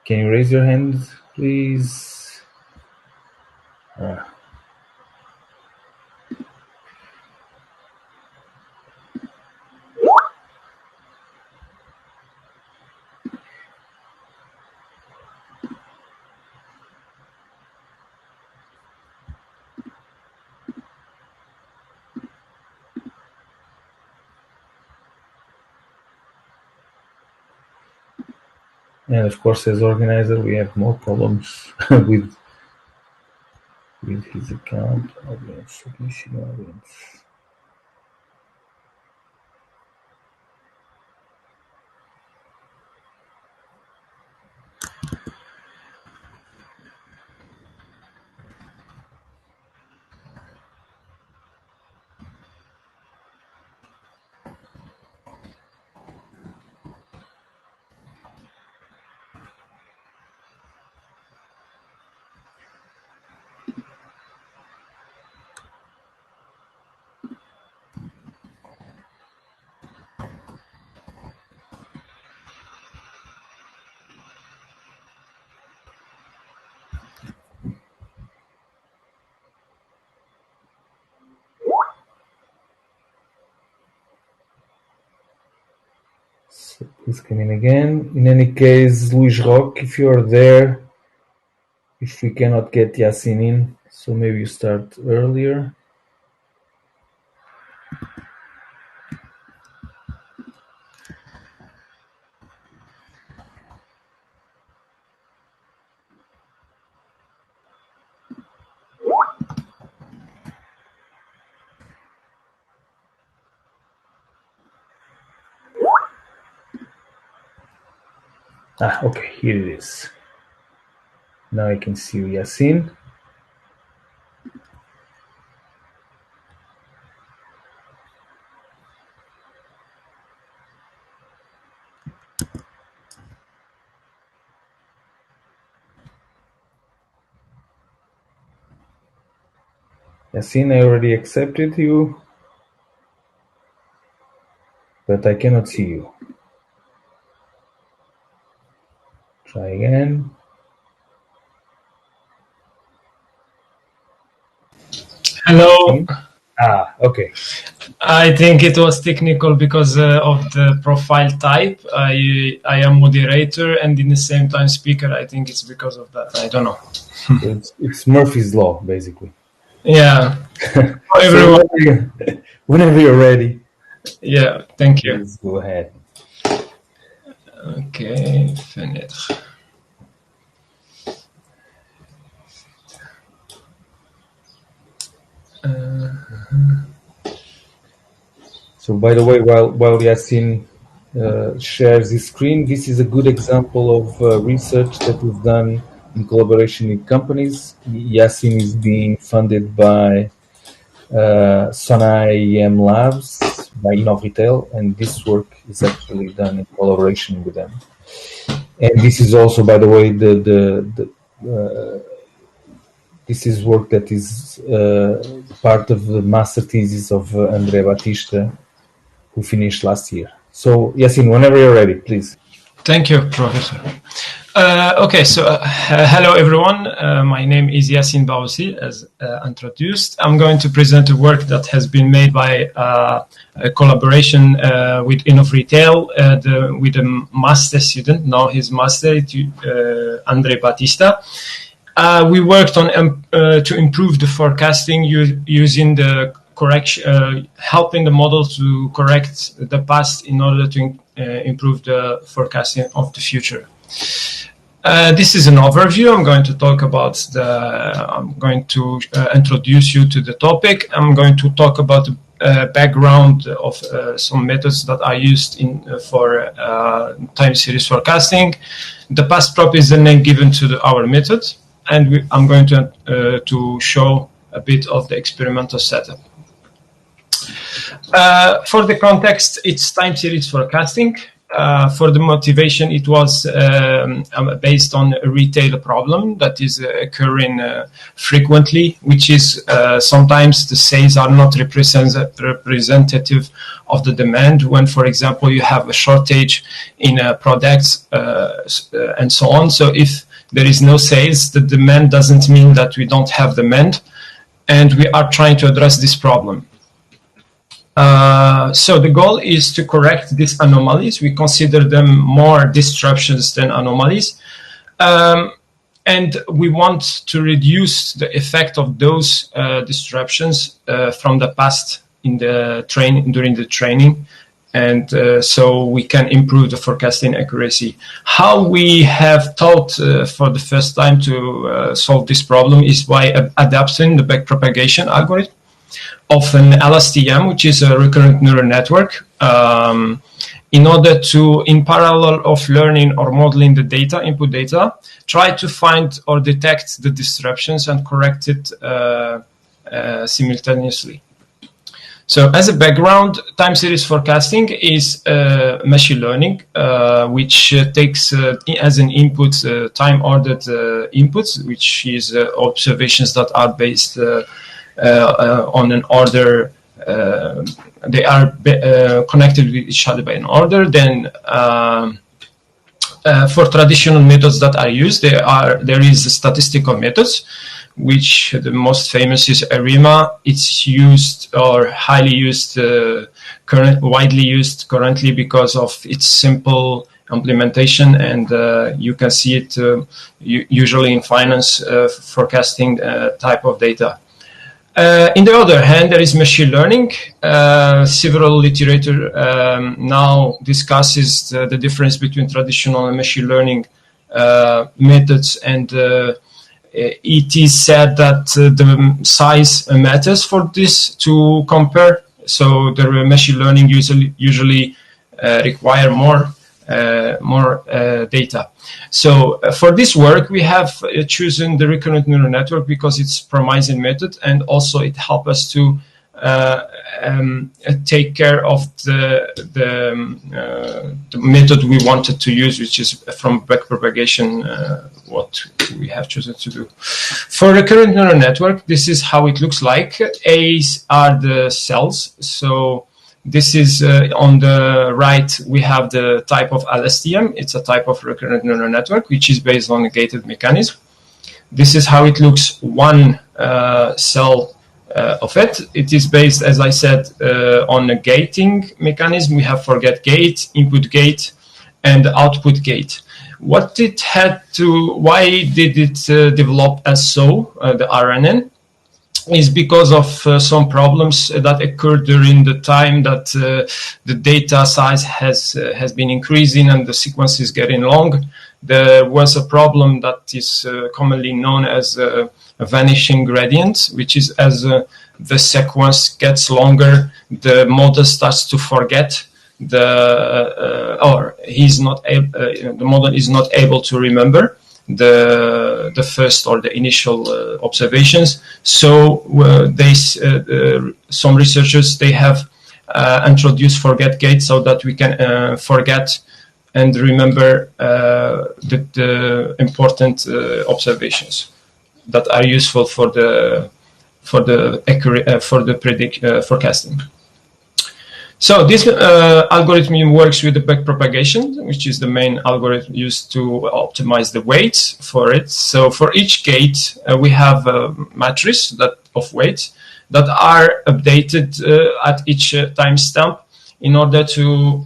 Can you raise your hand, please? And of course, as organizer, we have more problems with his account. Audience, let me see the audience. So please come in again. In any case, Luis Roque, if you're there, if we cannot get Yasin in, so maybe you start earlier. Okay, here it is. Now I can see Yasin. Yasin, I already accepted you, but I cannot see you. Try again. Hello. Okay. I think it was technical because of the profile type. I am moderator and in the same time speaker. I think it's because of that. I don't know. So it's Murphy's Law, basically. Yeah. So whenever you're ready. Yeah, thank you. Please go ahead. Okay, fenêtre. So by the way, while Yasin shares his screen, this is a good example of research that is done in collaboration with companies. Yasin is being funded by Sonai EM Labs, by Innovitel, and this work is actually done in collaboration with them. And this is also, by the way, this is work that is part of the master thesis of André Batista, who finished last year. So, Yasin, whenever you're ready, please. Thank you, Professor. Okay, so hello everyone. My name is Yasin Baousi, as introduced. I'm going to present a work that has been made by a collaboration with Innovitel with a master student. Now his master, André Batista. We worked on to improve the forecasting using the correction, helping the model to correct the past in order to improve the forecasting of the future. This is an overview. I'm going to talk about I'm going to introduce you to the topic. I'm going to talk about the background of some methods that are used for time series forecasting. The past prop is the name given to our method, and I'm going to show a bit of the experimental setup. For the context, it's time series forecasting. For the motivation, it was based on a retail problem that is occurring frequently, which is sometimes the sales are not representative of the demand when, for example, you have a shortage in products and so on. So if there is no sales, the demand doesn't mean that we don't have demand, and we are trying to address this problem. So the goal is to correct these anomalies. We consider them more disruptions than anomalies. And we want to reduce the effect of those disruptions from the past in the during the training. And so we can improve the forecasting accuracy. How we have thought for the first time to solve this problem is by adapting the backpropagation algorithm of an LSTM, which is a recurrent neural network, in order to, in parallel of learning or modeling the data, input data, try to find or detect the disruptions and correct it simultaneously. So as a background, time series forecasting is machine learning, which takes as an input time-ordered inputs, which is observations that are based on an order. They are connected with each other by an order. Then for traditional methods that are used, there is statistical methods, which the most famous is ARIMA. It's used or highly used, widely used currently because of its simple implementation, and you can see it usually in finance forecasting type of data. On the other hand, there is machine learning. Several literature now discusses the difference between traditional and machine learning methods, and it is said that the size matters for this to compare. So the machine learning usually require more data. So for this work, we have chosen the recurrent neural network because it's promising method, and also it helps us to take care of the method we wanted to use, which is from backpropagation, what we have chosen to do. For recurrent neural network, this is how it looks like. A's are the cells. So this is on the right, we have the type of LSTM. It's a type of recurrent neural network, which is based on a gated mechanism. This is how it looks, one cell of it. It is based, as I said, on a gating mechanism. We have forget gate, input gate, and output gate. What it had to, why did it develop as so, the RNN? Is because of some problems that occurred during the time that the data size has been increasing and the sequence is getting long. There was a problem that is commonly known as a vanishing gradient, which is as the sequence gets longer, the model starts to forget the model is not able to remember the first or the initial observations. So some researchers, they have introduced forget gate so that we can forget and remember the important observations that are useful for the forecasting. So this algorithm works with the backpropagation, which is the main algorithm used to optimize the weights for it. So for each gate, we have a matrix of weights that are updated at each timestamp in order to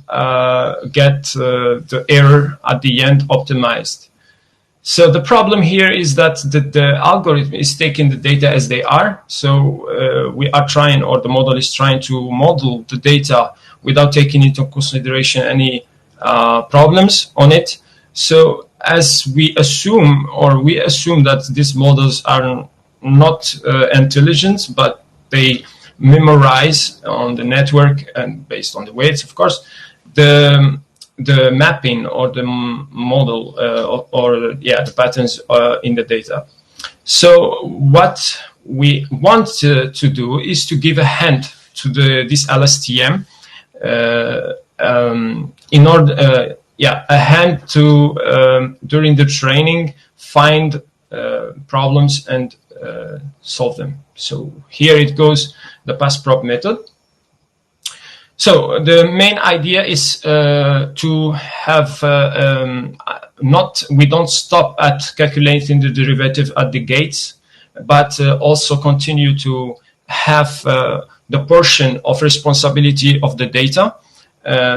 get the error at the end optimized. So the problem here is that the algorithm is taking the data as they are. So we are trying, or the model is trying to model the data without taking into consideration any problems on it. So as we assume that these models are not intelligent, but they memorize on the network and based on the weights, of course, the mapping or the model the patterns in the data. So what we want to do is to give a hand to this LSTM in order, a hand to during the training find problems and solve them. So here it goes, the passprop method. So the main idea is to have we don't stop at calculating the derivative at the gates, but also continue to have the portion of responsibility of the data.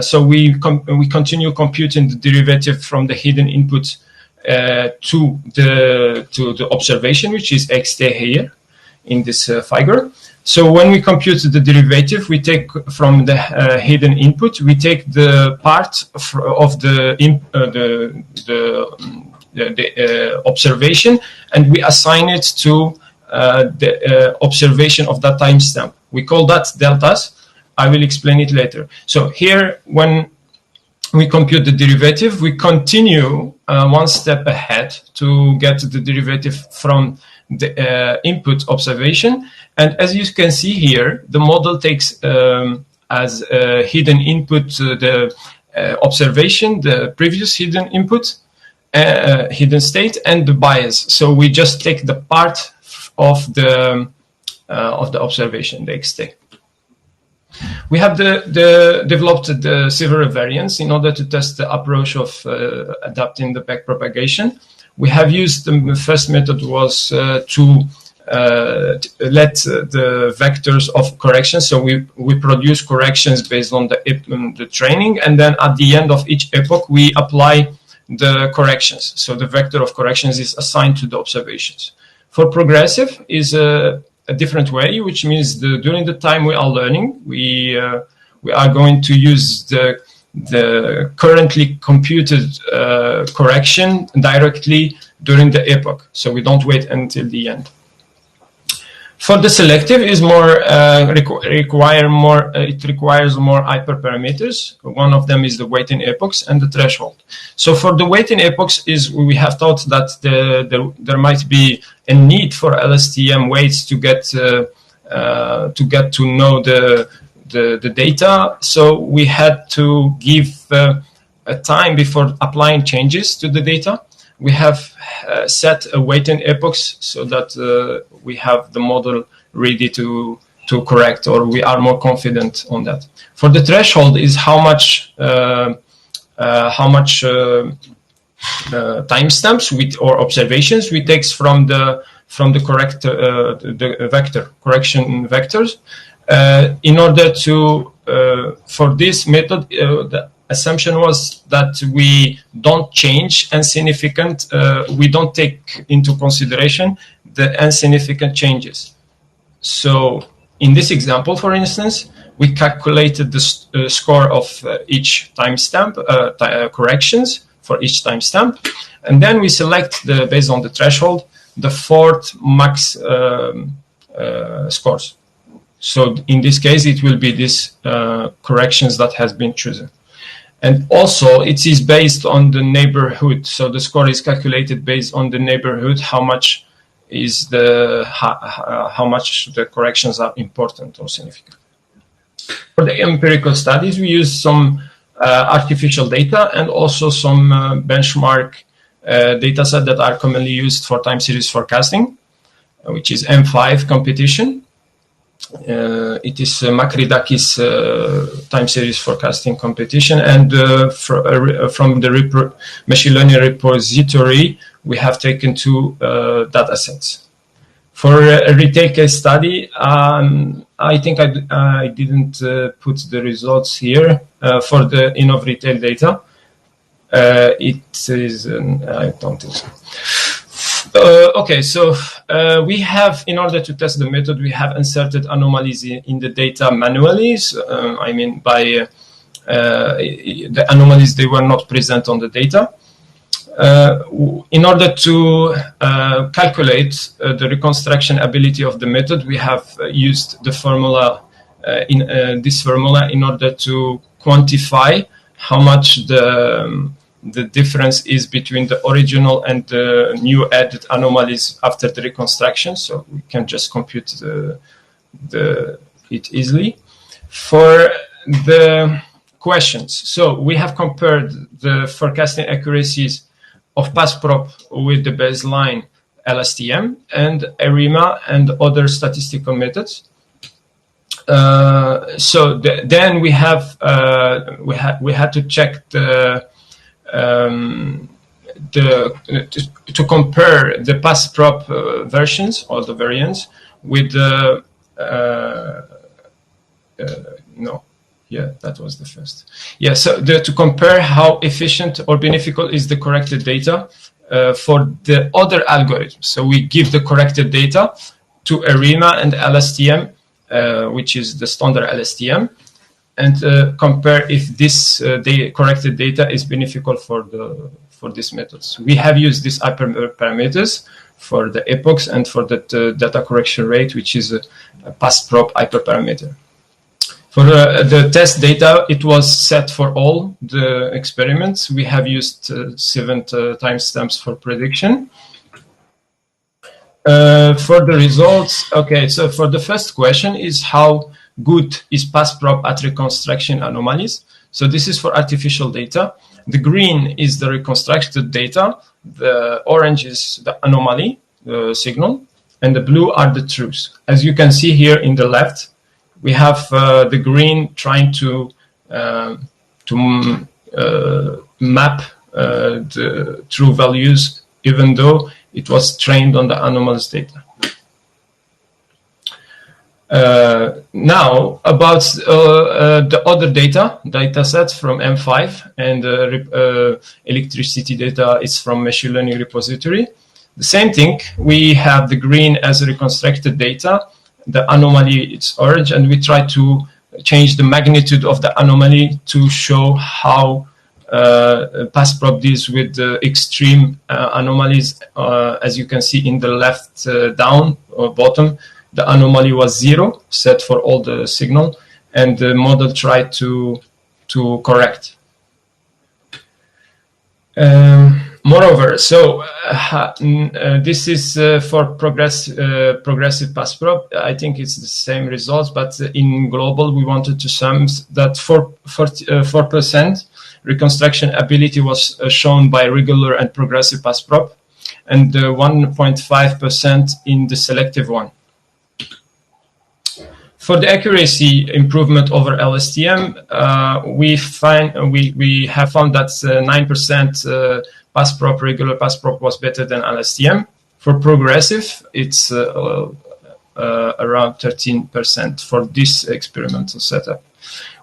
So we continue computing the derivative from the hidden input to the observation, which is xt here in this figure. So when we compute the derivative, we take from the hidden input, we take the part of the observation, and we assign it to the observation of that timestamp. We call that deltas. I will explain it later. So here, when we compute the derivative, we continue one step ahead to get the derivative from the input observation. And as you can see here, the model takes as hidden input the observation, the previous hidden input, hidden state, and the bias. So we just take the part of the observation, the xt. We have developed several variants in order to test the approach of adapting the backpropagation. We have used the first method was to let the vectors of correction. So we produce corrections based on the training, and then at the end of each epoch we apply the corrections. So the vector of corrections is assigned to the observations. For progressive is a different way, which means during the time we are learning, we are going to use the currently computed correction directly during the epoch. So we don't wait until the end. For the selective, is more require more. It requires more hyperparameters. One of them is the weighting epochs and the threshold. So for the weighting epochs, is we have thought that there might be a need for LSTM weights to get to know the data. So we had to give a time before applying changes to the data. We have set a weighting epochs so that we have the model ready to correct, or we are more confident on that. For the threshold is how much timestamps or observations we take from the correct the vector correction vectors in order to for this method. The assumption was that we don't change insignificant, we don't take into consideration the insignificant changes. So in this example, for instance, we calculated the score of each timestamp, corrections for each timestamp, and then we select, based on the threshold, the fourth max scores. So in this case, it will be this corrections that has been chosen. And also, it is based on the neighborhood. So the score is calculated based on the neighborhood. How much is how much the corrections are important or significant. For the empirical studies, we use some artificial data and also some benchmark data set that are commonly used for time series forecasting, which is M5 competition. It is Makridakis time series forecasting competition, and from the machine learning repository, we have taken two data sets. For a retail case study, I think I didn't put the results here. For the Innov retail data, it is, I don't think so. Okay, so we have, in order to test the method, we have inserted anomalies in the data manually. So, I mean, by the anomalies, they were not present on the data. In order to calculate the reconstruction ability of the method, we have used the formula, this formula, in order to quantify how much the difference is between the original and the new added anomalies after the reconstruction. So we can just compute it easily. For the questions, so we have compared the forecasting accuracies of PassProp with the baseline LSTM and ARIMA and other statistical methods. Then we have we had to check to compare the PassProp versions or the variants with the that was the first. Yeah, so to compare how efficient or beneficial is the corrected data for the other algorithms. So we give the corrected data to ARIMA and LSTM, which is the standard LSTM, and compare if this the corrected data is beneficial for these methods. We have used these hyperparameters for the epochs and for the data correction rate, which is a PassProp hyperparameter. For the test data, it was set for all the experiments. We have used 7 timestamps for prediction. For the results, okay, so for the first question is how good is PassProp at reconstruction anomalies. So this is for artificial data. The green is the reconstructed data, the orange is the anomaly, the signal, and the blue are the truths. As you can see here in the left, we have the green trying to map the true values, even though it was trained on the anomalous data. Now, about the other data sets from M5 and electricity data is from machine learning repository. The same thing, we have the green as reconstructed data, the anomaly it's orange, and we try to change the magnitude of the anomaly to show how PassProp deals with the extreme anomalies. As you can see in the left down or bottom, the anomaly was 0 set for all the signal, and the model tried to correct. Moreover, so this is for progressive PASPROP. I think it's the same results, but in global, we wanted to sum that 4% reconstruction ability was shown by regular and progressive PASPROP, and 1.5% in the selective one. For the accuracy improvement over LSTM, we have found that 9% PASPROP, regular PASPROP, was better than LSTM. For progressive, it's around 13% for this experimental setup.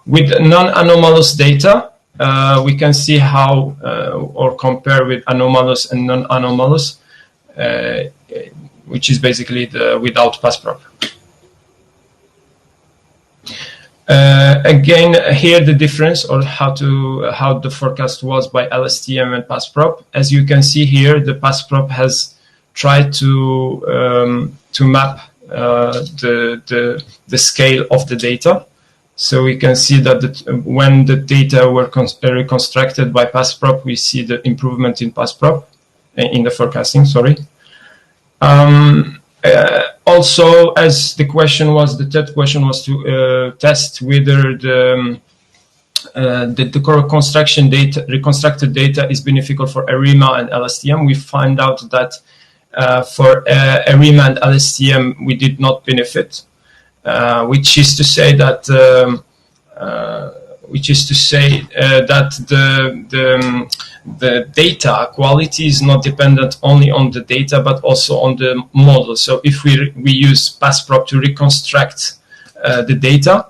With non-anomalous data, we can see how or compare with anomalous and non-anomalous, which is basically the without PASPROP. Again, here the difference, or how the forecast was by LSTM and PASPROP. As you can see here, the PASPROP has tried to map the scale of the data. So we can see that when the data were reconstructed by PASPROP, we see the improvement in PASPROP, in the forecasting, sorry. Also, as the third question was to test whether the reconstructed data is beneficial for ARIMA and LSTM. We find out that for ARIMA and LSTM, we did not benefit, which is to say that the data quality is not dependent only on the data, but also on the model. So if we use PASPROP to reconstruct the data,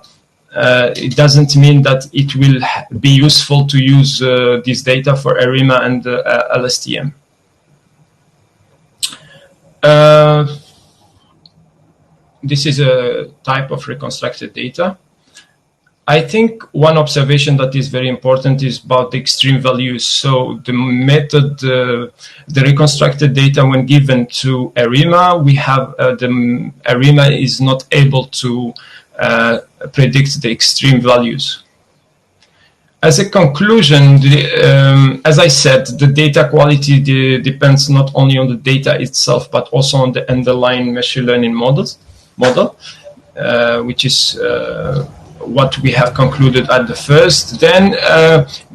it doesn't mean that it will be useful to use this data for ARIMA and LSTM. This is a type of reconstructed data. I think one observation that is very important is about the extreme values. So the method, the reconstructed data when given to ARIMA, we have the ARIMA is not able to predict the extreme values. As a conclusion, as I said, the data quality depends not only on the data itself, but also on the underlying machine learning model, which is what we have concluded at the first. Then,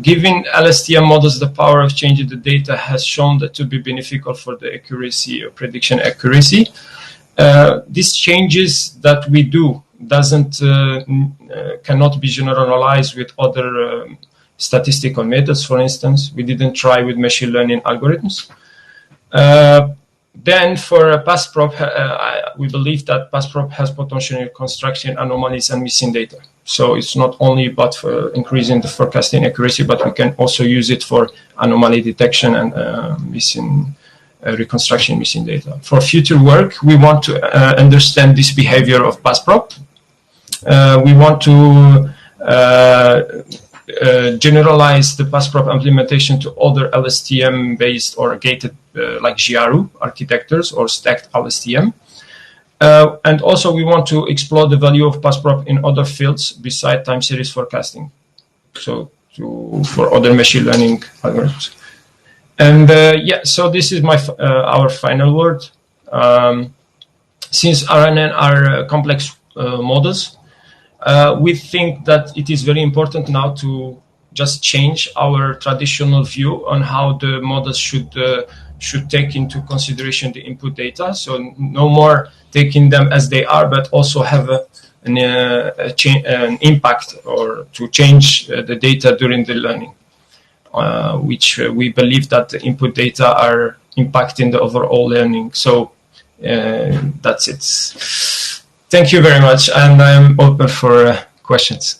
giving LSTM models the power of changing the data has shown that to be beneficial for the accuracy or prediction accuracy. These changes that we do cannot be generalized with other statistical methods. For instance, we didn't try with machine learning algorithms. Then for PASPROP, we believe that PASPROP has potential in construction anomalies and missing data. So it's not only about for increasing the forecasting accuracy, but we can also use it for anomaly detection and reconstruction missing data. For future work, we want to understand this behavior of PASPROP. We want to generalize the PASPROP implementation to other LSTM-based or gated like GRU architectures or stacked LSTM. And also we want to explore the value of PASPROP in other fields beside time series forecasting. So for other machine learning algorithms. And so this is our final word. Since RNN are complex models, we think that it is very important now to just change our traditional view on how the models should take into consideration the input data. So no more taking them as they are, but also have an impact or to change the data during the learning, which we believe that the input data are impacting the overall learning. So that's it. Thank you very much, and I'm open for questions.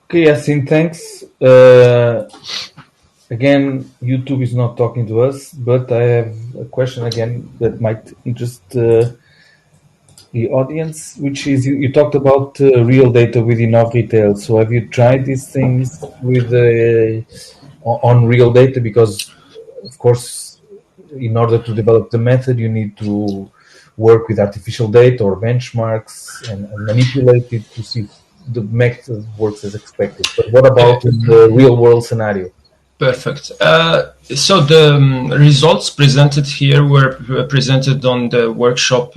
Okay, Yasin, thanks. Again, YouTube is not talking to us, but I have a question again that might interest the audience, which is you talked about real data within of retail. So have you tried these things with on real data? Because of course, in order to develop the method, you need to work with artificial data or benchmarks and manipulate it to see if the method works as expected. But what about in the real world scenario? Perfect. So the results presented here were presented on the workshop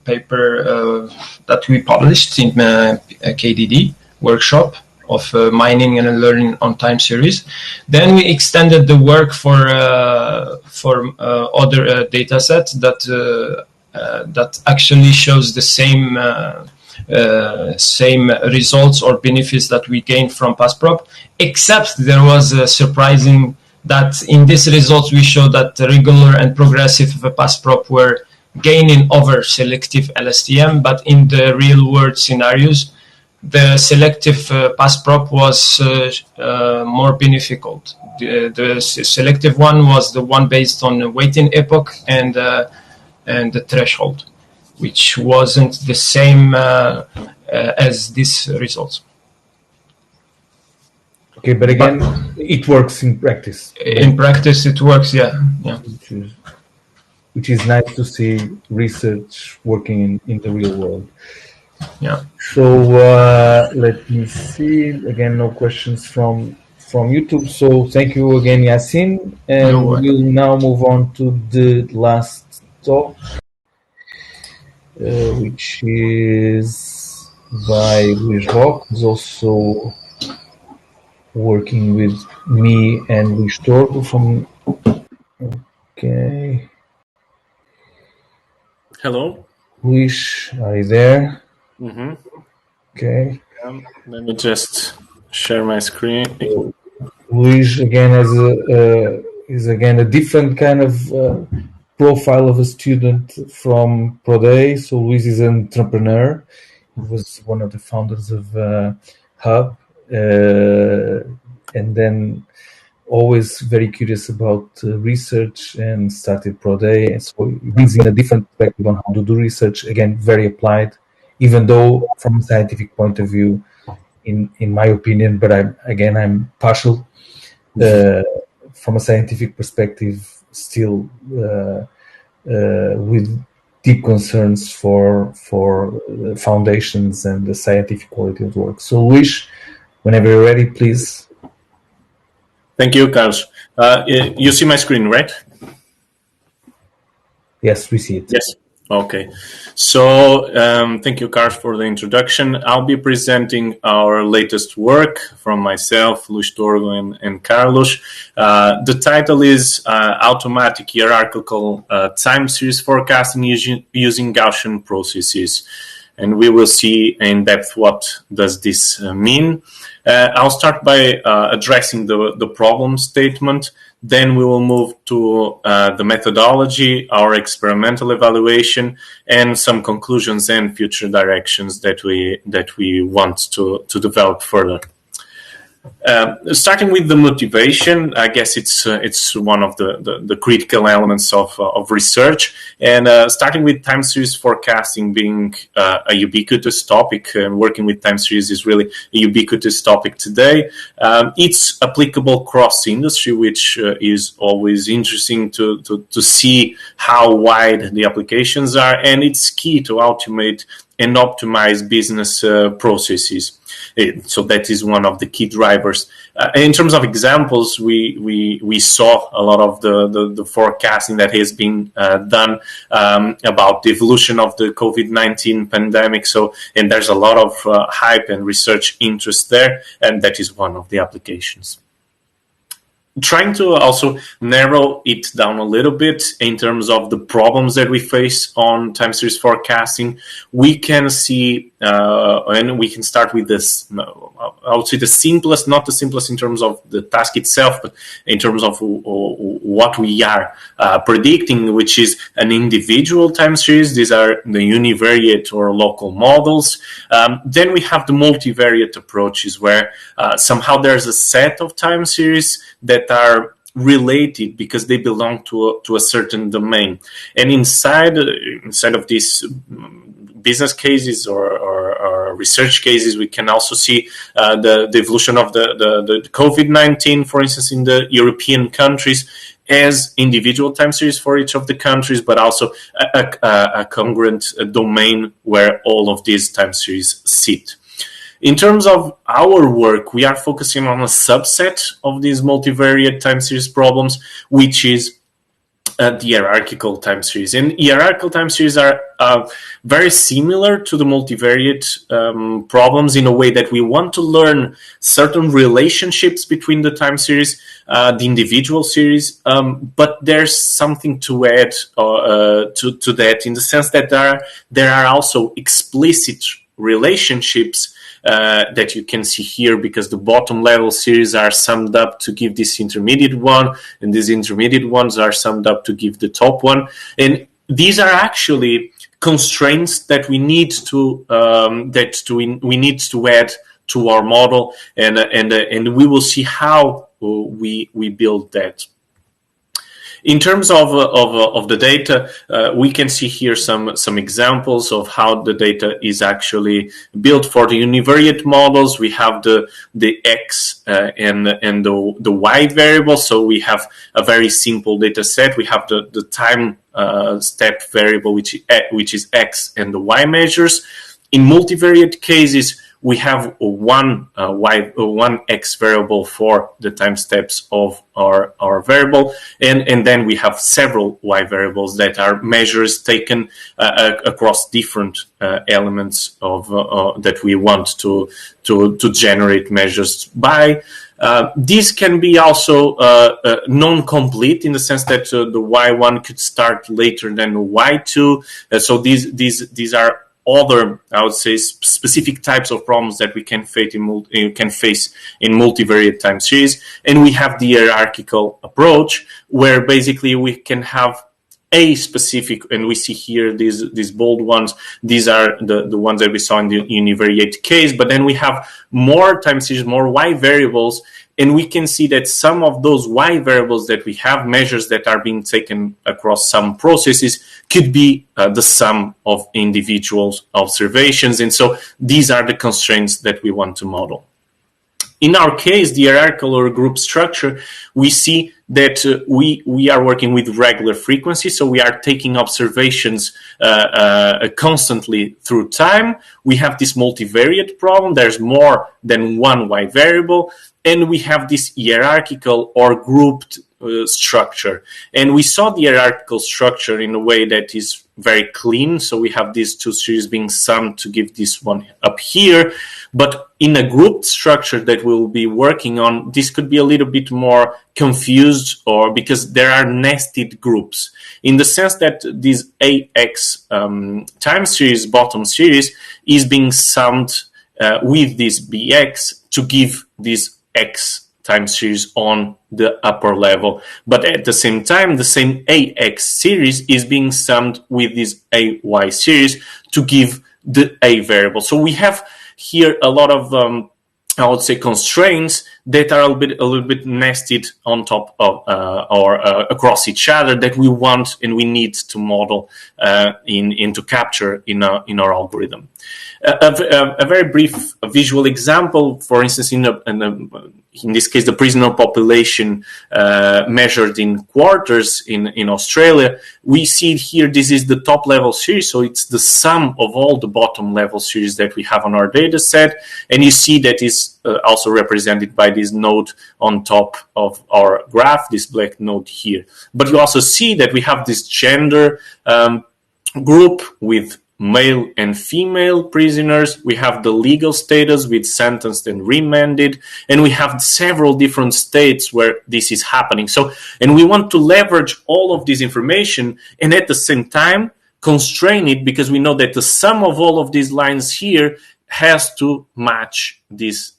paper that we published in KDD workshop of mining and learning on time series. Then we extended the work for other data sets that actually shows the same results or benefits that we gained from PassProp, except there was a surprising that in these results we showed that regular and progressive PassProp were gaining over selective LSTM, but in the real world scenarios, the selective PassProp was more beneficial. The selective one was the one based on waiting epoch and the threshold, which wasn't the same as these results. Okay, but again, it works in practice. In practice, it works, yeah. Which is nice to see research working in the real world. Yeah. So let me see. Again, no questions from YouTube. So thank you again, Yasin. And we'll now move on to the last talk, which is by Luís Roque, who's also working with me and Luís Torgo from. Okay. Hello. Luís, are you there? Mm-hmm. Okay. Let me just share my screen. Luís again is again a different kind of profile of a student from ProDay. So Luís is an entrepreneur. He was one of the founders of Hub, and then always very curious about research and started ProDay. And so he brings in a different perspective on how to do research. Again, very applied, even though from a scientific point of view, in my opinion, but I'm partial. From a scientific perspective, still with deep concerns for foundations and the scientific quality of work. So, Luís, whenever you're ready, please. Thank you, Carlos. You see my screen, right? Yes, we see it. Yes. Okay. So thank you, Carlos, for the introduction. I'll be presenting our latest work from myself, Luís Torgo, and Carlos. The title is Automatic Hierarchical Time Series Forecasting using Gaussian Processes. And we will see in depth what does this mean. I'll start by addressing the problem statement. Then we will move to the methodology, our experimental evaluation, and some conclusions and future directions that we want to develop further. Starting with the motivation, I guess it's one of the critical elements of research. And starting with time series forecasting being a ubiquitous topic, and working with time series is really a ubiquitous topic today. It's applicable cross industry, which is always interesting to see how wide the applications are, and it's key to automate and optimize business processes. So that is one of the key drivers. In terms of examples, we saw a lot of the forecasting that has been done about the evolution of the COVID-19 pandemic. And there's a lot of hype and research interest there, and that is one of the applications. Trying to also narrow it down a little bit in terms of the problems that we face on time series forecasting, we can see, and we can start with this, I would say the simplest, not the simplest in terms of the task itself, but in terms of what we are predicting, which is an individual time series. These are the univariate or local models. Then we have the multivariate approaches where somehow there's a set of time series that are related because they belong to a certain domain, and inside of these business cases or research cases, we can also see the evolution of the COVID-19, for instance, in the European countries. as individual time series for each of the countries, but also a congruent domain where all of these time series sit. In terms of our work, we are focusing on a subset of these multivariate time series problems, which is the hierarchical time series. And hierarchical time series are very similar to the multivariate problems in a way that we want to learn certain relationships between the time series, the individual series, but there's something to add to that, in the sense that there are also explicit relationships that you can see here, because the bottom level series are summed up to give this intermediate one, and these intermediate ones are summed up to give the top one. And these are actually constraints that we need to we need to add to our model, and we will see how we build that. In terms of the data, we can see here some examples of how the data is actually built for the univariate models. We have the x and the y variable, so we have a very simple data set. We have the time step variable, which is x, and the y measures. In multivariate cases, we have one x variable for the time steps of our variable, and then we have several y variables that are measures taken across different elements of that we want to generate measures by. These can be also non-complete, in the sense that the y1 could start later than the y2. So these are other, I would say, specific types of problems that we can face in multivariate time series. And we have the hierarchical approach, where basically we can have a specific, and we see here these bold ones, these are the ones that we saw in the univariate case, but then we have more time series, more y variables, and we can see that some of those y variables that we have, measures that are being taken across some processes, could be the sum of individual observations. And so these are the constraints that we want to model. In our case, the hierarchical or group structure, we see that we are working with regular frequency, so we are taking observations constantly through time. We have this multivariate problem. There's more than one y variable, and we have this hierarchical or grouped structure. And we saw the hierarchical structure in a way that is very clean. So we have these two series being summed to give this one up here. But in a grouped structure that we'll be working on, this could be a little bit more confused, or because there are nested groups, in the sense that this AX time series, bottom series, is being summed with this BX to give this X time series on the upper level. But at the same time, the same AX series is being summed with this AY series to give the A variable. So we have here a lot of, I would say, constraints that are a little bit nested on top of or across each other that we want and we need to model to capture in our algorithm. A very brief visual example, for instance, in this case, the prisoner population measured in quarters in Australia. We see here, this is the top level series, so it's the sum of all the bottom level series that we have on our data set. And you see that is also represented by this node on top of our graph, this black node here. But you also see that we have this gender group with male and female prisoners. We have the legal status with sentenced and remanded, and we have several different states where this is happening. So, and we want to leverage all of this information and at the same time constrain it, because we know that the sum of all of these lines here has to match this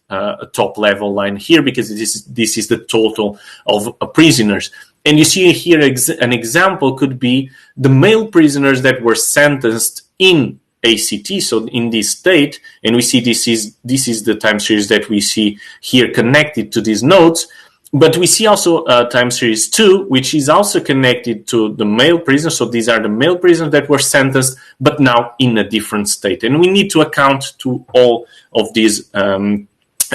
top level line here, because this is the total of prisoners. And you see here an example could be the male prisoners that were sentenced in ACT, so in this state, and we see this is the time series that we see here connected to these nodes. But we see also time series 2, which is also connected to the male prisoners. So these are the male prisoners that were sentenced, but now in a different state. And we need to account to all of these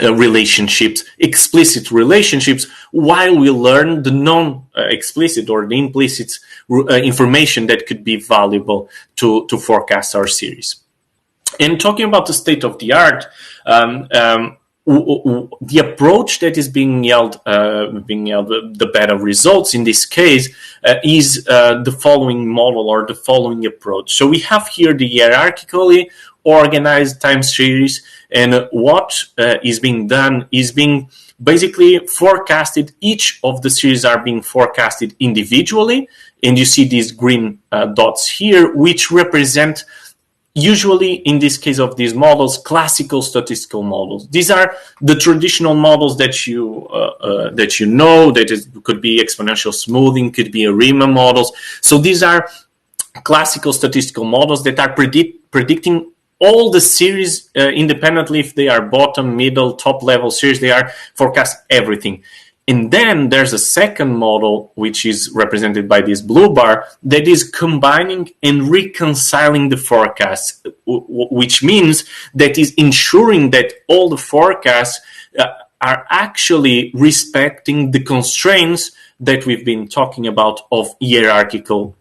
relationships, explicit relationships, while we learn the non-explicit or the implicit information that could be valuable to forecast our series. And talking about the state of the art, the approach that is being yielded the better results in this case is the following model or the following approach. So we have here the hierarchically organized time series, and what is being done is being basically forecasted. Each of the series are being forecasted individually, and you see these green dots here, which represent, usually in this case of these models, classical statistical models. These are the traditional models that you know, could be exponential smoothing, could be Riemann models. So these are classical statistical models that are predicting all the series independently, if they are bottom, middle, top level series, they are forecast everything. And then there's a second model, which is represented by this blue bar, that is combining and reconciling the forecasts, which means that is ensuring that all the forecasts are actually respecting the constraints that we've been talking about of hierarchical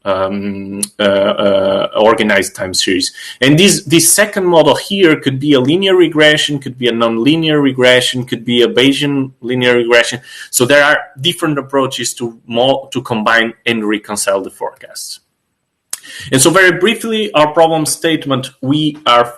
organized time series. And this second model here could be a linear regression, could be a nonlinear regression, could be a Bayesian linear regression. So there are different approaches to combine and reconcile the forecasts. And so very briefly, our problem statement, we are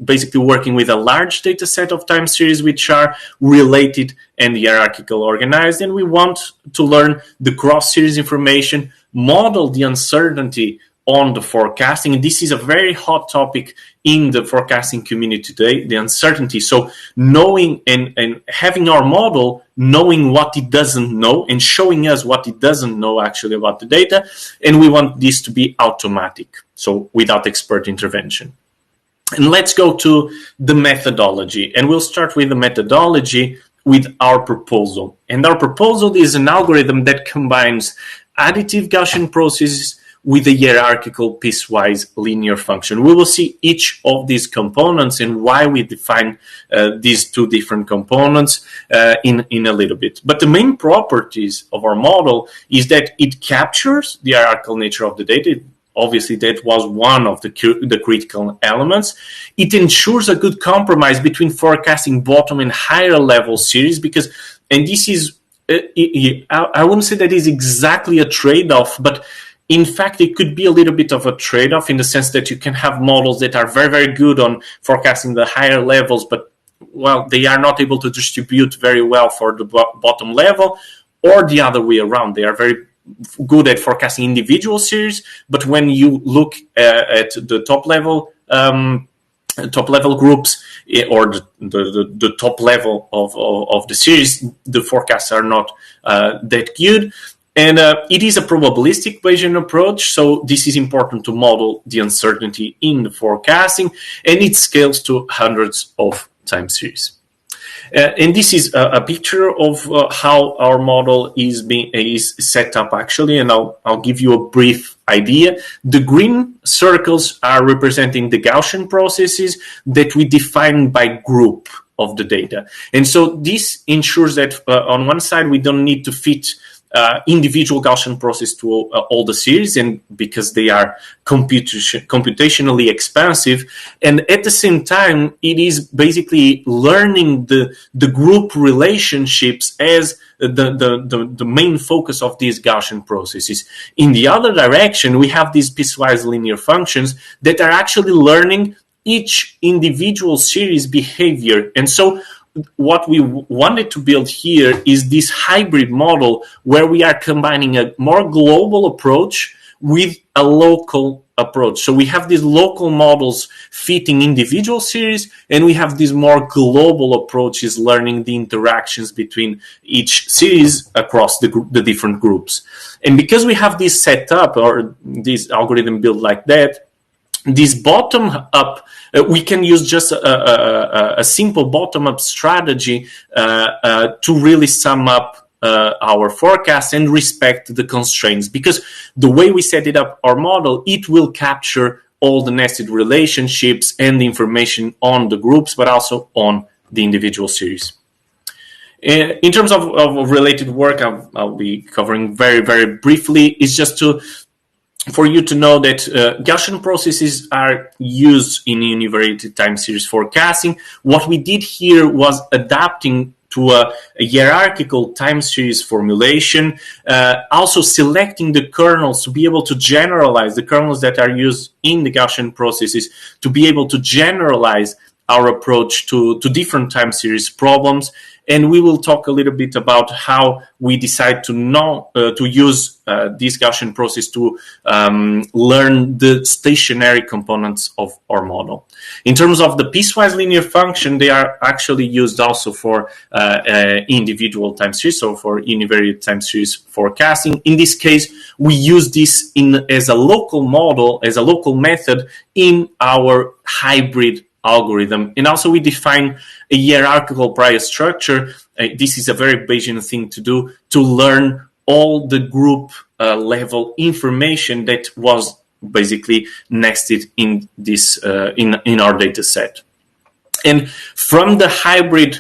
basically working with a large data set of time series which are related and hierarchical organized, and we want to learn the cross-series information, model the uncertainty on the forecasting. And this is a very hot topic in the forecasting community today, the uncertainty. So knowing and having our model, knowing what it doesn't know and showing us what it doesn't know actually about the data. And we want this to be automatic, so without expert intervention. And let's go to the methodology. And we'll start with the methodology with our proposal. And our proposal is an algorithm that combines additive Gaussian processes with a hierarchical piecewise linear function. We will see each of these components and why we define these two different components in a little bit. But the main properties of our model is that it captures the hierarchical nature of the data. Obviously, that was one of the critical elements. It ensures a good compromise between forecasting bottom and higher level series because, and this is, I wouldn't say that is exactly a trade-off, but in fact, it could be a little bit of a trade-off in the sense that you can have models that are very, very good on forecasting the higher levels, but, well, they are not able to distribute very well for the bottom level, or the other way around. They are very good at forecasting individual series, but when you look at the top level groups or the top level of the series, the forecasts are not that good. And it is a probabilistic Bayesian approach, so this is important to model the uncertainty in the forecasting, and it scales to hundreds of time series. And this is a picture of how our model is set up actually, and I'll give you a brief idea. The green circles are representing the Gaussian processes that we define by group of the data. And so this ensures that on one side we don't need to fit individual Gaussian process to all the series, and because they are computationally expensive, and at the same time it is basically learning the group relationships as the main focus of these Gaussian processes. In the other direction, we have these piecewise linear functions that are actually learning each individual series behavior. And so what we wanted to build here is this hybrid model where we are combining a more global approach with a local approach. So we have these local models fitting individual series, and we have these more global approaches learning the interactions between each series across the different groups. And because we have this set up, or this algorithm built like that, this bottom-up, we can use just a simple bottom-up strategy to really sum up our forecast and respect the constraints. Because the way we set it up, our model, it will capture all the nested relationships and the information on the groups, but also on the individual series. In terms of related work, I'll be covering very, very briefly. It's just for you to know that Gaussian processes are used in univariate time series forecasting. What we did here was adapting to a hierarchical time series formulation, also selecting the kernels to be able to generalize the kernels that are used in the Gaussian processes to be able to generalize our approach to different time series problems. And we will talk a little bit about how we decide to use this Gaussian process to learn the stationary components of our model. In terms of the piecewise linear function, they are actually used also for individual time series, so for univariate time series forecasting. In this case, we use this as a local model, as a local method in our hybrid algorithm. And also we define a hierarchical prior structure. This is a very Bayesian thing to do, to learn all the group level information that was basically nested in this in our data set. And from the hybrid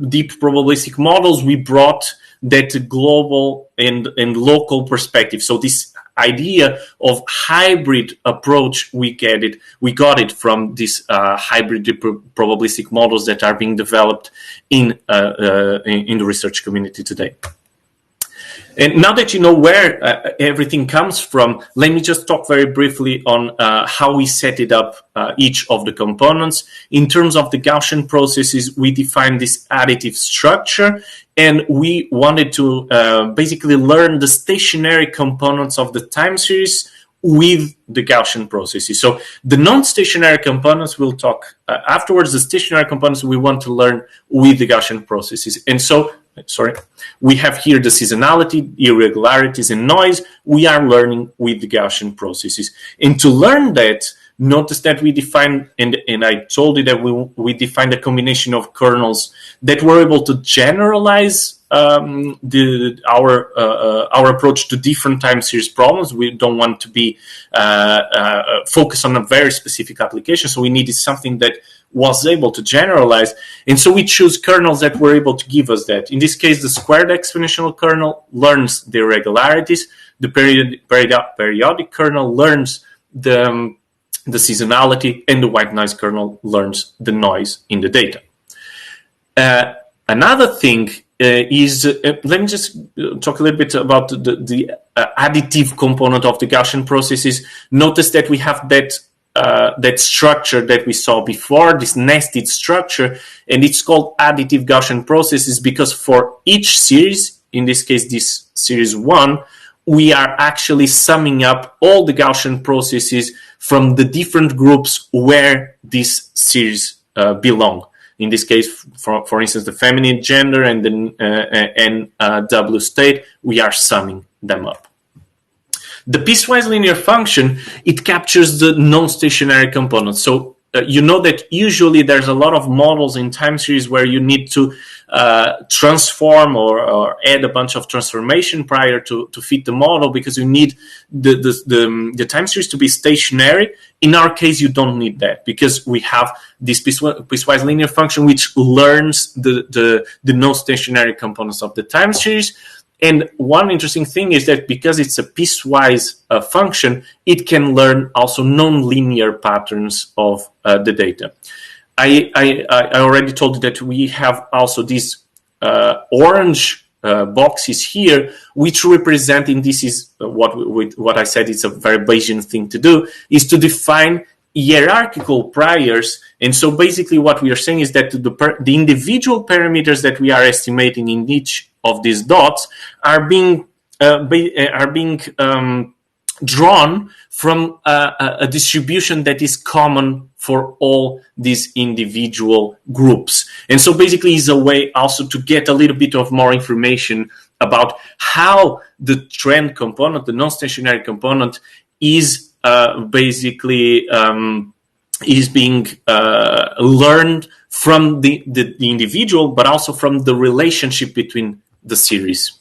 deep probabilistic models, we brought that global and local perspective. So this idea of hybrid approach, we got it from these hybrid probabilistic models that are being developed in the research community today. And now that you know where everything comes from, let me just talk very briefly on how we set it up, each of the components. In terms of the Gaussian processes, we define this additive structure, and we wanted to basically learn the stationary components of the time series with the Gaussian processes. So the non-stationary components we'll talk afterwards. The stationary components we want to learn with the Gaussian processes. And so, we have here the seasonality, irregularities, and noise. We are learning with the Gaussian processes. And to learn that, notice that we defined, and I told you that we defined a combination of kernels that were able to generalize our approach to different time series problems. We don't want to be focused on a very specific application, so we needed something that was able to generalize, and so we choose kernels that were able to give us that. In this case, the squared exponential kernel learns the irregularities, the periodic kernel learns the seasonality, and the white noise kernel learns the noise in the data. Another thing is, let me just talk a little bit about the additive component of the Gaussian processes. Notice that we have that structure that we saw before, this nested structure, and it's called additive Gaussian processes because for each series, in this case, this series 1, we are actually summing up all the Gaussian processes from the different groups where this series belong. In this case, for instance, the feminine gender and the W state, we are summing them up. The piecewise linear function, it captures the non-stationary components. So you know that usually there's a lot of models in time series where you need to transform or add a bunch of transformation prior to fit the model because you need the time series to be stationary. In our case, you don't need that because we have this piecewise linear function which learns the non-stationary components of the time series. And one interesting thing is that because it's a piecewise function, it can learn also non-linear patterns of the data. I already told you that we have also these orange boxes here, which represent, and this is what I said, it's a very Bayesian thing to do, is to define hierarchical priors. And so basically what we are saying is that the individual parameters that we are estimating in each of these dots are being drawn from a distribution that is common for all these individual groups. And so basically is a way also to get a little bit of more information about how the trend component, the non-stationary component, is basically is being learned from the individual, but also from the relationship between the series.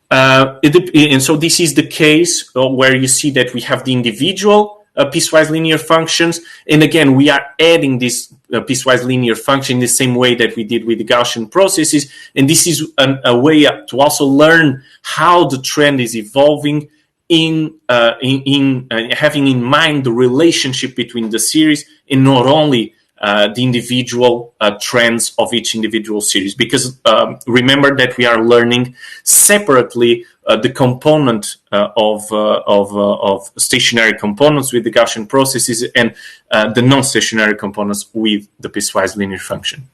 And so this is the case where you see that we have the individual piecewise linear functions, and again we are adding this piecewise linear function in the same way that we did with the Gaussian processes. And this is a way to also learn how the trend is evolving in having in mind the relationship between the series and not only the individual trends of each individual series. Because remember that we are learning separately the component of stationary components with the Gaussian processes and the non-stationary components with the piecewise linear function.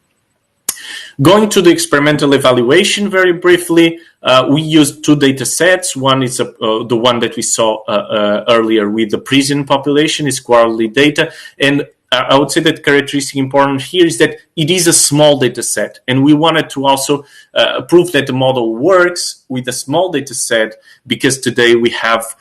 Going to the experimental evaluation very briefly, we used two data sets. One is the one that we saw earlier with the Parisian population, is quarterly data. And I would say that characteristic important here is that it is a small data set. And we wanted to also prove that the model works with a small data set, because today we have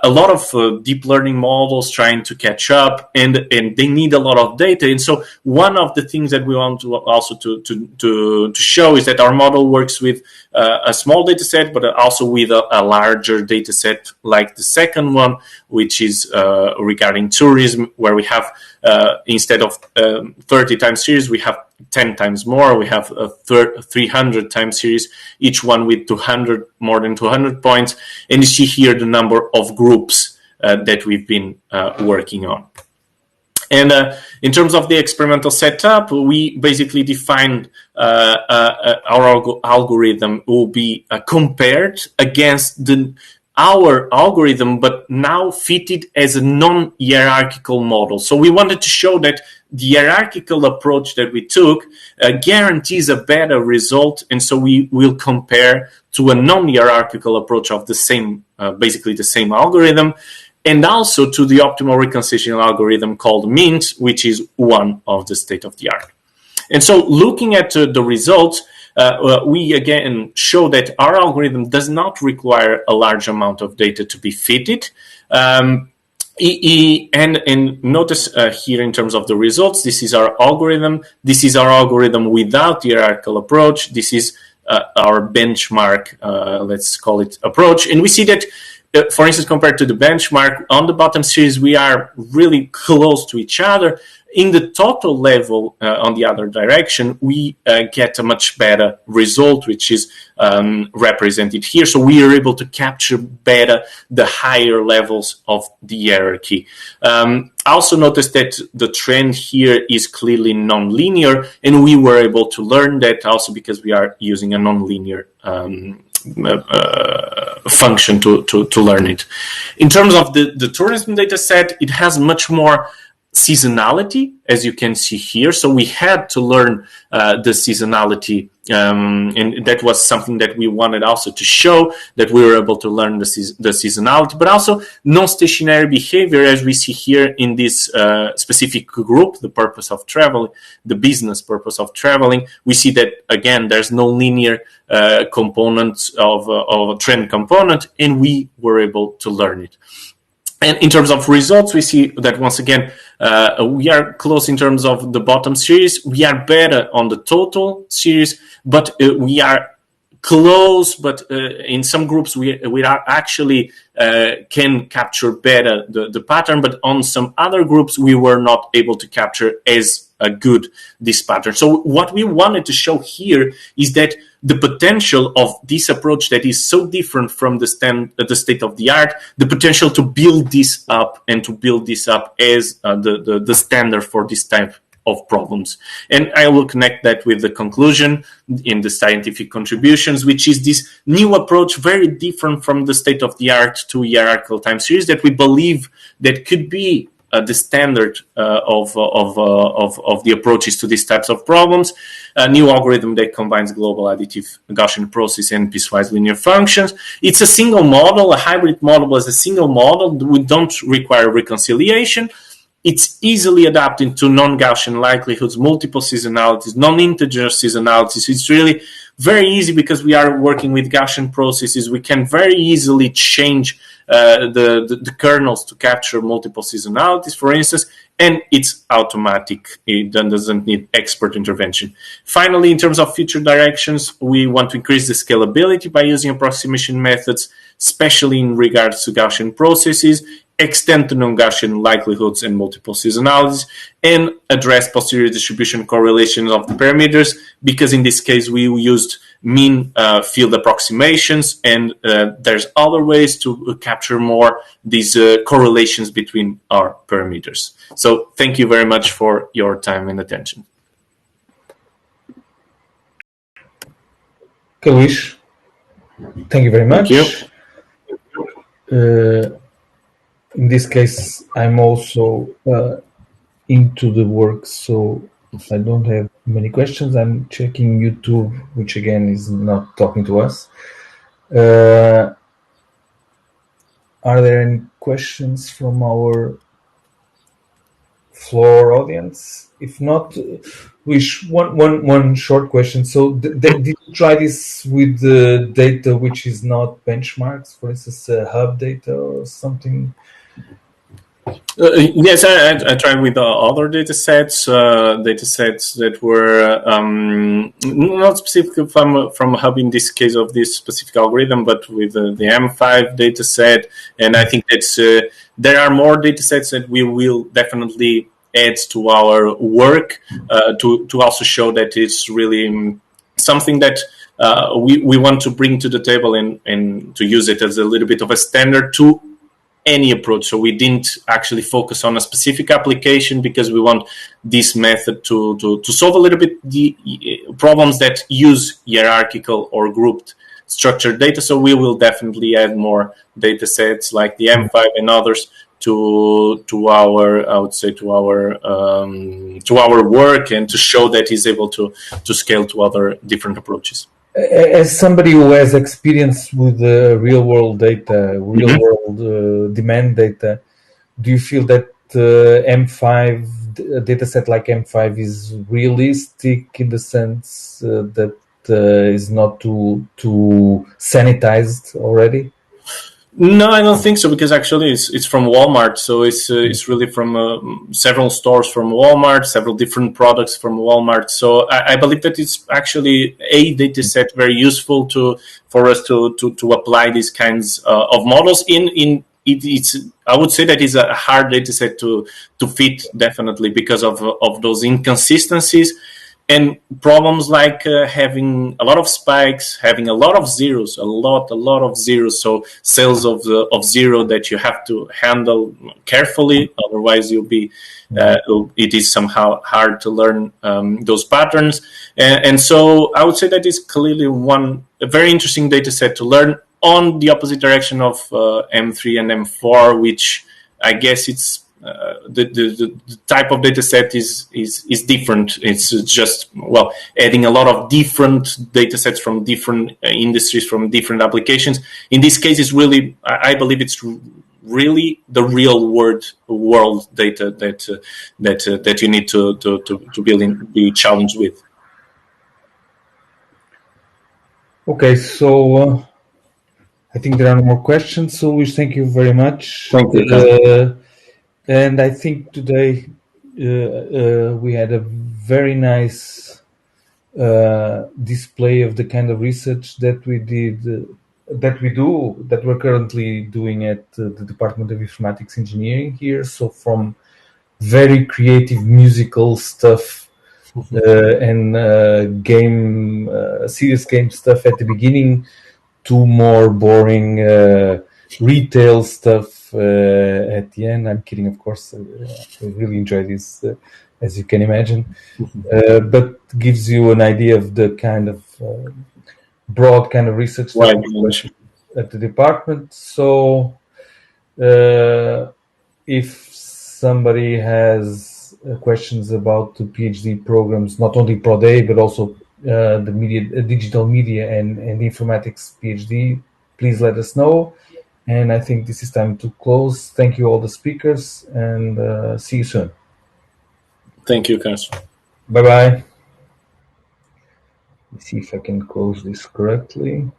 a lot of deep learning models trying to catch up, and they need a lot of data. And so one of the things that we want to also to show is that our model works with a small data set, but also with a larger data set like the second one, which is regarding tourism, where we have instead of 30 time series, we have 10 times more. We have a 300 time series, each one with more than 200 points. And you see here the number of groups that we've been working on. And in terms of the experimental setup, we basically defined our algorithm will be compared against our algorithm, but now fitted as a non-hierarchical model. So we wanted to show that the hierarchical approach that we took guarantees a better result, and so we will compare to a non-hierarchical approach of the same, basically the same algorithm, and also to the optimal reconciliation algorithm called MINT, which is one of the state-of-the-art. And so looking at the results, we again show that our algorithm does not require a large amount of data to be fitted. And notice here in terms of the results, this is our algorithm. This is our algorithm without the hierarchical approach. This is our benchmark, let's call it, approach. And we see that, for instance, compared to the benchmark, on the bottom series, we are really close to each other. In the total level, on the other direction, we get a much better result, which is represented here. So we are able to capture better the higher levels of the hierarchy. Also notice that the trend here is clearly nonlinear, and we were able to learn that also because we are using a nonlinear function to learn it. In terms of the tourism data set, it has much more seasonality, as you can see here. So we had to learn the seasonality, and that was something that we wanted also to show, that we were able to learn the seasonality, but also non-stationary behavior, as we see here in this specific group, the purpose of travel, the business purpose of traveling. We see that, again, there's no linear component of a trend component, and we were able to learn it. And in terms of results, we see that once again, we are close in terms of the bottom series. We are better on the total series, but we are close. But in some groups, we are actually can capture better the pattern. But on some other groups, we were not able to capture as good this pattern. So what we wanted to show here is that the potential of this approach that is so different from the state of the art, the potential to build this up and to build this up as the standard for this type of problems. And I will connect that with the conclusion in the scientific contributions, which is this new approach, very different from the state of the art to hierarchical time series, that we believe that could be the standard of the approaches to these types of problems. A new algorithm that combines global additive Gaussian process and piecewise linear functions. It's a single model, a hybrid model as a single model. We don't require reconciliation. It's easily adapted to non-Gaussian likelihoods, multiple seasonalities, non-integer seasonalities. It's really very easy because we are working with Gaussian processes. We can very easily change the kernels to capture multiple seasonalities, for instance, and it's automatic. It doesn't need expert intervention. Finally, in terms of future directions, we want to increase the scalability by using approximation methods, especially in regards to Gaussian processes, extend to non-Gaussian likelihoods and multiple seasonalities, and address posterior distribution correlations of the parameters, because in this case we used mean field approximations, and there's other ways to capture more these correlations between our parameters. So thank you very much for your time and attention. Okay, Luis, thank you very much. Thank you. In this case, I'm also into the work, so I don't have many questions. I'm checking YouTube, which again is not talking to us. Are there any questions from our floor audience? If not, one short question. So did you try this with the data which is not benchmarks, for instance, hub data or something? Yes, I tried with other data sets that were not specific from hub in this case of this specific algorithm, but with the M5 data set. And I think that there are more data sets that we will definitely add to our work to also show that it's really something that we want to bring to the table and to use it as a little bit of a standard to any approach. So we didn't actually focus on a specific application because we want this method to solve a little bit the problems that use hierarchical or grouped structured data. So we will definitely add more data sets like the M5 and others to our, I would say, to our work, and to show that it's able to scale to other different approaches. As somebody who has experience with real-world data, real-world demand data, do you feel that M5, a data set like M5 is realistic in the sense that is not too sanitized already? No, I don't think so, because actually it's from Walmart, so it's really from several stores from Walmart, several different products from Walmart. So I believe that it's actually a data set very useful for us to apply these kinds of models in. It's I would say that it's a hard data set to fit, definitely, because of those inconsistencies and problems like having a lot of spikes, having a lot of zeros, a lot of zeros. So cells of zero that you have to handle carefully, otherwise you'll be it is somehow hard to learn those patterns. And so I would say that is clearly a very interesting data set to learn on the opposite direction of M3 and M4, which I guess it's the type of data set is different. It's just, well, adding a lot of different data sets from different industries, from different applications. In this case, it's really, I believe it's really the real world data that you need to be challenged with. Okay, so I think there are no more questions. So we thank you very much. Thank you. And I think today we had a very nice display of the kind of research that we did, that we're currently doing at the Department of Informatics Engineering here. So from very creative musical stuff and serious game stuff at the beginning, to more boring retail stuff at the end. I'm kidding, of course. I really enjoy this, as you can imagine, but gives you an idea of the kind of broad kind of research that we do at the department. So if somebody has questions about the PhD programs, not only ProDay, but also the digital media and informatics PhD, please let us know. And I think this is time to close. Thank you all the speakers, and see you soon. Thank you, Carlos. Bye-bye. Let's see if I can close this correctly.